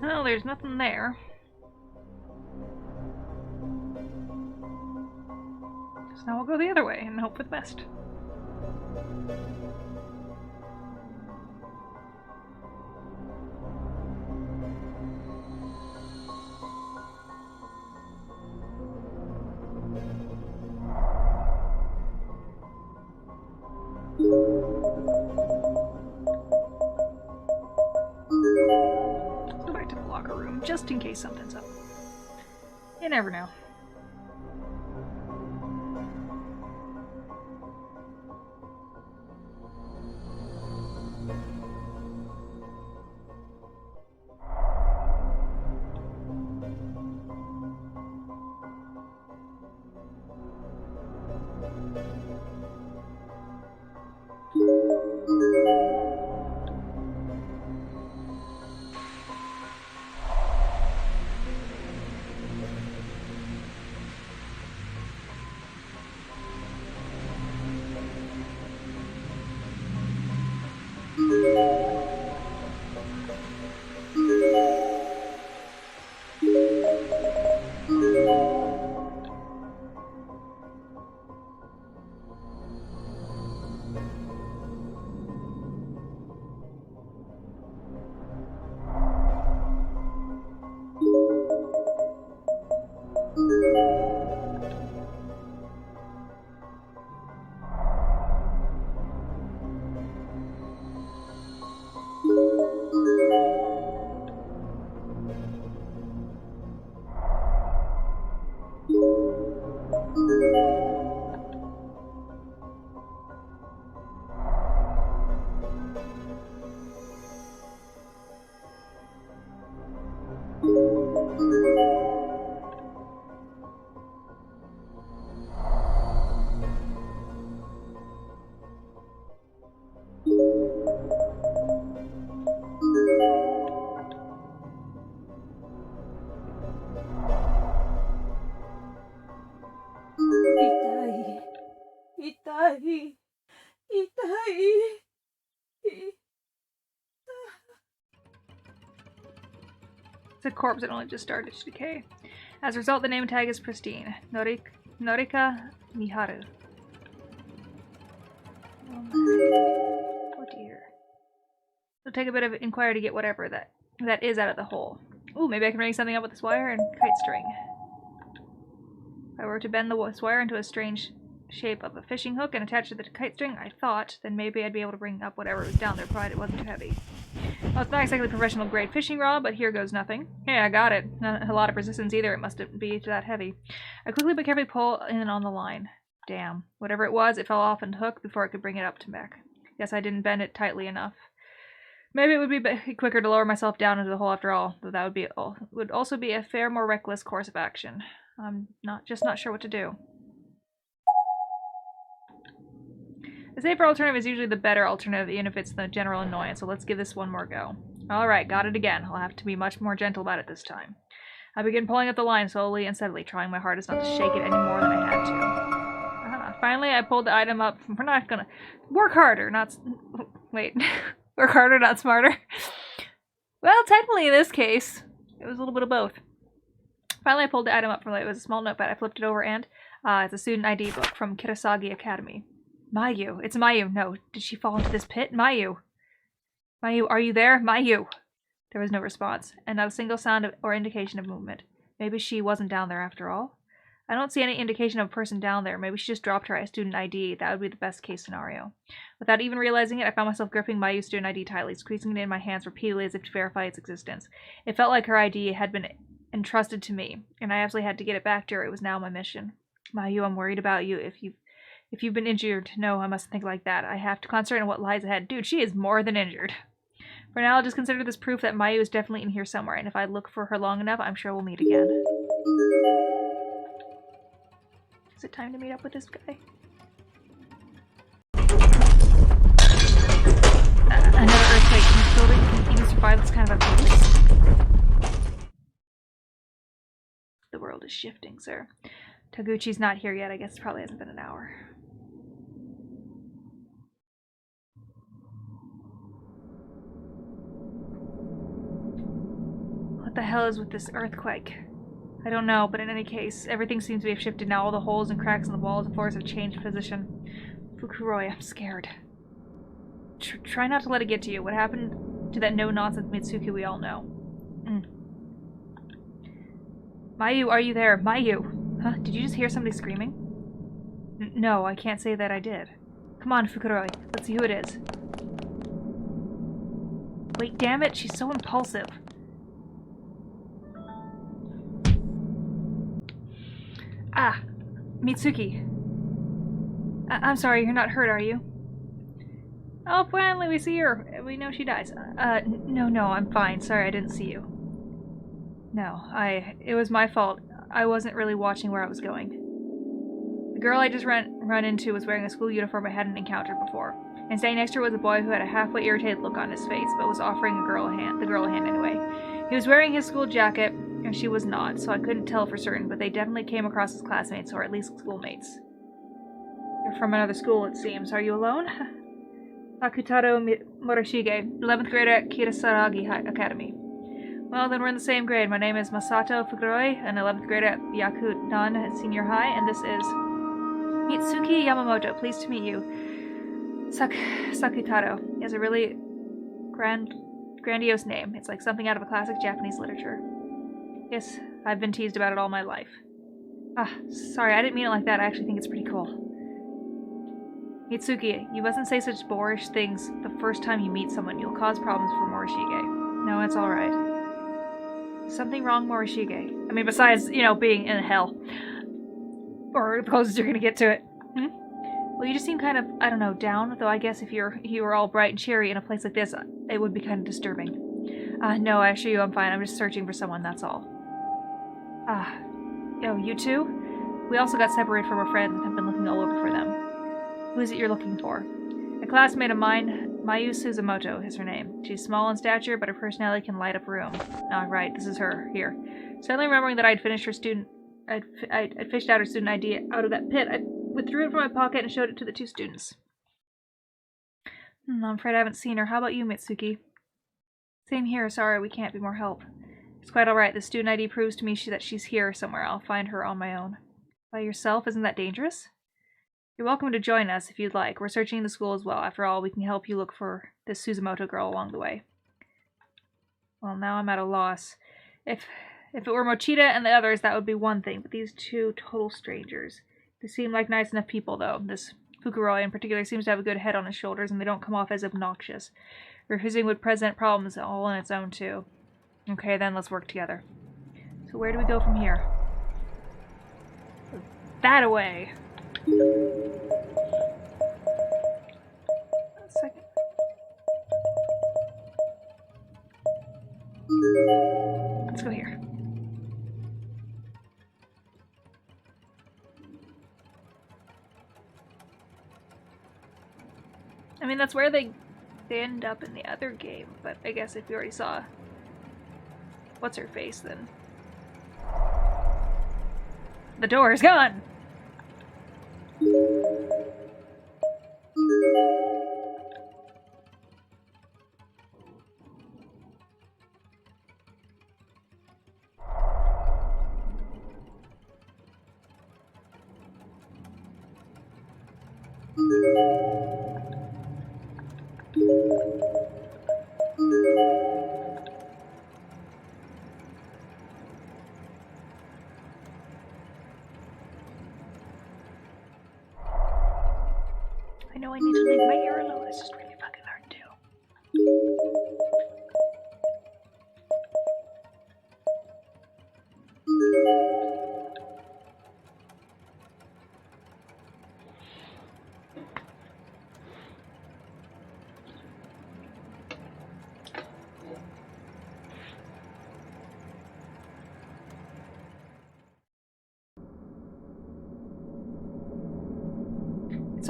Well, there's nothing there. So now we'll go the other way and hope for the best. Let's go back to the locker room, just in case something's up. You never know. It's a corpse that only just started to decay. As a result, the name tag is pristine. Norika Miharu. Oh dear. It'll take a bit of inquiry to get whatever that is out of the hole. Ooh, maybe I can ring something up with this wire and kite string. If I were to bend the wire into a strange shape of a fishing hook and attach it to the kite string, I thought, then maybe I'd be able to bring up whatever was down there, provided it wasn't too heavy. Well, it's not exactly professional grade fishing rod, but here goes nothing. Hey, I got it. Not a lot of resistance either, it mustn't be that heavy. I quickly but carefully pull in on the line. Damn. Whatever it was, it fell off and hooked before I could bring it up to back. Guess I didn't bend it tightly enough. Maybe it would be quicker to lower myself down into the hole after all, though that would also be a fair, more reckless course of action. I'm just not sure what to do. The safer alternative is usually the better alternative, even if it's the general annoyance, so let's give this one more go. Alright, got it again. I'll have to be much more gentle about it this time. I begin pulling up the line slowly and steadily, trying my hardest not to shake it any more than I had to. Finally, I pulled the item up. We're not gonna... Work harder, not... Wait. Work harder, not smarter. Well, technically in this case, it was a little bit of both. Finally, I pulled the item up from it. It was a small notepad. I flipped it over and... it's a student ID book from Kirasagi Academy. Mayu. It's Mayu. No. Did she fall into this pit? Mayu. Mayu, are you there? Mayu. There was no response, and not a single sound or indication of movement. Maybe she wasn't down there after all. I don't see any indication of a person down there. Maybe she just dropped her student ID. That would be the best case scenario. Without even realizing it, I found myself gripping Mayu's student ID tightly, squeezing it in my hands repeatedly as if to verify its existence. It felt like her ID had been entrusted to me, and I absolutely had to get it back to her. It was now my mission. Mayu, I'm worried about you. If you've been injured, no, I mustn't think like that. I have to concentrate on what lies ahead. Dude, she is more than injured. For now, I'll just consider this proof that Mayu is definitely in here somewhere, and if I look for her long enough, I'm sure we'll meet again. Is it time to meet up with this guy? Another earthquake in this building. Can you even survive this kind of a The world is shifting, sir. Taguchi's not here yet. I guess it probably hasn't been an hour. What the hell is with this earthquake? I don't know, but in any case, everything seems to have shifted now. All the holes and cracks in the walls and floors have changed position. Fukuroi, I'm scared. Try not to let it get to you. What happened to that no-nonsense Mitsuki we all know? Mayu, are you there? Mayu! Huh? Did you just hear somebody screaming? No, I can't say that I did. Come on, Fukuroi. Let's see who it is. Wait, damn it, she's so impulsive. Ah, Mitsuki. I'm sorry, you're not hurt, are you? Oh, finally we see her. We know she dies. No, I'm fine. Sorry, I didn't see you. No, it was my fault. I wasn't really watching where I was going. The girl I just run into was wearing a school uniform I hadn't encountered before. And standing next to her was a boy who had a halfway irritated look on his face, but was offering the girl a hand anyway. He was wearing his school jacket, and she was not, so I couldn't tell for certain, but they definitely came across as classmates, or at least schoolmates. You're from another school, it seems. Are you alone? Akutaro Murashige, 11th grade at Kirasaragi Academy. Well, then we're in the same grade. My name is Masato Fukuroi, an 11th grade at Byakudan Senior High, and this is Mitsuki Yamamoto. Pleased to meet you. Sakutaro. He has a really grandiose name. It's like something out of a classic Japanese literature. Yes, I've been teased about it all my life. Sorry, I didn't mean it like that. I actually think it's pretty cool. Mitsuki, you mustn't say such boorish things the first time you meet someone. You'll cause problems for Morishige. No, it's alright. Something wrong, Morishige? I mean, besides, being in hell. Or the closest you're gonna get to it. Well, you just seem kind of, I don't know, down. Though I guess if you were all bright and cheery in a place like this, it would be kind of disturbing. No, I assure you I'm fine. I'm just searching for someone, that's all. Oh, you two? We also got separated from our friends and have been looking all over for them. Who is it you're looking for? A classmate of mine, Mayu Suzumoto is her name. She's small in stature, but her personality can light up a room. Right, this is her. Here. Suddenly remembering that I'd fished out her student ID out of that pit, I withdrew it from my pocket and showed it to the two students. I'm afraid I haven't seen her. How about you, Mitsuki? Same here. Sorry, we can't be more help. It's quite alright. The student ID proves to me that she's here somewhere. I'll find her on my own. By yourself? Isn't that dangerous? You're welcome to join us if you'd like. We're searching the school as well. After all, we can help you look for this Suzumoto girl along the way. Well, now I'm at a loss. If it were Mochita and the others, that would be one thing, but these two total strangers. They seem like nice enough people, though. This Fukuroi in particular seems to have a good head on his shoulders, and they don't come off as obnoxious. Refusing would present problems all on its own, too. Okay, then, let's work together. So where do we go from here? That away! A second. Let's go here. I mean, that's where they end up in the other game, but I guess if you already saw what's her face, then the door is gone.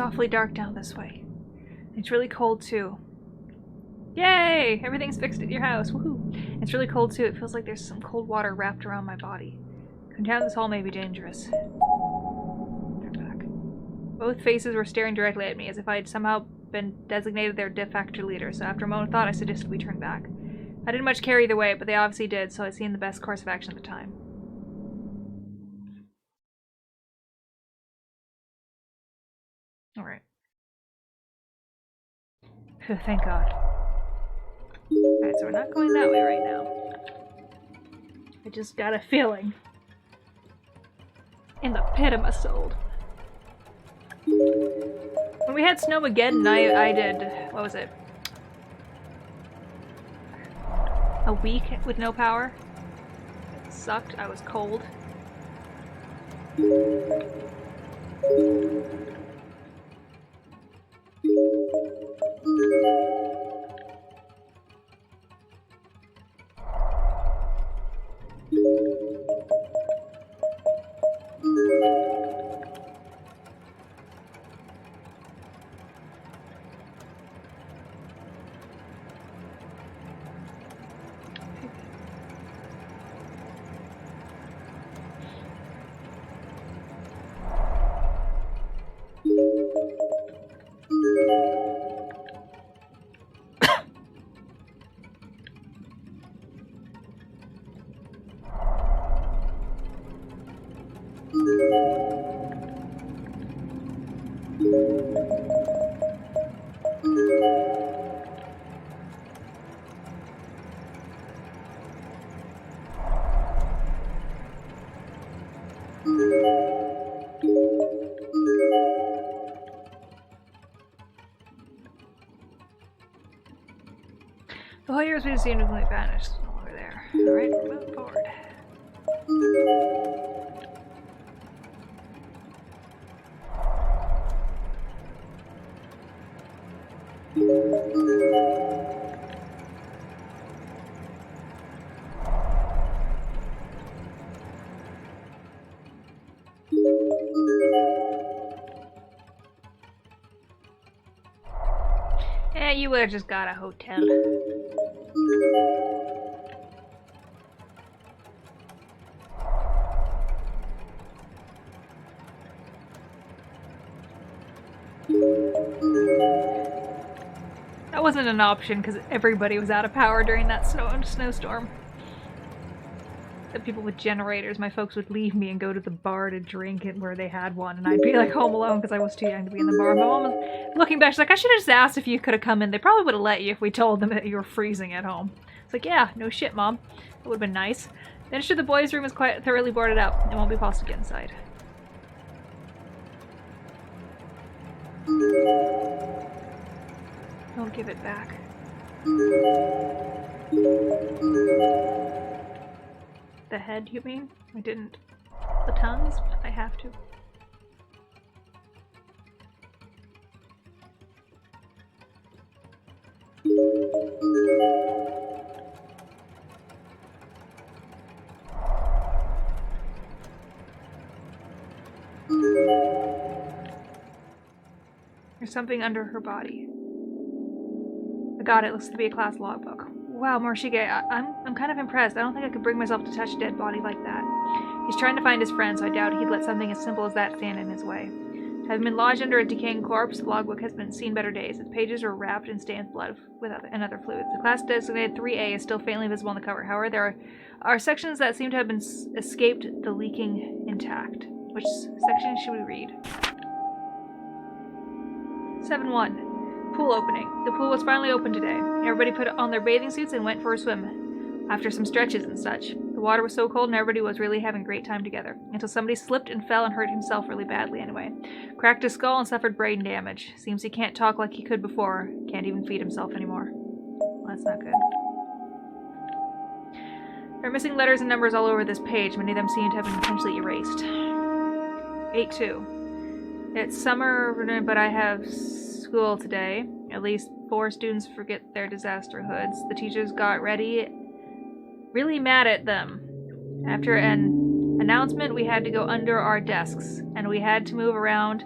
awfully dark down this way. It's really cold, too. Yay! Everything's fixed at your house. Woohoo! It's really cold, too. It feels like there's some cold water wrapped around my body. Coming down this hall may be dangerous. Turn back. Both faces were staring directly at me, as if I had somehow been designated their de facto leader, so after a moment of thought, I suggested we turn back. I didn't much care either way, but they obviously did, so I seen the best course of action at the time. Alright. Thank God. Alright, so we're not going that way right now. I just got a feeling. In the pit of my soul. When we had Snowmageddon, I did, what was it? A week with no power. It sucked. I was cold. The whole year's we seem to have vanished. No longer there. Alright, we're moving forward. Yeah, you would have just got a hotel. That wasn't an option because everybody was out of power during that snowstorm. The people with generators, my folks would leave me and go to the bar to drink it where they had one, and I'd be like home alone because I was too young to be in the bar. My mom was looking back, she's like, I should have just asked if you could have come in. They probably would have let you if we told them that you were freezing at home. It's like, yeah, no shit, Mom. That would have been nice. Then sure, the boys' room is quite thoroughly boarded up. It won't be possible to get inside. Don't give it back. The head, you mean? I didn't. The tongues? I have to. There's something under her body. I got it. Looks to be a class logbook. Wow, Morishige, I'm kind of impressed. I don't think I could bring myself to touch a dead body like that. He's trying to find his friend, so I doubt he'd let something as simple as that stand in his way. Having been lodged under a decaying corpse, the logbook has been seen better days. Its pages are wrapped in stained blood and other fluids. The class designated 3A is still faintly visible on the cover. However, there are sections that seem to have been escaped the leaking intact. Which section should we read? 7-1. Pool opening. The pool was finally open today. Everybody put on their bathing suits and went for a swim, after some stretches and such. The water was so cold and everybody was really having a great time together, until somebody slipped and fell and hurt himself really badly anyway. Cracked his skull and suffered brain damage. Seems he can't talk like he could before. Can't even feed himself anymore. Well, that's not good. There are missing letters and numbers all over this page. Many of them seem to have been intentionally erased. 8-2. It's summer, but I have school today. At least 4 students forget their disaster hoods. The teachers got really mad at them. After an announcement, we had to go under our desks, and we had to move around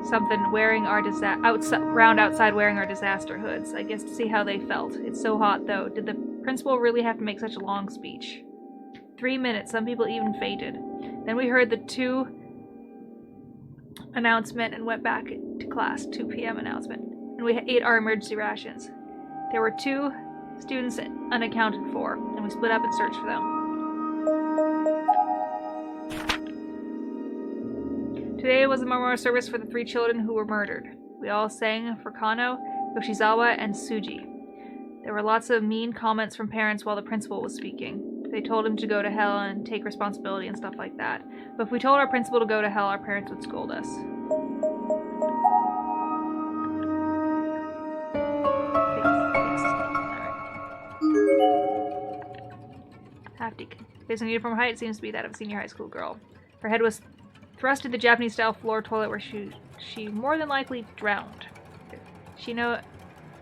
something wearing our outside wearing our disaster hoods. I guess to see how they felt. It's so hot though. Did the principal really have to make such a long speech? 3 minutes. Some people even fainted. Then we heard the 2 announcement and went back to class. 2 p.m. announcement. And we ate our emergency rations. There were 2 students unaccounted for, and we split up and searched for them. Today was the memorial service for the 3 children who were murdered. We all sang for Kano, Yoshizawa, and Suji. There were lots of mean comments from parents while the principal was speaking. They told him to go to hell and take responsibility and stuff like that. But if we told our principal to go to hell, our parents would scold us. Based on uniform height, it seems to be that of a senior high school girl. Her head was thrust in the Japanese-style floor toilet where she more than likely drowned. Shino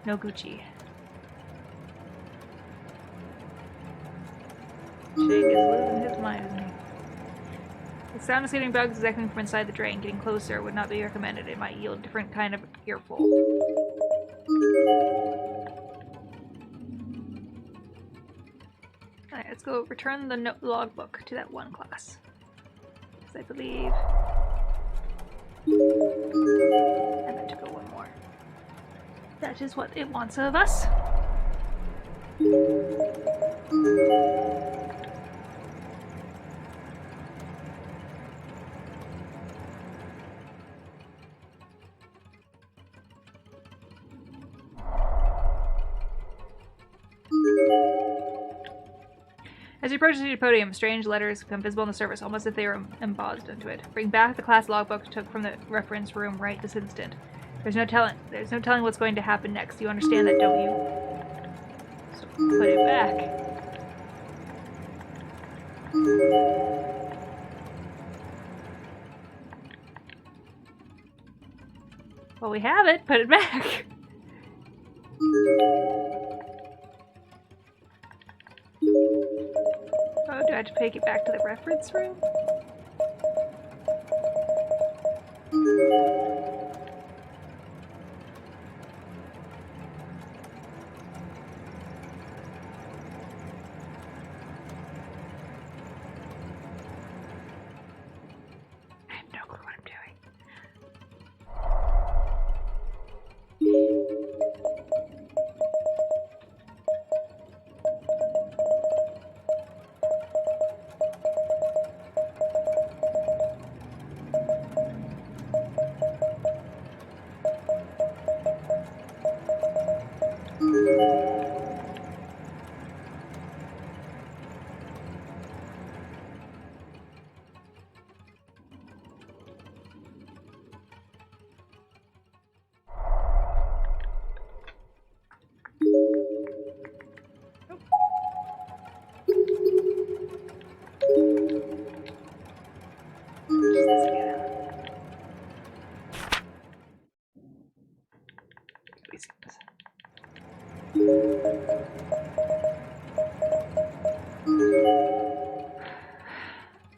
Noguchi. Shig is losing his mind, isn't he? The sound of escaping bugs is echoing from inside the drain. Getting closer would not be recommended. It might yield a different kind of earful. Alright, let's go return the logbook to that one class. Because I believe... I meant to go one more. That is what it wants of us. As you approach the podium, strange letters become visible on the surface, almost as if they were embossed into it. Bring back the class logbook took from the reference room right this instant. There's no telling what's going to happen next. You understand that, don't you? So put it back. Well, we have it. Put it back. Oh, do I have to take it back to the reference room? I have no clue what I'm doing.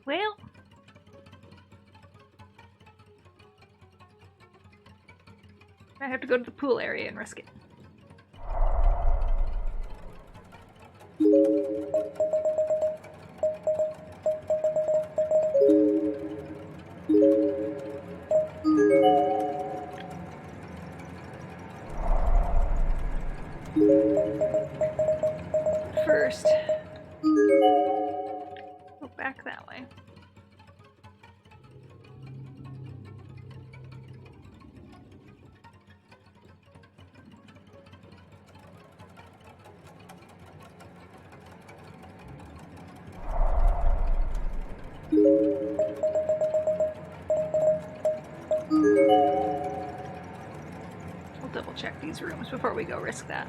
Well, I have to go to the pool area and risk it. First, go back that way. We'll double check these rooms before we go risk that.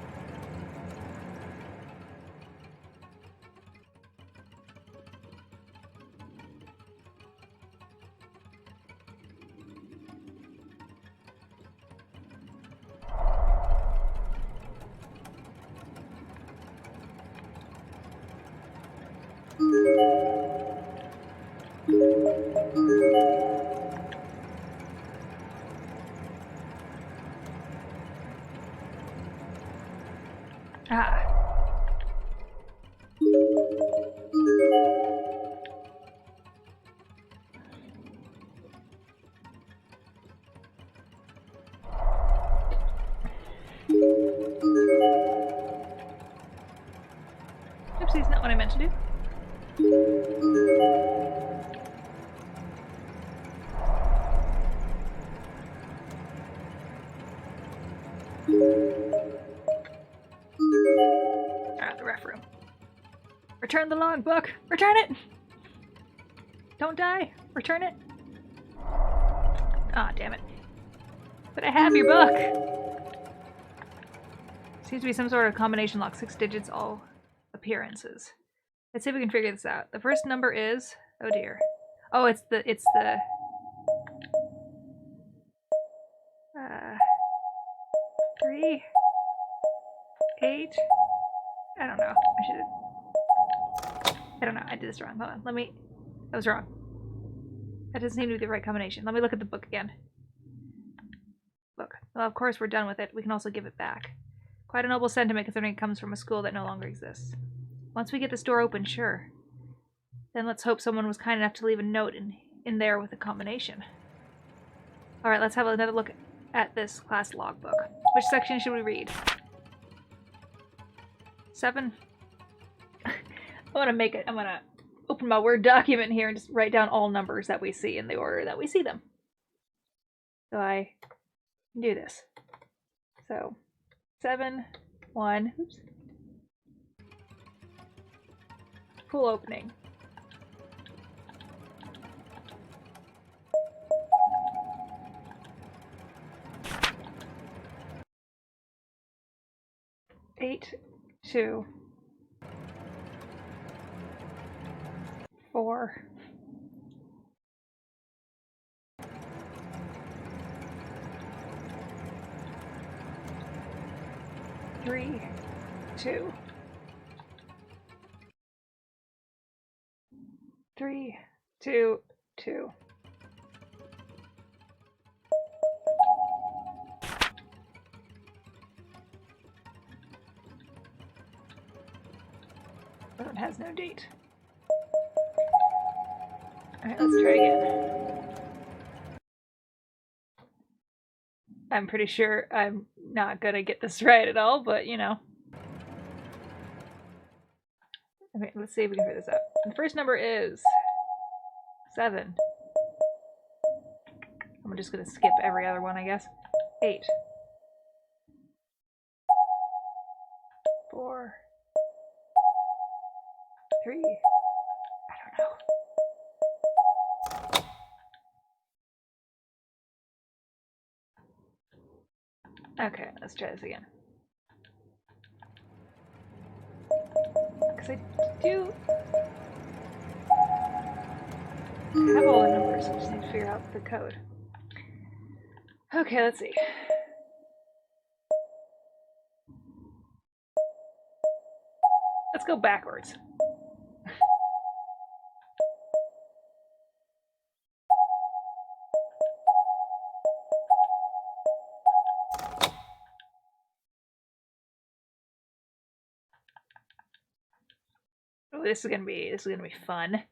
Ah. Oopsies, not what I meant to do. Alright, the ref room. Return the logbook! Return it! Don't die! Return it! Ah, damn it. But I have your book! Seems to be some sort of combination lock. 6 digits, all appearances. Let's see if we can figure this out. The first number is... Oh dear. Oh, it's the... 3... 8... I don't know. I don't know. I did this wrong. Hold on. Let me... That was wrong. That doesn't seem to be the right combination. Let me look at the book again. Look. Well, of course we're done with it. We can also give it back. Quite a noble sentiment considering it comes from a school that no longer exists. Once we get this door open, sure. Then let's hope someone was kind enough to leave a note in there with a combination. Alright, let's have another look at this class logbook. Which section should we read? 7? I'm gonna open my Word document here and just write down all numbers that we see in the order that we see them. So I can do this. So 7, 1, oops. Pool opening. Eight, 2, 4, 3, 2, 3, 2, 2. Oh, it has no date. Alright, let's try again. I'm pretty sure I'm not gonna get this right at all, but you know. Okay, let's see if we can figure this out. The first number is 7. I'm just gonna skip every other one, I guess. 8. 4. 3. I don't know. Okay, let's try this again. Because I do have all the numbers, I just need to figure out the code. Okay, let's see. Let's go backwards. Oh, this is gonna be fun.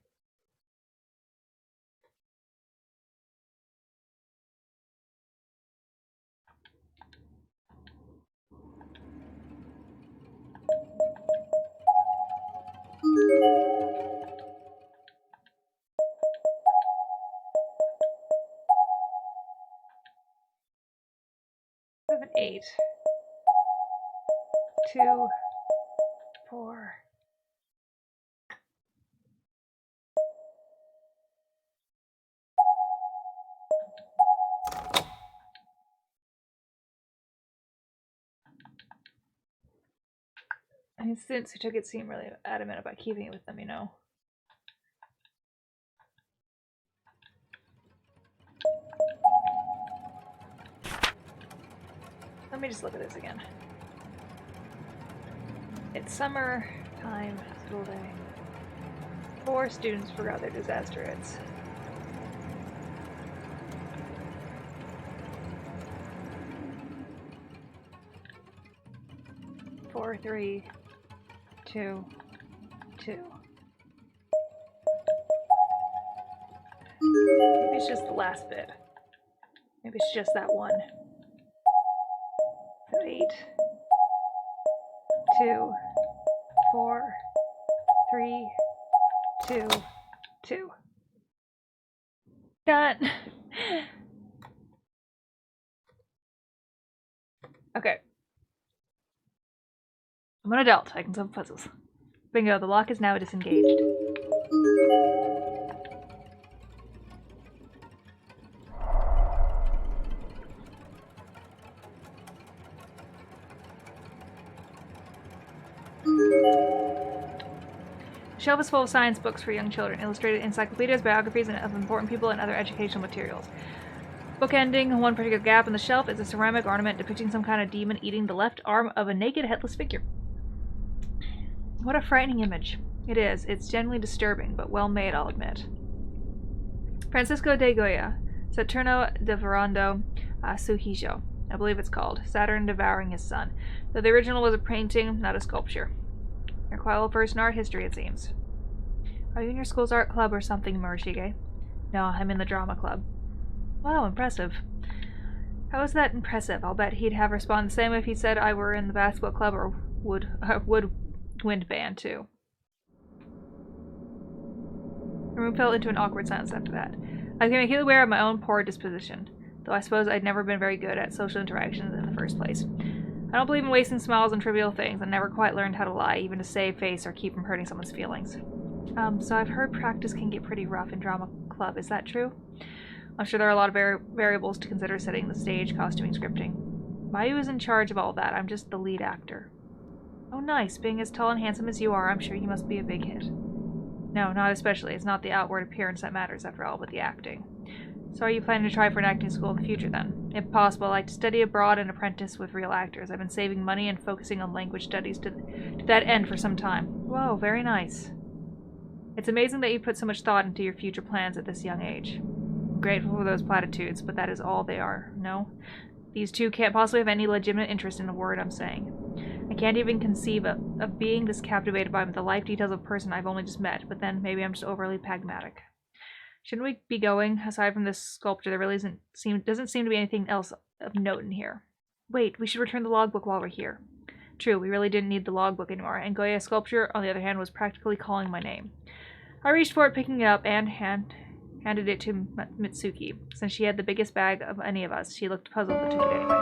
Seven, 8, 2, 4. And his students who took it seemed really adamant about keeping it with them, you know. Let me just look at this again. It's summer time, school day. 4 students forgot their disaster hits. 4, 3, 2, 2. Maybe it's just the last bit. Maybe it's just that one. So 8, 2, 4, 3, 2, 2. Done. Okay. I'm an adult. I can solve puzzles. Bingo, the lock is now disengaged. The shelf is full of science books for young children, illustrated encyclopedias, biographies, and of important people and other educational materials. Bookending one particular gap in the shelf is a ceramic ornament depicting some kind of demon eating the left arm of a naked, headless figure. What a frightening image. It is. It's genuinely disturbing, but well made, I'll admit. Francisco de Goya, Saturno devorando su hijo, I believe it's called. Saturn devouring his son. Though the original was a painting, not a sculpture. You're quite a well versed in art history, it seems. Are you in your school's art club or something, Murashige? No, I'm in the drama club. Wow, impressive. How is that impressive? I'll bet he'd have responded the same if he said I were in the basketball club or woodwind band, too. The room fell into an awkward silence after that. I became acutely aware of my own poor disposition, though I suppose I'd never been very good at social interactions in the first place. I don't believe in wasting smiles on trivial things, and never quite learned how to lie, even to save face or keep from hurting someone's feelings. So I've heard practice can get pretty rough in drama club. Is that true? I'm sure there are a lot of variables to consider setting the stage, costuming, scripting. Mayu is in charge of all that. I'm just the lead actor. Oh, nice. Being as tall and handsome as you are, I'm sure you must be a big hit. No, not especially. It's not the outward appearance that matters, after all, but the acting. So are you planning to try for an acting school in the future, then? If possible, I'd like to study abroad and apprentice with real actors. I've been saving money and focusing on language studies to that end for some time. Whoa, very nice. It's amazing that you put so much thought into your future plans at this young age. I'm grateful for those platitudes, but that is all they are, no? These two can't possibly have any legitimate interest in a word I'm saying. I can't even conceive of being this captivated by the life details of a person I've only just met, but then maybe I'm just overly pragmatic. Shouldn't we be going? Aside from this sculpture, there really doesn't seem to be anything else of note in here. Wait, we should return the logbook while we're here. True, we really didn't need the logbook anymore, and Goya's sculpture, on the other hand, was practically calling my name. I reached for it, picking it up, and handed it to Mitsuki. Since she had the biggest bag of any of us, she looked puzzled but took it anyway.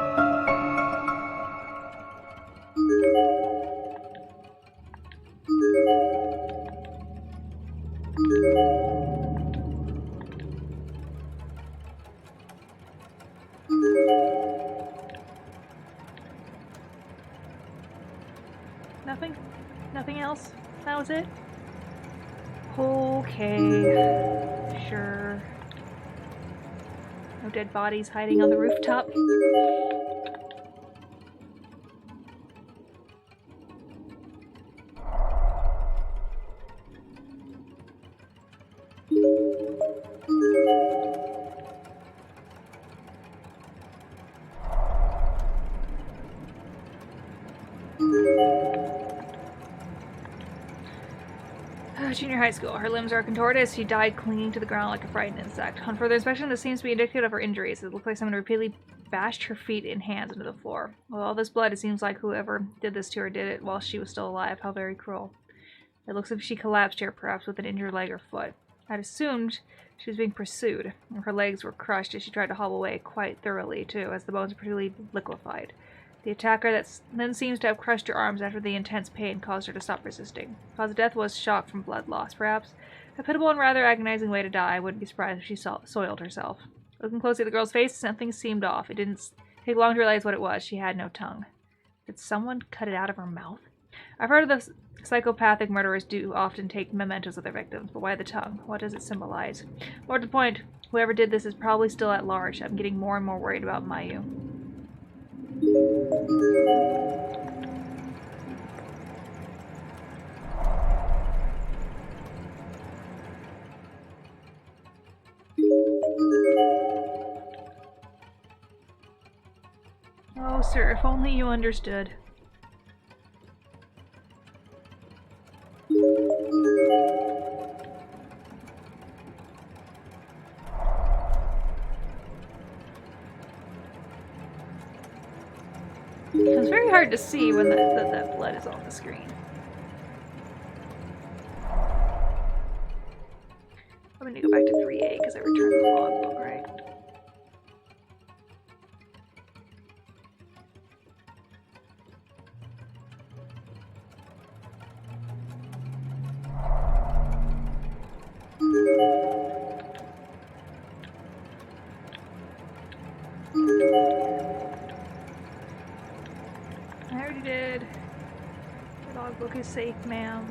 Nothing else? That was it? Okay. Sure. No dead bodies hiding on the rooftop. Junior high school. Her limbs are contorted as she died clinging to the ground like a frightened insect. On further inspection, this seems to be indicative of her injuries. It looks like someone repeatedly bashed her feet and hands into the floor. With all this blood, it seems like whoever did this to her did it while she was still alive. How very cruel. It looks as if she collapsed here, perhaps with an injured leg or foot. I'd assumed she was being pursued, and her legs were crushed as she tried to hobble away, quite thoroughly, too, as the bones were particularly liquefied. The attacker that then seems to have crushed her arms after the intense pain caused her to stop resisting. Cause of death was shock from blood loss, perhaps. A pitiable and rather agonizing way to die. I wouldn't be surprised if she soiled herself. Looking closely at the girl's face, something seemed off. It didn't take long to realize what it was. She had no tongue. Did someone cut it out of her mouth? I've heard of the psychopathic murderers do often take mementos of their victims, but why the tongue? What does it symbolize? More to the point, whoever did this is probably still at large. I'm getting more and more worried about Mayu. Oh, sir, if only you understood. It's very hard to see when that blood is on the screen. I'm gonna go back to 3A because I returned the logbook, right? I already did. The logbook is safe, ma'am.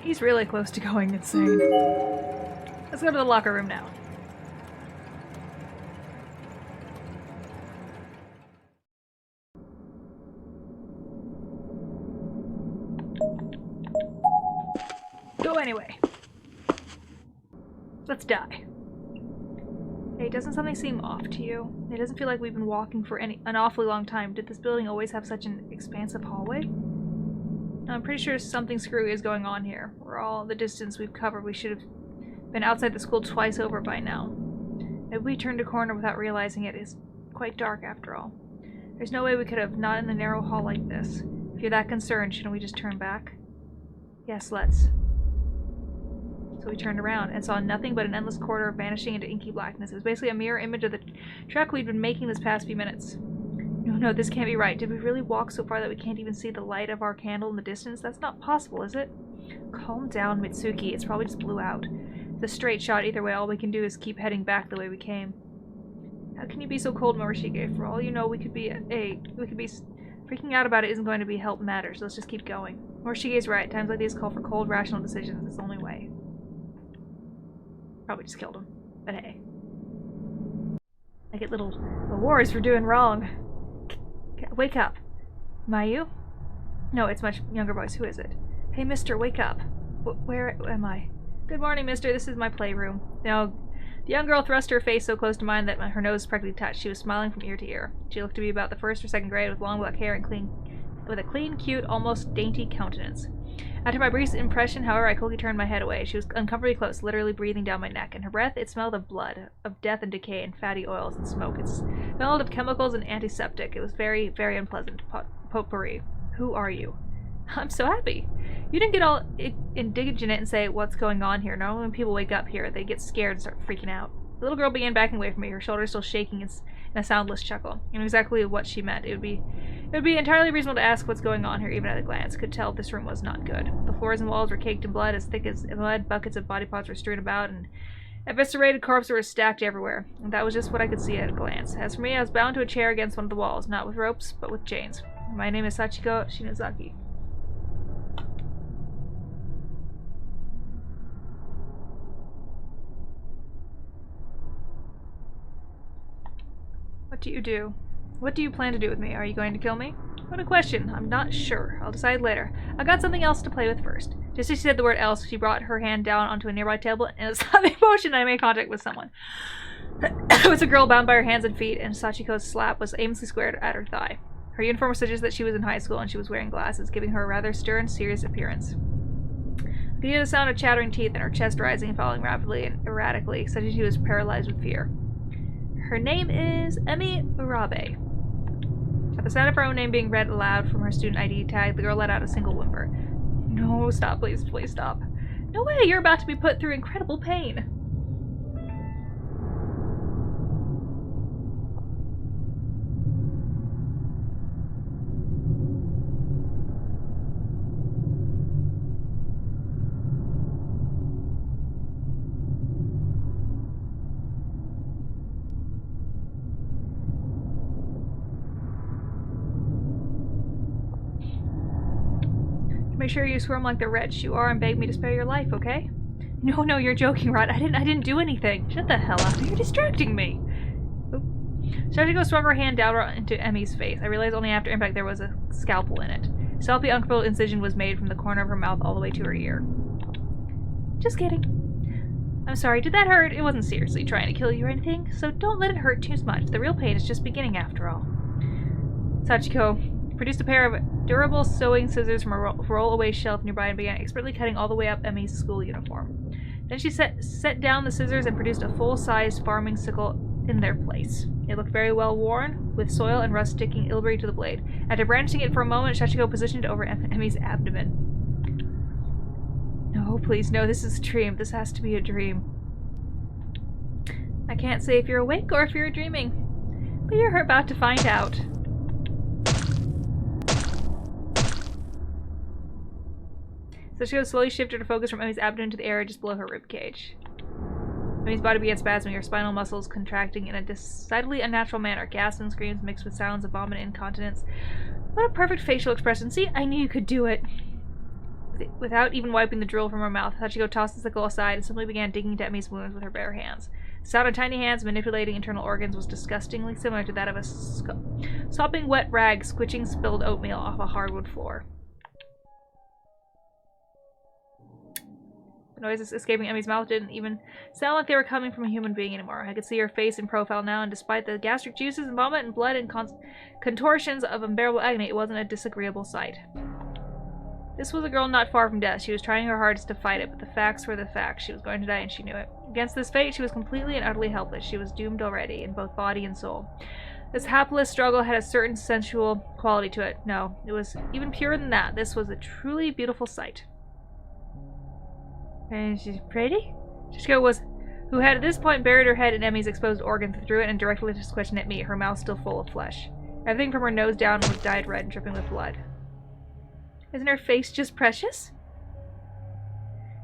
He's really close to going insane. Let's go to the locker room now. Go anyway. Let's die. Hey, doesn't something seem off to you? It doesn't feel like we've been walking for an awfully long time. Did this building always have such an expansive hallway? I'm pretty sure something screwy is going on here. For all the distance we've covered, we should have been outside the school twice over by now. If we turned a corner without realizing it, it's quite dark after all. There's no way we could have, not in the narrow hall like this. If you're that concerned, shouldn't we just turn back? Yes, let's. So we turned around and saw nothing but an endless corridor vanishing into inky blackness. It was basically a mirror image of the trek we'd been making this past few minutes. No, this can't be right. Did we really walk so far that we can't even see the light of our candle in the distance? That's not possible, is it? Calm down, Mitsuki. It's probably just blew out. It's a straight shot either way. All we can do is keep heading back the way we came. How can you be so cold, Morishige? For all you know, we could be freaking out about it isn't going to be help matters. Let's just keep going. Morishige's right. Times like these call for cold, rational decisions. It's the only way. Probably just killed him. But hey. I get little awards for doing wrong. Wake up. Mayu? No, it's much younger voice. Who is it? Hey, mister, wake up. Where am I? Good morning, mister. This is my playroom. Now, the young girl thrust her face so close to mine that her nose practically touched. She was smiling from ear to ear. She looked to be about the first or second grade with long black hair and with a clean, cute, almost dainty countenance. After my brief impression, however, I quickly turned my head away. She was uncomfortably close, literally breathing down my neck. And her breath, it smelled of blood, of death and decay and fatty oils and smoke. It smelled of chemicals and antiseptic. It was very, very unpleasant. Potpourri. Who are you? I'm so happy. You didn't get all indignant and say, what's going on here? Normally when people wake up here, they get scared and start freaking out. The little girl began backing away from me, her shoulders still shaking in a soundless chuckle. I knew exactly what she meant. It would be entirely reasonable to ask what's going on here, even at a glance. Could tell this room was not good. The floors and walls were caked in blood, as thick as mud. Buckets of body parts were strewn about, and eviscerated corpses were stacked everywhere. And that was just what I could see at a glance. As for me, I was bound to a chair against one of the walls, not with ropes, but with chains. My name is Sachiko Shinozaki. What do you do? What do you plan to do with me? Are you going to kill me? What a question. I'm not sure. I'll decide later. I got something else to play with first. Just as she said the word else, she brought her hand down onto a nearby table, and in a sudden motion, I made contact with someone. It was a girl bound by her hands and feet, and Sachiko's slap was aimlessly squared at her thigh. Her uniform suggested that she was in high school, and she was wearing glasses, giving her a rather stern, serious appearance. I could hear the sound of chattering teeth and her chest rising and falling rapidly and erratically, such as she was paralyzed with fear. Her name is Emi Urabe. At the sound of her own name being read aloud from her student ID tag, the girl let out a single whimper. No, stop, please, please stop. No way, you're about to be put through incredible pain. Make sure you squirm like the wretch you are and beg me to spare your life, okay? No, you're joking, Rod. I didn't do anything. Shut the hell up. You're distracting me. Shachiko swung her hand down into Emmy's face. I realized only after impact there was a scalpel in it. A stealthy, uncomfortable incision was made from the corner of her mouth all the way to her ear. Just kidding. I'm sorry, did that hurt? It wasn't seriously trying to kill you or anything, so don't let it hurt too much. The real pain is just beginning after all. Sachiko produced a pair of durable sewing scissors from a roll-away shelf nearby and began expertly cutting all the way up Emmy's school uniform. Then she set down the scissors and produced a full-sized farming sickle in their place. It looked very well worn, with soil and rust sticking illegally to the blade. After brandishing it for a moment, Shachiko positioned it over Emmy's abdomen. No, please, no, this is a dream. This has to be a dream. I can't say if you're awake or if you're dreaming, but you're about to find out. Shachiko slowly shifted her focus from Emmy's abdomen to the area just below her ribcage. Emmy's body began spasming, her spinal muscles contracting in a decidedly unnatural manner. Gasps and screams mixed with sounds of vomit and incontinence. What a perfect facial expression. See, I knew you could do it. Without even wiping the drool from her mouth, Hachiko tossed the sickle aside and simply began digging into Emmy's wounds with her bare hands. The sound of tiny hands manipulating internal organs was disgustingly similar to that of a sopping wet rag squishing spilled oatmeal off a hardwood floor. The noises escaping Emmy's mouth didn't even sound like they were coming from a human being anymore. I could see her face in profile now, and despite the gastric juices and vomit and blood and contortions of unbearable agony, it wasn't a disagreeable sight. This was a girl not far from death. She was trying her hardest to fight it, but the facts were the facts. She was going to die, and she knew it. Against this fate, she was completely and utterly helpless. She was doomed already, in both body and soul. This hapless struggle had a certain sensual quality to it. No, it was even purer than that. This was a truly beautiful sight. And she's pretty? Shachiko was, who had at this point buried her head in Emmy's exposed organs, threw it and directed this question at me, her mouth still full of flesh. Everything from her nose down was dyed red and dripping with blood. Isn't her face just precious?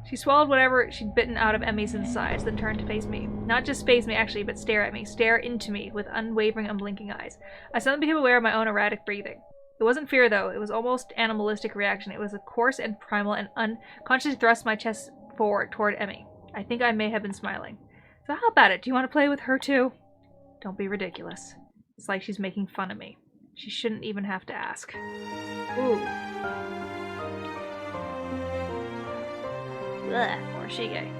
She swallowed whatever she'd bitten out of Emmy's insides, then turned to face me. Not just face me, actually, but stare at me. Stare into me, with unwavering, unblinking eyes. I suddenly became aware of my own erratic breathing. It wasn't fear, though. It was almost animalistic reaction. It was a coarse and primal and unconsciously thrust my chest forward toward Emmy. I think I may have been smiling. So how about it? Do you want to play with her, too? Don't be ridiculous. It's like she's making fun of me. She shouldn't even have to ask. Ooh. Ugh, or Shige.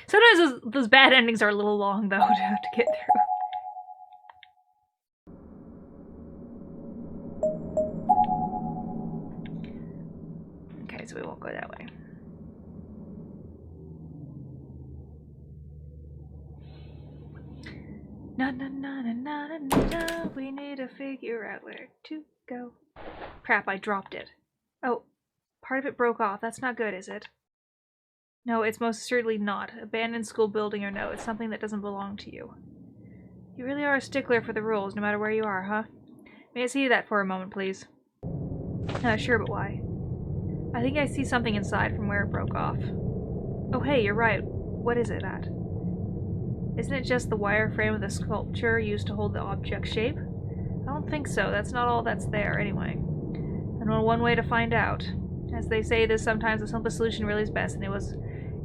Sometimes those bad endings are a little long, though, to get through. Okay, so we won't go that way. Na, we need to figure out where to go. Crap, I dropped it. Oh, part of it broke off. That's not good, is it? No, it's most certainly not. Abandoned school building or no, it's something that doesn't belong to you. You really are a stickler for the rules, no matter where you are, huh? May I see that for a moment, please? Sure, but why? I think I see something inside from where it broke off. Oh hey, you're right. What is it at? Isn't it just the wire frame of the sculpture used to hold the object's shape? I don't think so. That's not all that's there, anyway. And well, one way to find out. As they say, there's sometimes the simplest solution really is best, and it was...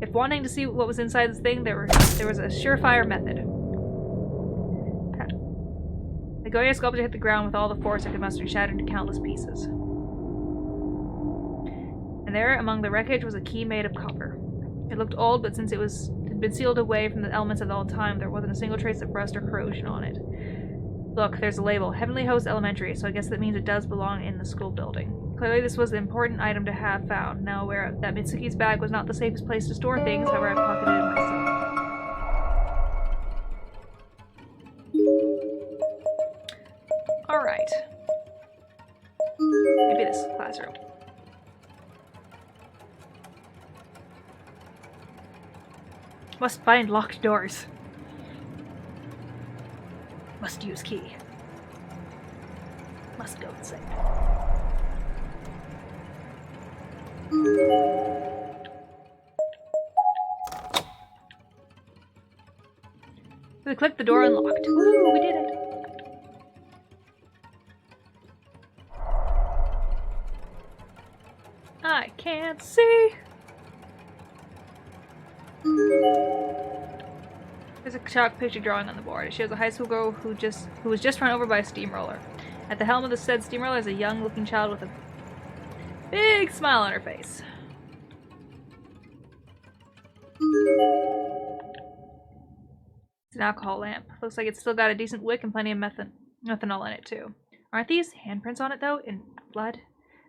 If wanting to see what was inside this thing, there was a surefire method. The Goya sculpture hit the ground with all the force it could muster and shattered into countless pieces. And there, among the wreckage, was a key made of copper. It looked old, but since it had been sealed away from the elements of all time, there wasn't a single trace of rust or corrosion on it. Look, there's a label, Heavenly Host Elementary, so I guess that means it does belong in the school building. Clearly this was an important item to have found. Now aware that Mitsuki's bag was not the safest place to store things, however I pocketed it myself. Alright. Maybe this classroom. Must find locked doors. Must use key. Must go inside. We clicked, the door unlocked. Woo, we did it! I can't see! There's a chalk picture drawing on the board. It shows a high school girl who was just run over by a steamroller. At the helm of the said steamroller is a young-looking child with a big smile on her face. It's an alcohol lamp. Looks like it's still got a decent wick and plenty of methanol in it, too. Aren't these handprints on it, though? In blood?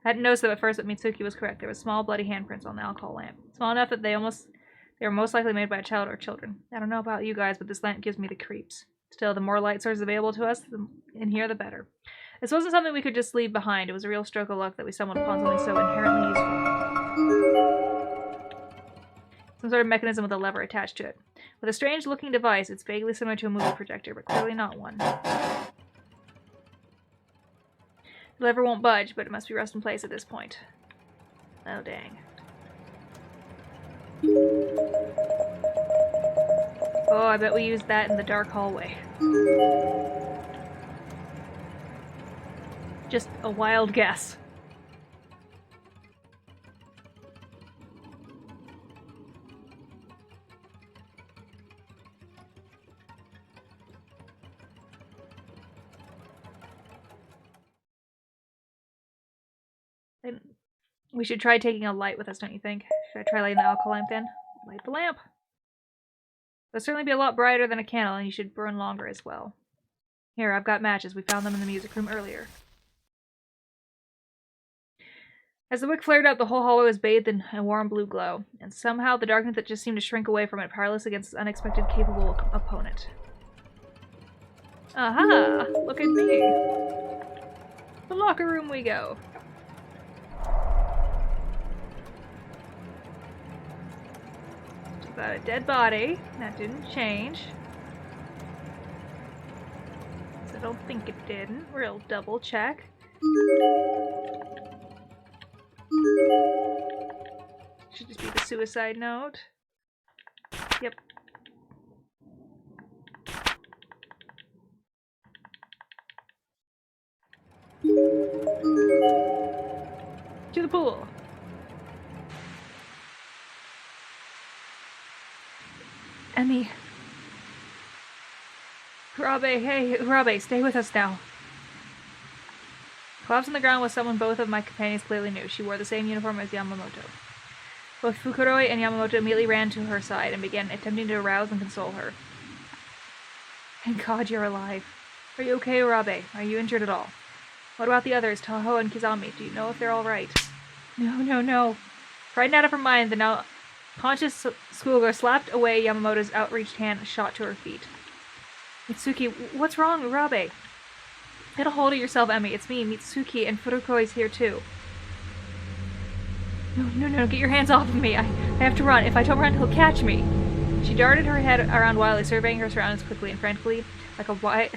I hadn't noticed them at first, but Mitsuki was correct. There were small, bloody handprints on the alcohol lamp. Small enough that they were most likely made by a child or children. I don't know about you guys, but this lamp gives me the creeps. Still, the more light sources available to us in here, the better. This wasn't something we could just leave behind. It was a real stroke of luck that we stumbled upon something so inherently useful. Some sort of mechanism with a lever attached to it. With a strange-looking device, it's vaguely similar to a movie projector, but clearly not one. The lever won't budge, but it must be rest in place at this point. Oh, dang. Oh, I bet we used that in the dark hallway. Just a wild guess. We should try taking a light with us, don't you think? Should I try lighting the alcohol lamp then? Light the lamp! It'll certainly be a lot brighter than a candle, and you should burn longer as well. Here, I've got matches. We found them in the music room earlier. As the wick flared up, the whole hallway was bathed in a warm blue glow, and somehow the darkness that just seemed to shrink away from it, powerless against this unexpected, capable opponent. Aha! Look at me! The locker room we go! Got a dead body. That didn't change. I don't think it didn't. We'll double check. Should just be the suicide note. Yep. To the pool. Emmy. Urabe, hey, Urabe, stay with us now. Collapsed on the ground was someone both of my companions clearly knew. She wore the same uniform as Yamamoto. Both Fukuroi and Yamamoto immediately ran to her side and began attempting to arouse and console her. Thank God you're alive. Are you okay, Urabe? Are you injured at all? What about the others, Taho and Kizami? Do you know if they're all right? No. Frightened out of her mind, the now conscious schoolgirl slapped away Yamamoto's outreached hand and shot to her feet. Mitsuki, what's wrong, Urabe? Get a hold of yourself, Emmy. It's me, Mitsuki, and Furukoi's here too. No, get your hands off of me. I have to run. If I don't run, he'll catch me. She darted her head around wildly, surveying her surroundings quickly and frantically, like a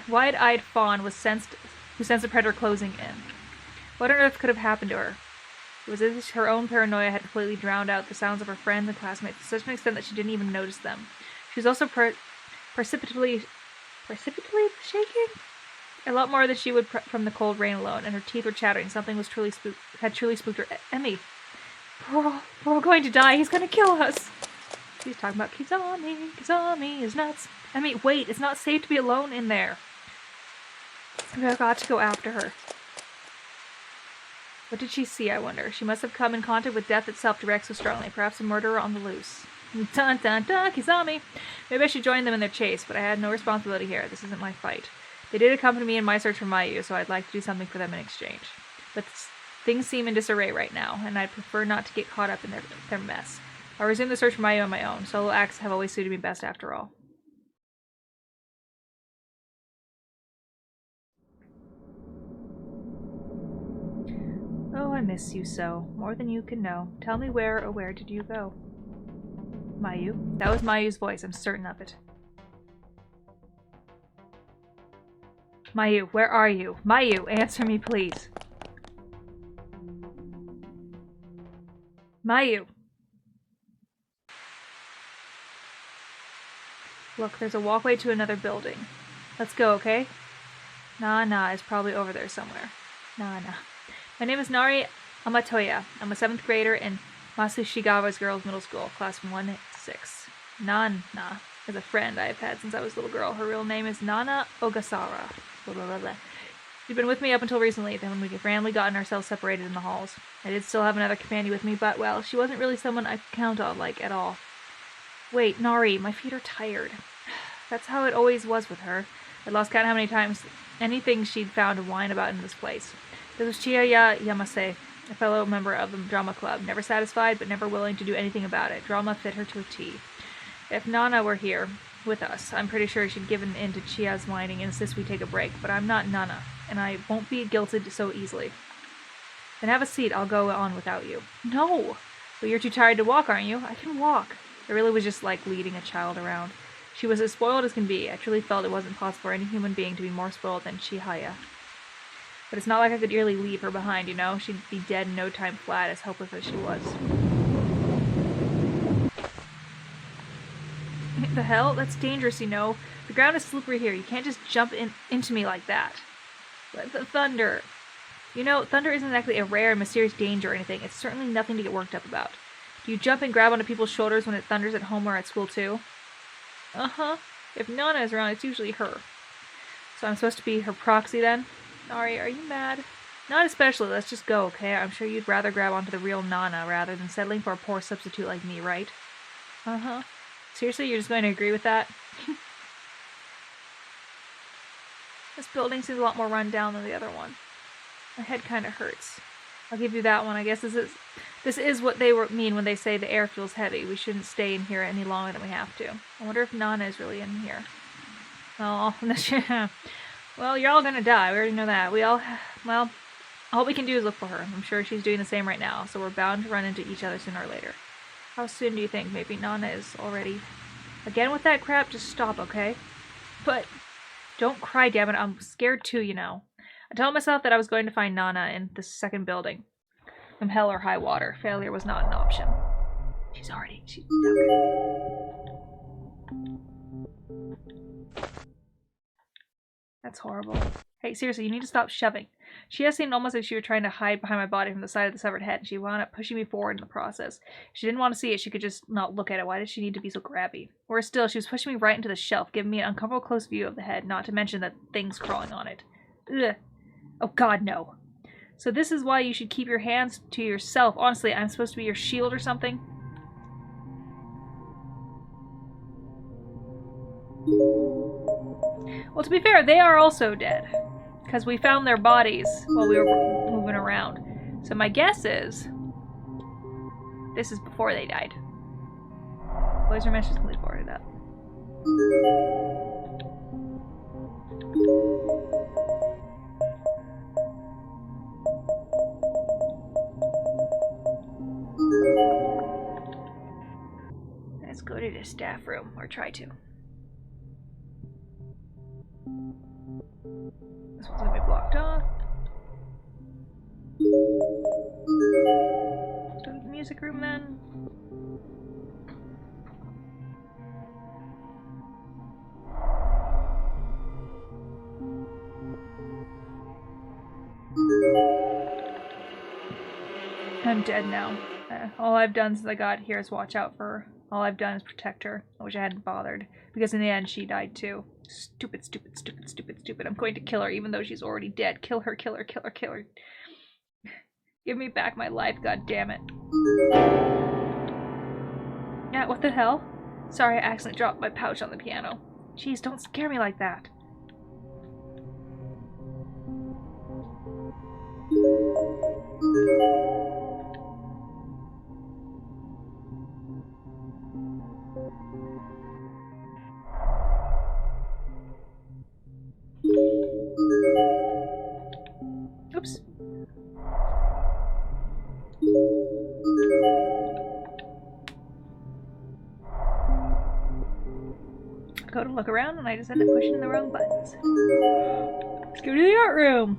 wide-eyed fawn who sensed a predator closing in. What on earth could have happened to her? It was as if her own paranoia had completely drowned out the sounds of her friends and classmates to such an extent that she didn't even notice them. She was also precipitately shaking? A lot more than she would from the cold rain alone, and her teeth were chattering. Something had truly spooked her. Emmy, we're all going to die. He's going to kill us. She's talking about Kizami. Kizami is nuts. Emmy, wait. It's not safe to be alone in there. I've got to go after her. What did she see, I wonder? She must have come in contact with death itself to react so strongly. Perhaps a murderer on the loose. Dun dun dun, Kizami! Maybe I should join them in their chase, but I had no responsibility here. This isn't my fight. They did accompany me in my search for Mayu, so I'd like to do something for them in exchange. But things seem in disarray right now, and I'd prefer not to get caught up in their mess. I'll resume the search for Mayu on my own. Solo acts have always suited me best after all. Oh, I miss you so. More than you can know. Tell me where did you go? Mayu? That was Mayu's voice, I'm certain of it. Mayu, where are you? Mayu, answer me, please. Mayu. Look, there's a walkway to another building. Let's go, okay? Nah is probably over there somewhere. Nah. My name is Nari Amatoya. I'm a 7th grader in Masushigawa's Girls' Middle School, class 1-6. Nana is a friend I have had since I was a little girl. Her real name is Nana Ogasara. Blah, blah, blah, blah. She'd been with me up until recently, then when we randomly gotten ourselves separated in the halls. I did still have another companion with me, but, well, she wasn't really someone I could count on, like, at all. Wait, Nari, my feet are tired. That's how it always was with her. I lost count how many times anything she'd found to whine about in this place. This was Chiyaya Yamase, a fellow member of the drama club, never satisfied but never willing to do anything about it. Drama fit her to a T. If Nana were here with us, I'm pretty sure she'd given in to Chia's whining and insist we take a break, but I'm not Nana, and I won't be guilted so easily. Then have a seat, I'll go on without you. No! But you're too tired to walk, aren't you? I can walk. It really was just like leading a child around. She was as spoiled as can be. I truly felt it wasn't possible for any human being to be more spoiled than Chihaya. But it's not like I could really leave her behind, you know? She'd be dead in no time flat, as hopeless as she was. The hell? That's dangerous, you know? The ground is slippery here. You can't just jump into me like that. The thunder. You know, thunder isn't exactly a rare and mysterious danger or anything. It's certainly nothing to get worked up about. Do you jump and grab onto people's shoulders when it thunders at home or at school, too? Uh-huh. If Nana is around, it's usually her. So I'm supposed to be her proxy, then? Nari, are you mad? Not especially. Let's just go, okay? I'm sure you'd rather grab onto the real Nana rather than settling for a poor substitute like me, right? Uh-huh. Seriously, you're just going to agree with that? This building seems a lot more run down than the other one. My head kind of hurts. I'll give you that one. I guess this is what they mean when they say the air feels heavy. We shouldn't stay in here any longer than we have to. I wonder if Nana is really in here. Oh, well, you're all gonna die. We already know that. Well, all we can do is look for her. I'm sure she's doing the same right now, so we're bound to run into each other sooner or later. How soon do you think? Maybe Nana is already... Again with that crap? Just stop, okay? But don't cry, damn it. I'm scared too, you know. I told myself that I was going to find Nana in the second building. From hell or high water. Failure was not an option. She's okay. That's horrible. Hey, seriously, you need to stop shoving. She has seemed almost like she was trying to hide behind my body from the side of the severed head, and she wound up pushing me forward in the process. If she didn't want to see it, she could just not look at it. Why did she need to be so grabby? Worse still, she was pushing me right into the shelf, giving me an uncomfortable close view of the head, not to mention the things crawling on it. Ugh. Oh god, no. So this is why you should keep your hands to yourself. Honestly, I'm supposed to be your shield or something? Well, to be fair, they are also dead. Because we found their bodies while we were moving around. So my guess is... this is before they died. Laser mesh is completely boarded up. Let's go to the staff room, or try to. This one's gonna be blocked off. Go to the music room then. I'm dead now. All I've done since I got here is watch out for her. All I've done is protect her. I wish I hadn't bothered. Because in the end, she died too. Stupid, stupid, stupid, stupid, stupid. I'm going to kill her even though she's already dead. Kill her, kill her, kill her, kill her. Give me back my life, god damn it. Yeah, what the hell? Sorry, I accidentally dropped my pouch on the piano. Jeez, don't scare me like that. Oops. I go to look around and I just end up pushing the wrong buttons. Let's go to the art room.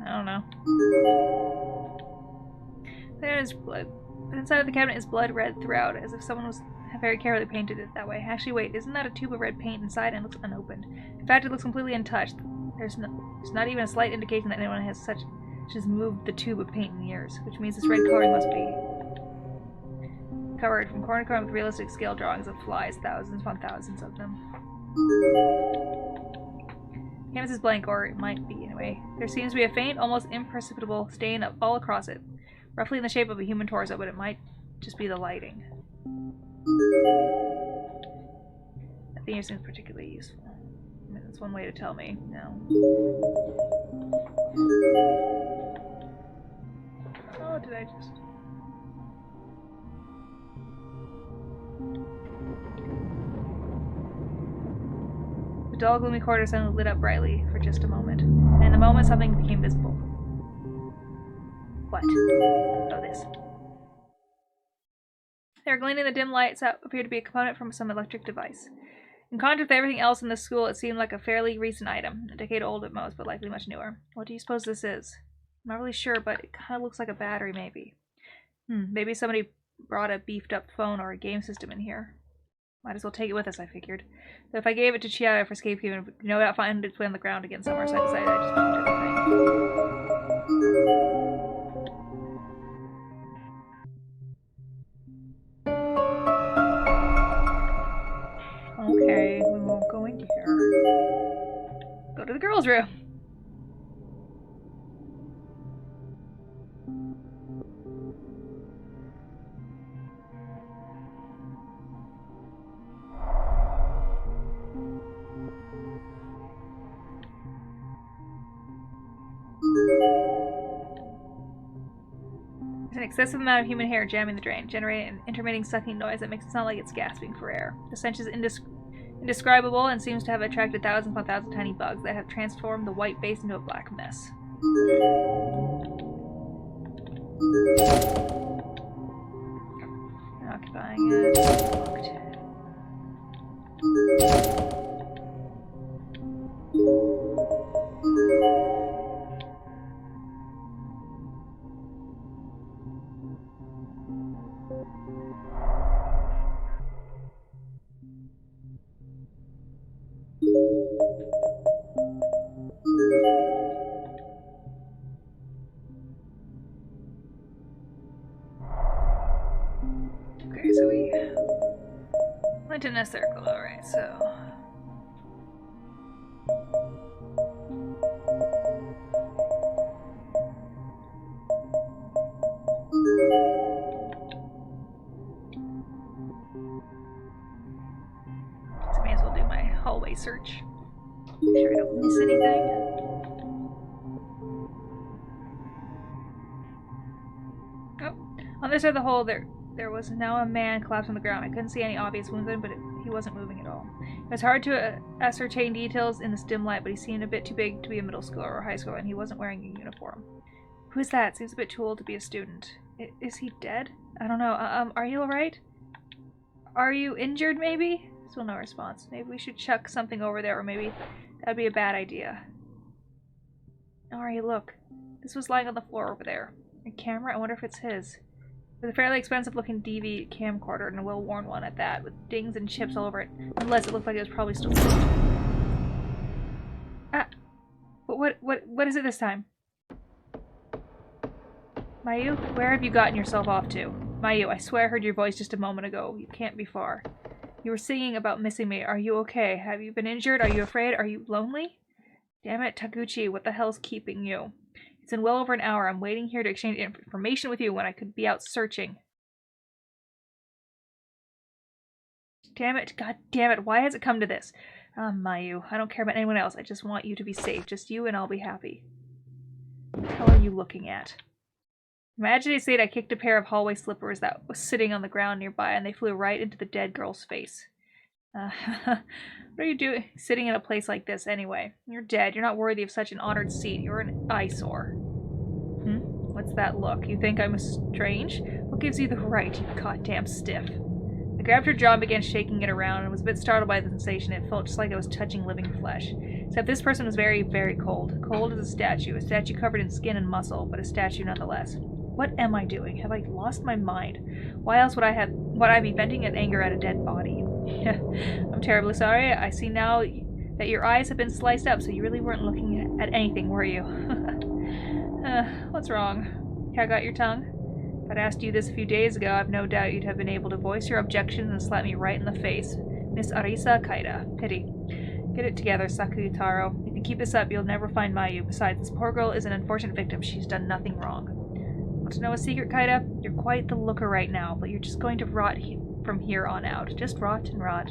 I don't know. There is blood. But inside of the cabinet is blood red throughout, as if someone was very carefully painted it that way. Actually, wait, isn't that a tube of red paint inside and it looks unopened? In fact, it looks completely untouched. There's not even a slight indication that anyone has just moved the tube of paint in years, which means this red coloring must be covered from corner to corner with realistic scale drawings of flies, thousands upon thousands of them. The canvas is blank, or it might be anyway. There seems to be a faint, almost imperceptible stain all across it, roughly in the shape of a human torso, but it might just be the lighting. Nothing here seems particularly useful. I mean, that's one way to tell me. No. Oh, did I just... The dull, gloomy corridor suddenly lit up brightly for just a moment. And in the moment, something became visible. What? Oh, this. There, gleaming in the dim light, appeared to be a component from some electric device. In contrast to everything else in the school, it seemed like a fairly recent item, a decade old at most, but likely much newer. What do you suppose this is? I'm not really sure, but it kind of looks like a battery, maybe. Maybe somebody brought a beefed-up phone or a game system in here. Might as well take it with us, I figured. So if I gave it to Chia for safekeeping, no doubt find it on the ground again somewhere, so I decided I'd just put it in the thing. Okay, we won't go in here. Go to the girls' room. There's an excessive amount of human hair jamming the drain, generating an intermittent sucking noise that makes it sound like it's gasping for air. The stench is indescribable and seems to have attracted thousands upon thousands of tiny bugs that have transformed the white base into a black mess. Occupying it. Locked. Okay, so we went in a circle, alright, so... So I may as well do my hallway search. Make sure I don't miss anything. Oh, on this side of the hole, there was now a man collapsed on the ground. I couldn't see any obvious wounds in him, but he wasn't moving at all. It was hard to ascertain details in this dim light, but he seemed a bit too big to be a middle schooler or high schooler, and he wasn't wearing a uniform. Who's that? Seems a bit too old to be a student. Is he dead? I don't know. Are you alright? Are you injured, maybe? Still no response. Maybe we should chuck something over there, or maybe that'd be a bad idea. Alright, look. This was lying on the floor over there. A camera? I wonder if it's his. With a fairly expensive-looking DV camcorder, and a well-worn one at that, with dings and chips all over it. Nonetheless, it looked like it was probably still... Ah! What is it this time? Mayu, where have you gotten yourself off to? Mayu, I swear I heard your voice just a moment ago. You can't be far. You were singing about missing me. Are you okay? Have you been injured? Are you afraid? Are you lonely? Damn it, Taguchi, what the hell's keeping you? It's been well over an hour. I'm waiting here to exchange information with you when I could be out searching. Damn it, god damn it, why has it come to this? Mayu, I don't care about anyone else. I just want you to be safe. Just you and I'll be happy. What the hell are you looking at? Imagine I said I kicked a pair of hallway slippers that was sitting on the ground nearby, and they flew right into the dead girl's face. What are you doing sitting in a place like this anyway? You're dead. You're not worthy of such an honored seat. You're an eyesore. What's that look? You think I'm strange? What gives you the right, you goddamn stiff? I grabbed her jaw and began shaking it around, and was a bit startled by the sensation. It felt just like I was touching living flesh. Except this person was very, very cold. Cold as a statue covered in skin and muscle, but a statue nonetheless. What am I doing? Have I lost my mind? Why else would I be venting in anger at a dead body? I'm terribly sorry. I see now that your eyes have been sliced up, so you really weren't looking at anything, were you? What's wrong? Have I got your tongue? If I'd asked you this a few days ago, I've no doubt you'd have been able to voice your objections and slap me right in the face. Miss Arisa Kaida. Pity. Get it together, Sakutaro. If you keep this up, you'll never find Mayu. Besides, this poor girl is an unfortunate victim. She's done nothing wrong. Want to know a secret, Kaida? You're quite the looker right now, but you're just going to rot from here on out. Just rot and rot.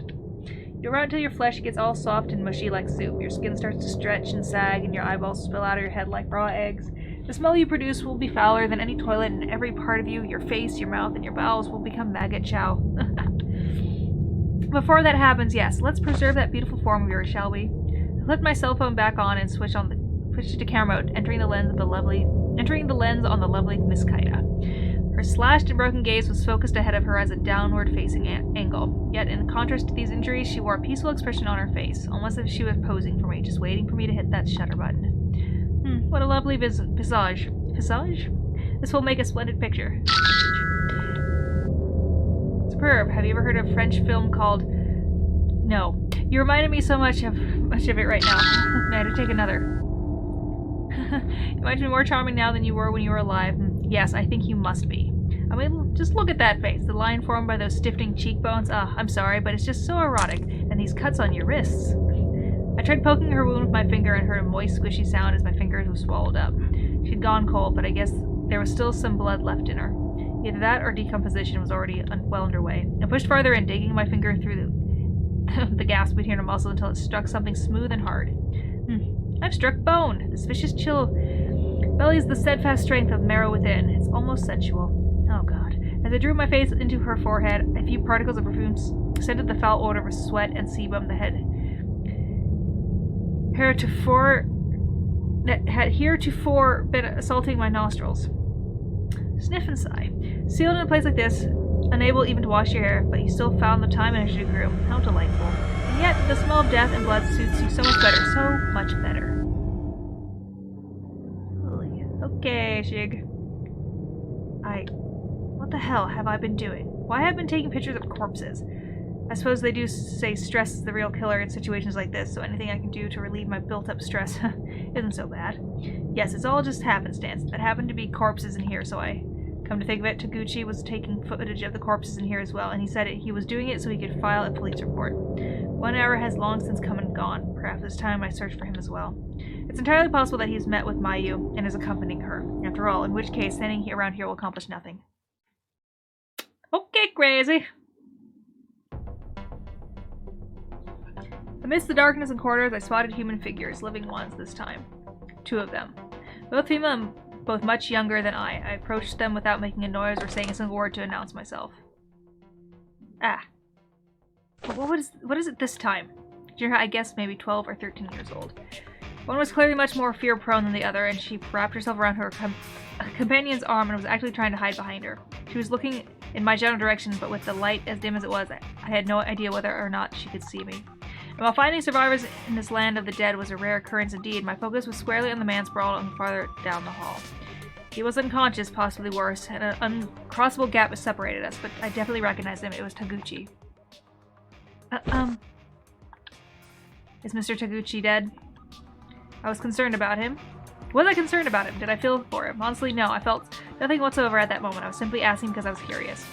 You'll rot until your flesh gets all soft and mushy like soup. Your skin starts to stretch and sag, and your eyeballs spill out of your head like raw eggs. The smell you produce will be fouler than any toilet, and every part of you, your face, your mouth, and your bowels will become maggot chow. Before that happens, yes, let's preserve that beautiful form of yours, shall we? I flipped my cell phone back on and switched it to camera mode, entering the lens on the lovely Miss Kaida. Her slashed and broken gaze was focused ahead of her as a downward-facing angle. Yet, in contrast to these injuries, she wore a peaceful expression on her face, almost as if she was posing for me, just waiting for me to hit that shutter button. What a lovely visage. Visage? This will make a splendid picture. Superb. Have you ever heard of a French film called... No. You reminded me so much of it right now. I had to take another. You might be more charming now than you were when you were alive. Yes, I think you must be. I mean, just look at that face. The line formed by those stiffening cheekbones. I'm sorry, but it's just so erotic. And these cuts on your wrists. I tried poking her wound with my finger and heard a moist, squishy sound as my fingers were swallowed up. She'd gone cold, but I guess there was still some blood left in her. Either that or decomposition was already well underway. I pushed farther in, digging my finger through the gasp between her muscle until it struck something smooth and hard. I've struck bone. This vicious chill bellies the steadfast strength of marrow within. It's almost sensual. Oh, God. As I drew my face into her forehead, a few particles of perfume scented the foul odor of sweat and sebum that had heretofore been assaulting my nostrils. Sniff and sigh. Sealed in a place like this, unable even to wash your hair, but you still found the time and energy to groom. How delightful. And yet, the smell of death and blood suits you so much better. So much better. Okay, Shig. What the hell have I been doing? Why have I been taking pictures of corpses? I suppose they do say stress is the real killer in situations like this, so anything I can do to relieve my built-up stress isn't so bad. Yes, it's all just happenstance. There happened to be corpses in here, so come to think of it, Taguchi was taking footage of the corpses in here as well, and he said he was doing it so he could file a police report. 1 hour has long since come and gone. Perhaps it's time I searched for him as well. It's entirely possible that he's met with Mayu and is accompanying her. After all, in which case, standing around here will accomplish nothing. Okay, crazy. Amidst the darkness and corridors, I spotted human figures, living ones this time. 2 of them. Both female and both much younger than I. I approached them without making a noise or saying a single word to announce myself. What is it this time? Junior, I guess maybe 12 or 13 years old. One was clearly much more fear-prone than the other, and she wrapped herself around her companion's arm and was actually trying to hide behind her. She was looking in my general direction, but with the light as dim as it was, I had no idea whether or not she could see me. And while finding survivors in this land of the dead was a rare occurrence indeed, my focus was squarely on the man sprawled on farther down the hall. He was unconscious, possibly worse, and an uncrossable gap separated us, but I definitely recognized him. It was Taguchi. Is Mr. Taguchi dead? I was concerned about him. Was I concerned about him? Did I feel for him? Honestly, no. I felt nothing whatsoever at that moment. I was simply asking because I was curious.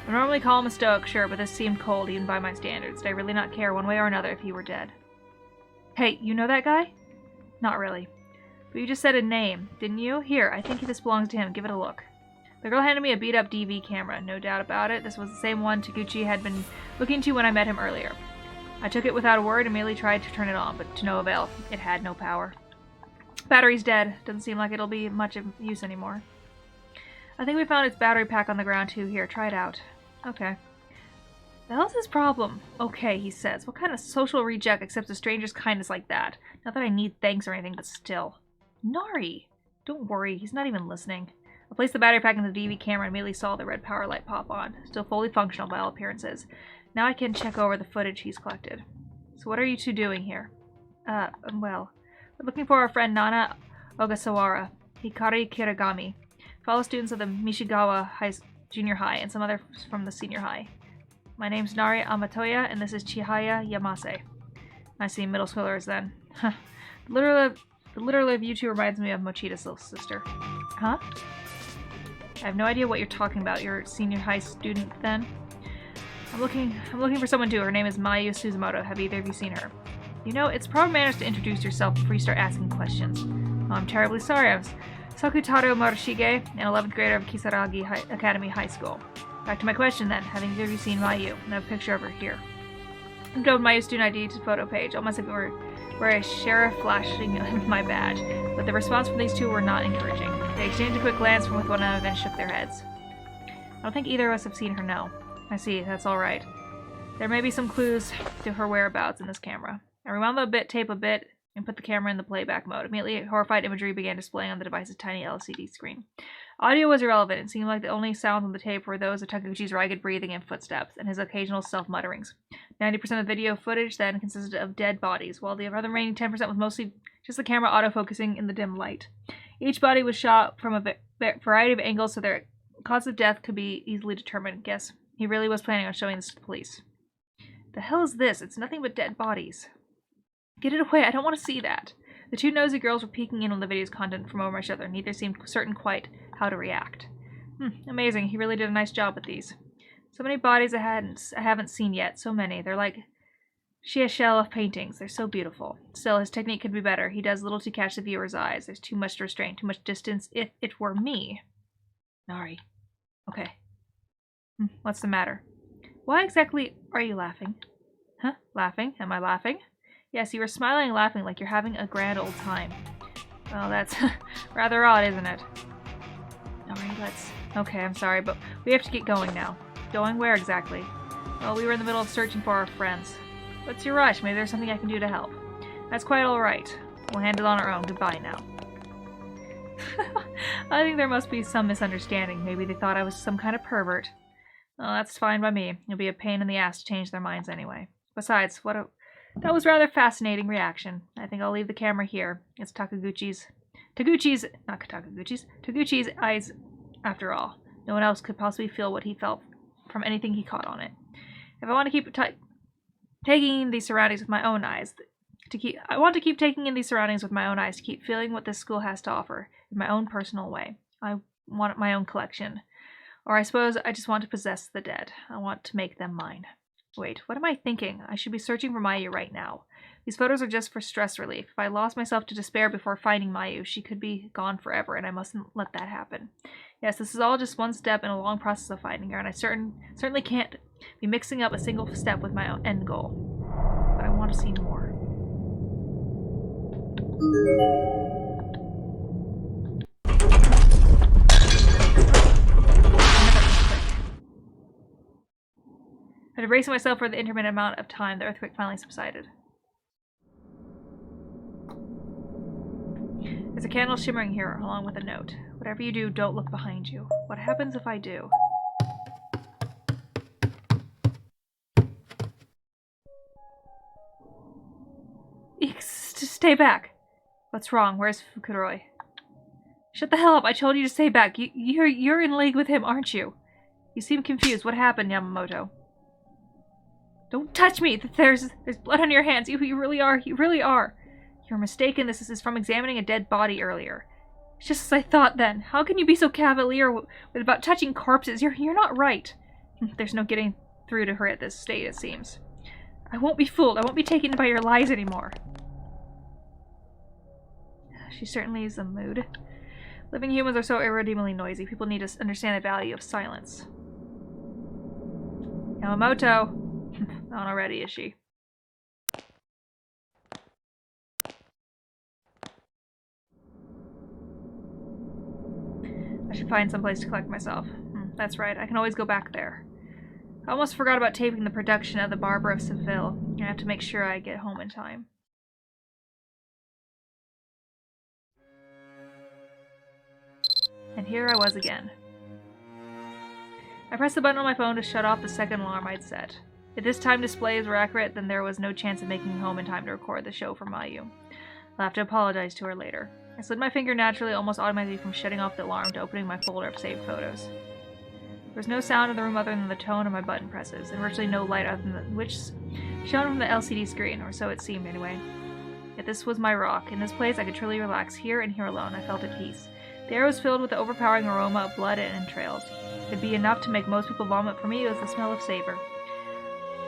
I'm normally calm and stoic, sure, but this seemed cold even by my standards. Did I really not care one way or another if he were dead? Hey, you know that guy? Not really. But you just said a name, didn't you? Here, I think this belongs to him. Give it a look. The girl handed me a beat-up DV camera. No doubt about it. This was the same one Taguchi had been looking to when I met him earlier. I took it without a word and merely tried to turn it on, but to no avail. It had no power. Battery's dead. Doesn't seem like it'll be much of use anymore. I think we found its battery pack on the ground too. Here, try it out. Okay. The hell's his problem? Okay, he says. What kind of social reject accepts a stranger's kindness like that? Not that I need thanks or anything, but still. Nari! Don't worry, he's not even listening. I placed the battery pack in the DV camera and immediately saw the red power light pop on. Still fully functional by all appearances. Now I can check over the footage he's collected. So what are you two doing here? Well, we're looking for our friend Nana Ogasawara, Hikari Kirigami, fellow students of the Mishigawa Junior High, and some others from the senior high. My name's Nari Amatoya, and this is Chihaya Yamase. I see middle schoolers then. The literal of you two reminds me of Mochita's little sister. Huh? I have no idea what you're talking about. You're a senior high student then? I'm looking for someone too. Her name is Mayu Suzumoto. Have either of you seen her? You know, it's proper manners to introduce yourself before you start asking questions. Oh, I'm terribly sorry. I was Sakutaro Marushige, an 11th grader of Kisaragi Academy High School. Back to my question then. Have either of you seen Mayu? And I have a picture of her here. I uploaded Mayu's student ID to the photo page. Almost like we were a sheriff flashing my badge. But the response from these two were not encouraging. They exchanged a quick glance with one another and then shook their heads. I don't think either of us have seen her, no. I see, that's alright. There may be some clues to her whereabouts in this camera. I rewound the tape a bit and put the camera in the playback mode. Immediately, horrified imagery began displaying on the device's tiny LCD screen. Audio was irrelevant. It seemed like the only sounds on the tape were those of Takuchi's ragged breathing and footsteps, and his occasional self-mutterings. 90% of the video footage then consisted of dead bodies, while the other remaining 10% was mostly just the camera autofocusing in the dim light. Each body was shot from a variety of angles so their cause of death could be easily determined. Guess he really was planning on showing this to the police. The hell is this? It's nothing but dead bodies. Get it away, I don't want to see that. The two nosy girls were peeking in on the video's content from over my shoulder. Neither seemed certain quite how to react. Amazing, he really did a nice job with these. So many bodies I haven't seen yet, so many. They're like shell of paintings. They're so beautiful. Still, his technique could be better. He does little to catch the viewer's eyes. There's too much restraint, too much distance. If it were me. Nari. Okay. What's the matter? Why exactly are you laughing? Huh? Laughing? Am I laughing? Yes, you were smiling and laughing like you're having a grand old time. Well, that's rather odd, isn't it? Alright, let's... Okay, I'm sorry, but we have to get going now. Going where exactly? Well, we were in the middle of searching for our friends. What's your rush? Maybe there's something I can do to help. That's quite alright. We'll handle it on our own. Goodbye now. I think there must be some misunderstanding. Maybe they thought I was some kind of pervert. Well, that's fine by me. It'll be a pain in the ass to change their minds anyway. Besides, that was a rather fascinating reaction. I think I'll leave the camera here. It's Takuchi's eyes after all. No one else could possibly feel what he felt from anything he caught on it. If I want to keep taking in these surroundings with my own eyes, to keep feeling what this school has to offer in my own personal way. I want my own collection. Or I suppose I just want to possess the dead. I want to make them mine. Wait, what am I thinking? I should be searching for Mayu right now. These photos are just for stress relief. If I lost myself to despair before finding Mayu, she could be gone forever, and I mustn't let that happen. Yes, this is all just one step in a long process of finding her, and I certainly can't be mixing up a single step with my own end goal. But I want to see more. After bracing myself for the intermittent amount of time, the earthquake finally subsided. There's a candle shimmering here, along with a note. Whatever you do, don't look behind you. What happens if I do? Stay back. What's wrong? Where's Fukuroi? Shut the hell up. I told you to stay back. You're in league with him, aren't you? You seem confused. What happened, Yamamoto? Don't touch me! There's blood on your hands. You really are. You really are. You're mistaken. This is from examining a dead body earlier. It's just as I thought then. How can you be so cavalier about touching corpses? You're not right. There's no getting through to her at this state, it seems. I won't be fooled. I won't be taken by your lies anymore. She certainly is a mood. Living humans are so irredeemably noisy. People need to understand the value of silence. Yamamoto! Not already, is she? I should find some place to collect myself. That's right, I can always go back there. I almost forgot about taping the production of The Barber of Seville. I have to make sure I get home in time. And here I was again. I pressed the button on my phone to shut off the second alarm I'd set. If this time displays were accurate, then there was no chance of making it home in time to record the show for Mayu. I'll have to apologize to her later. I slid my finger naturally, almost automatically, from shutting off the alarm to opening my folder of saved photos. There was no sound in the room other than the tone of my button presses, and virtually no light other than which shone from the LCD screen, or so it seemed anyway. Yet this was my rock. In this place I could truly relax. Here and here alone I felt at peace. The air was filled with the overpowering aroma of blood and entrails. It'd be enough to make most people vomit. For me, it was the smell of savor.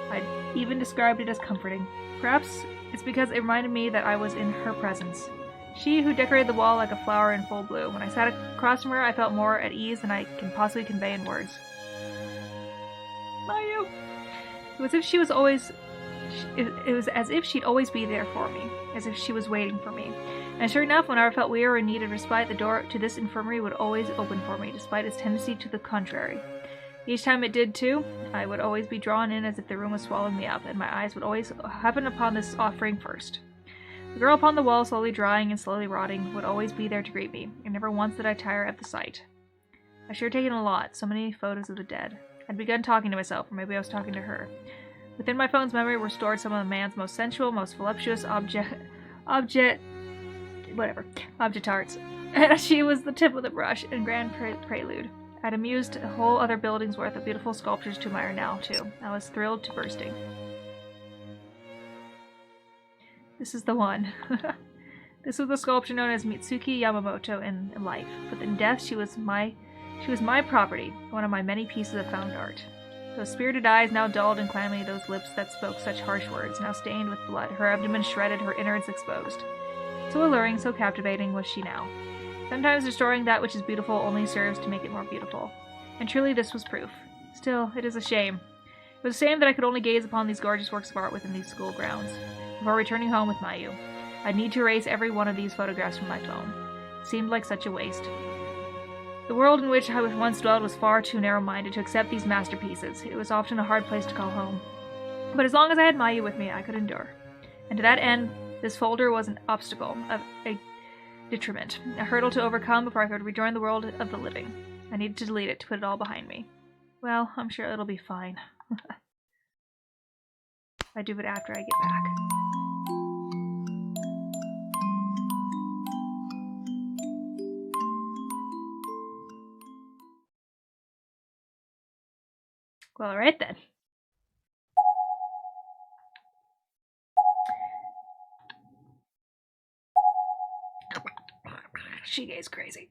I'd even described it as comforting. Perhaps it's because it reminded me that I was in her presence. She who decorated the wall like a flower in full bloom. When I sat across from her, I felt more at ease than I can possibly convey in words. Mayu! It was as if she'd always be there for me, as if she was waiting for me. And sure enough, whenever I felt weary or needed respite, the door to this infirmary would always open for me, despite its tendency to the contrary. Each time it did too, I would always be drawn in as if the room was swallowing me up, and my eyes would always happen upon this offering first. The girl upon the wall, slowly drying and slowly rotting, would always be there to greet me, and never once did I tire of the sight. I sure taken a lot, so many photos of the dead. I'd begun talking to myself, or maybe I was talking to her. Within my phone's memory were stored some of the man's most sensual, most voluptuous object arts. And she was the tip of the brush in grand prelude. I'd amused a whole other building's worth of beautiful sculptures to admire now, too. I was thrilled to bursting. This is the one. This was the sculpture known as Mitsuki Yamamoto in life, but in death she was my property, one of my many pieces of found art. Those spirited eyes, now dulled and clammy, those lips that spoke such harsh words, now stained with blood, her abdomen shredded, her innards exposed. So alluring, so captivating was she now. Sometimes destroying that which is beautiful only serves to make it more beautiful. And truly this was proof. Still, it is a shame. It was a shame that I could only gaze upon these gorgeous works of art within these school grounds. Before returning home with Mayu, I'd need to erase every one of these photographs from my phone. It seemed like such a waste. The world in which I once dwelled was far too narrow-minded to accept these masterpieces. It was often a hard place to call home. But as long as I had Mayu with me, I could endure. And to that end, this folder was an obstacle, a detriment, a hurdle to overcome before I could rejoin the world of the living. I needed to delete it, to put it all behind me. Well, I'm sure it'll be fine. I do it after I get back. Well, alright then. Shige's crazy.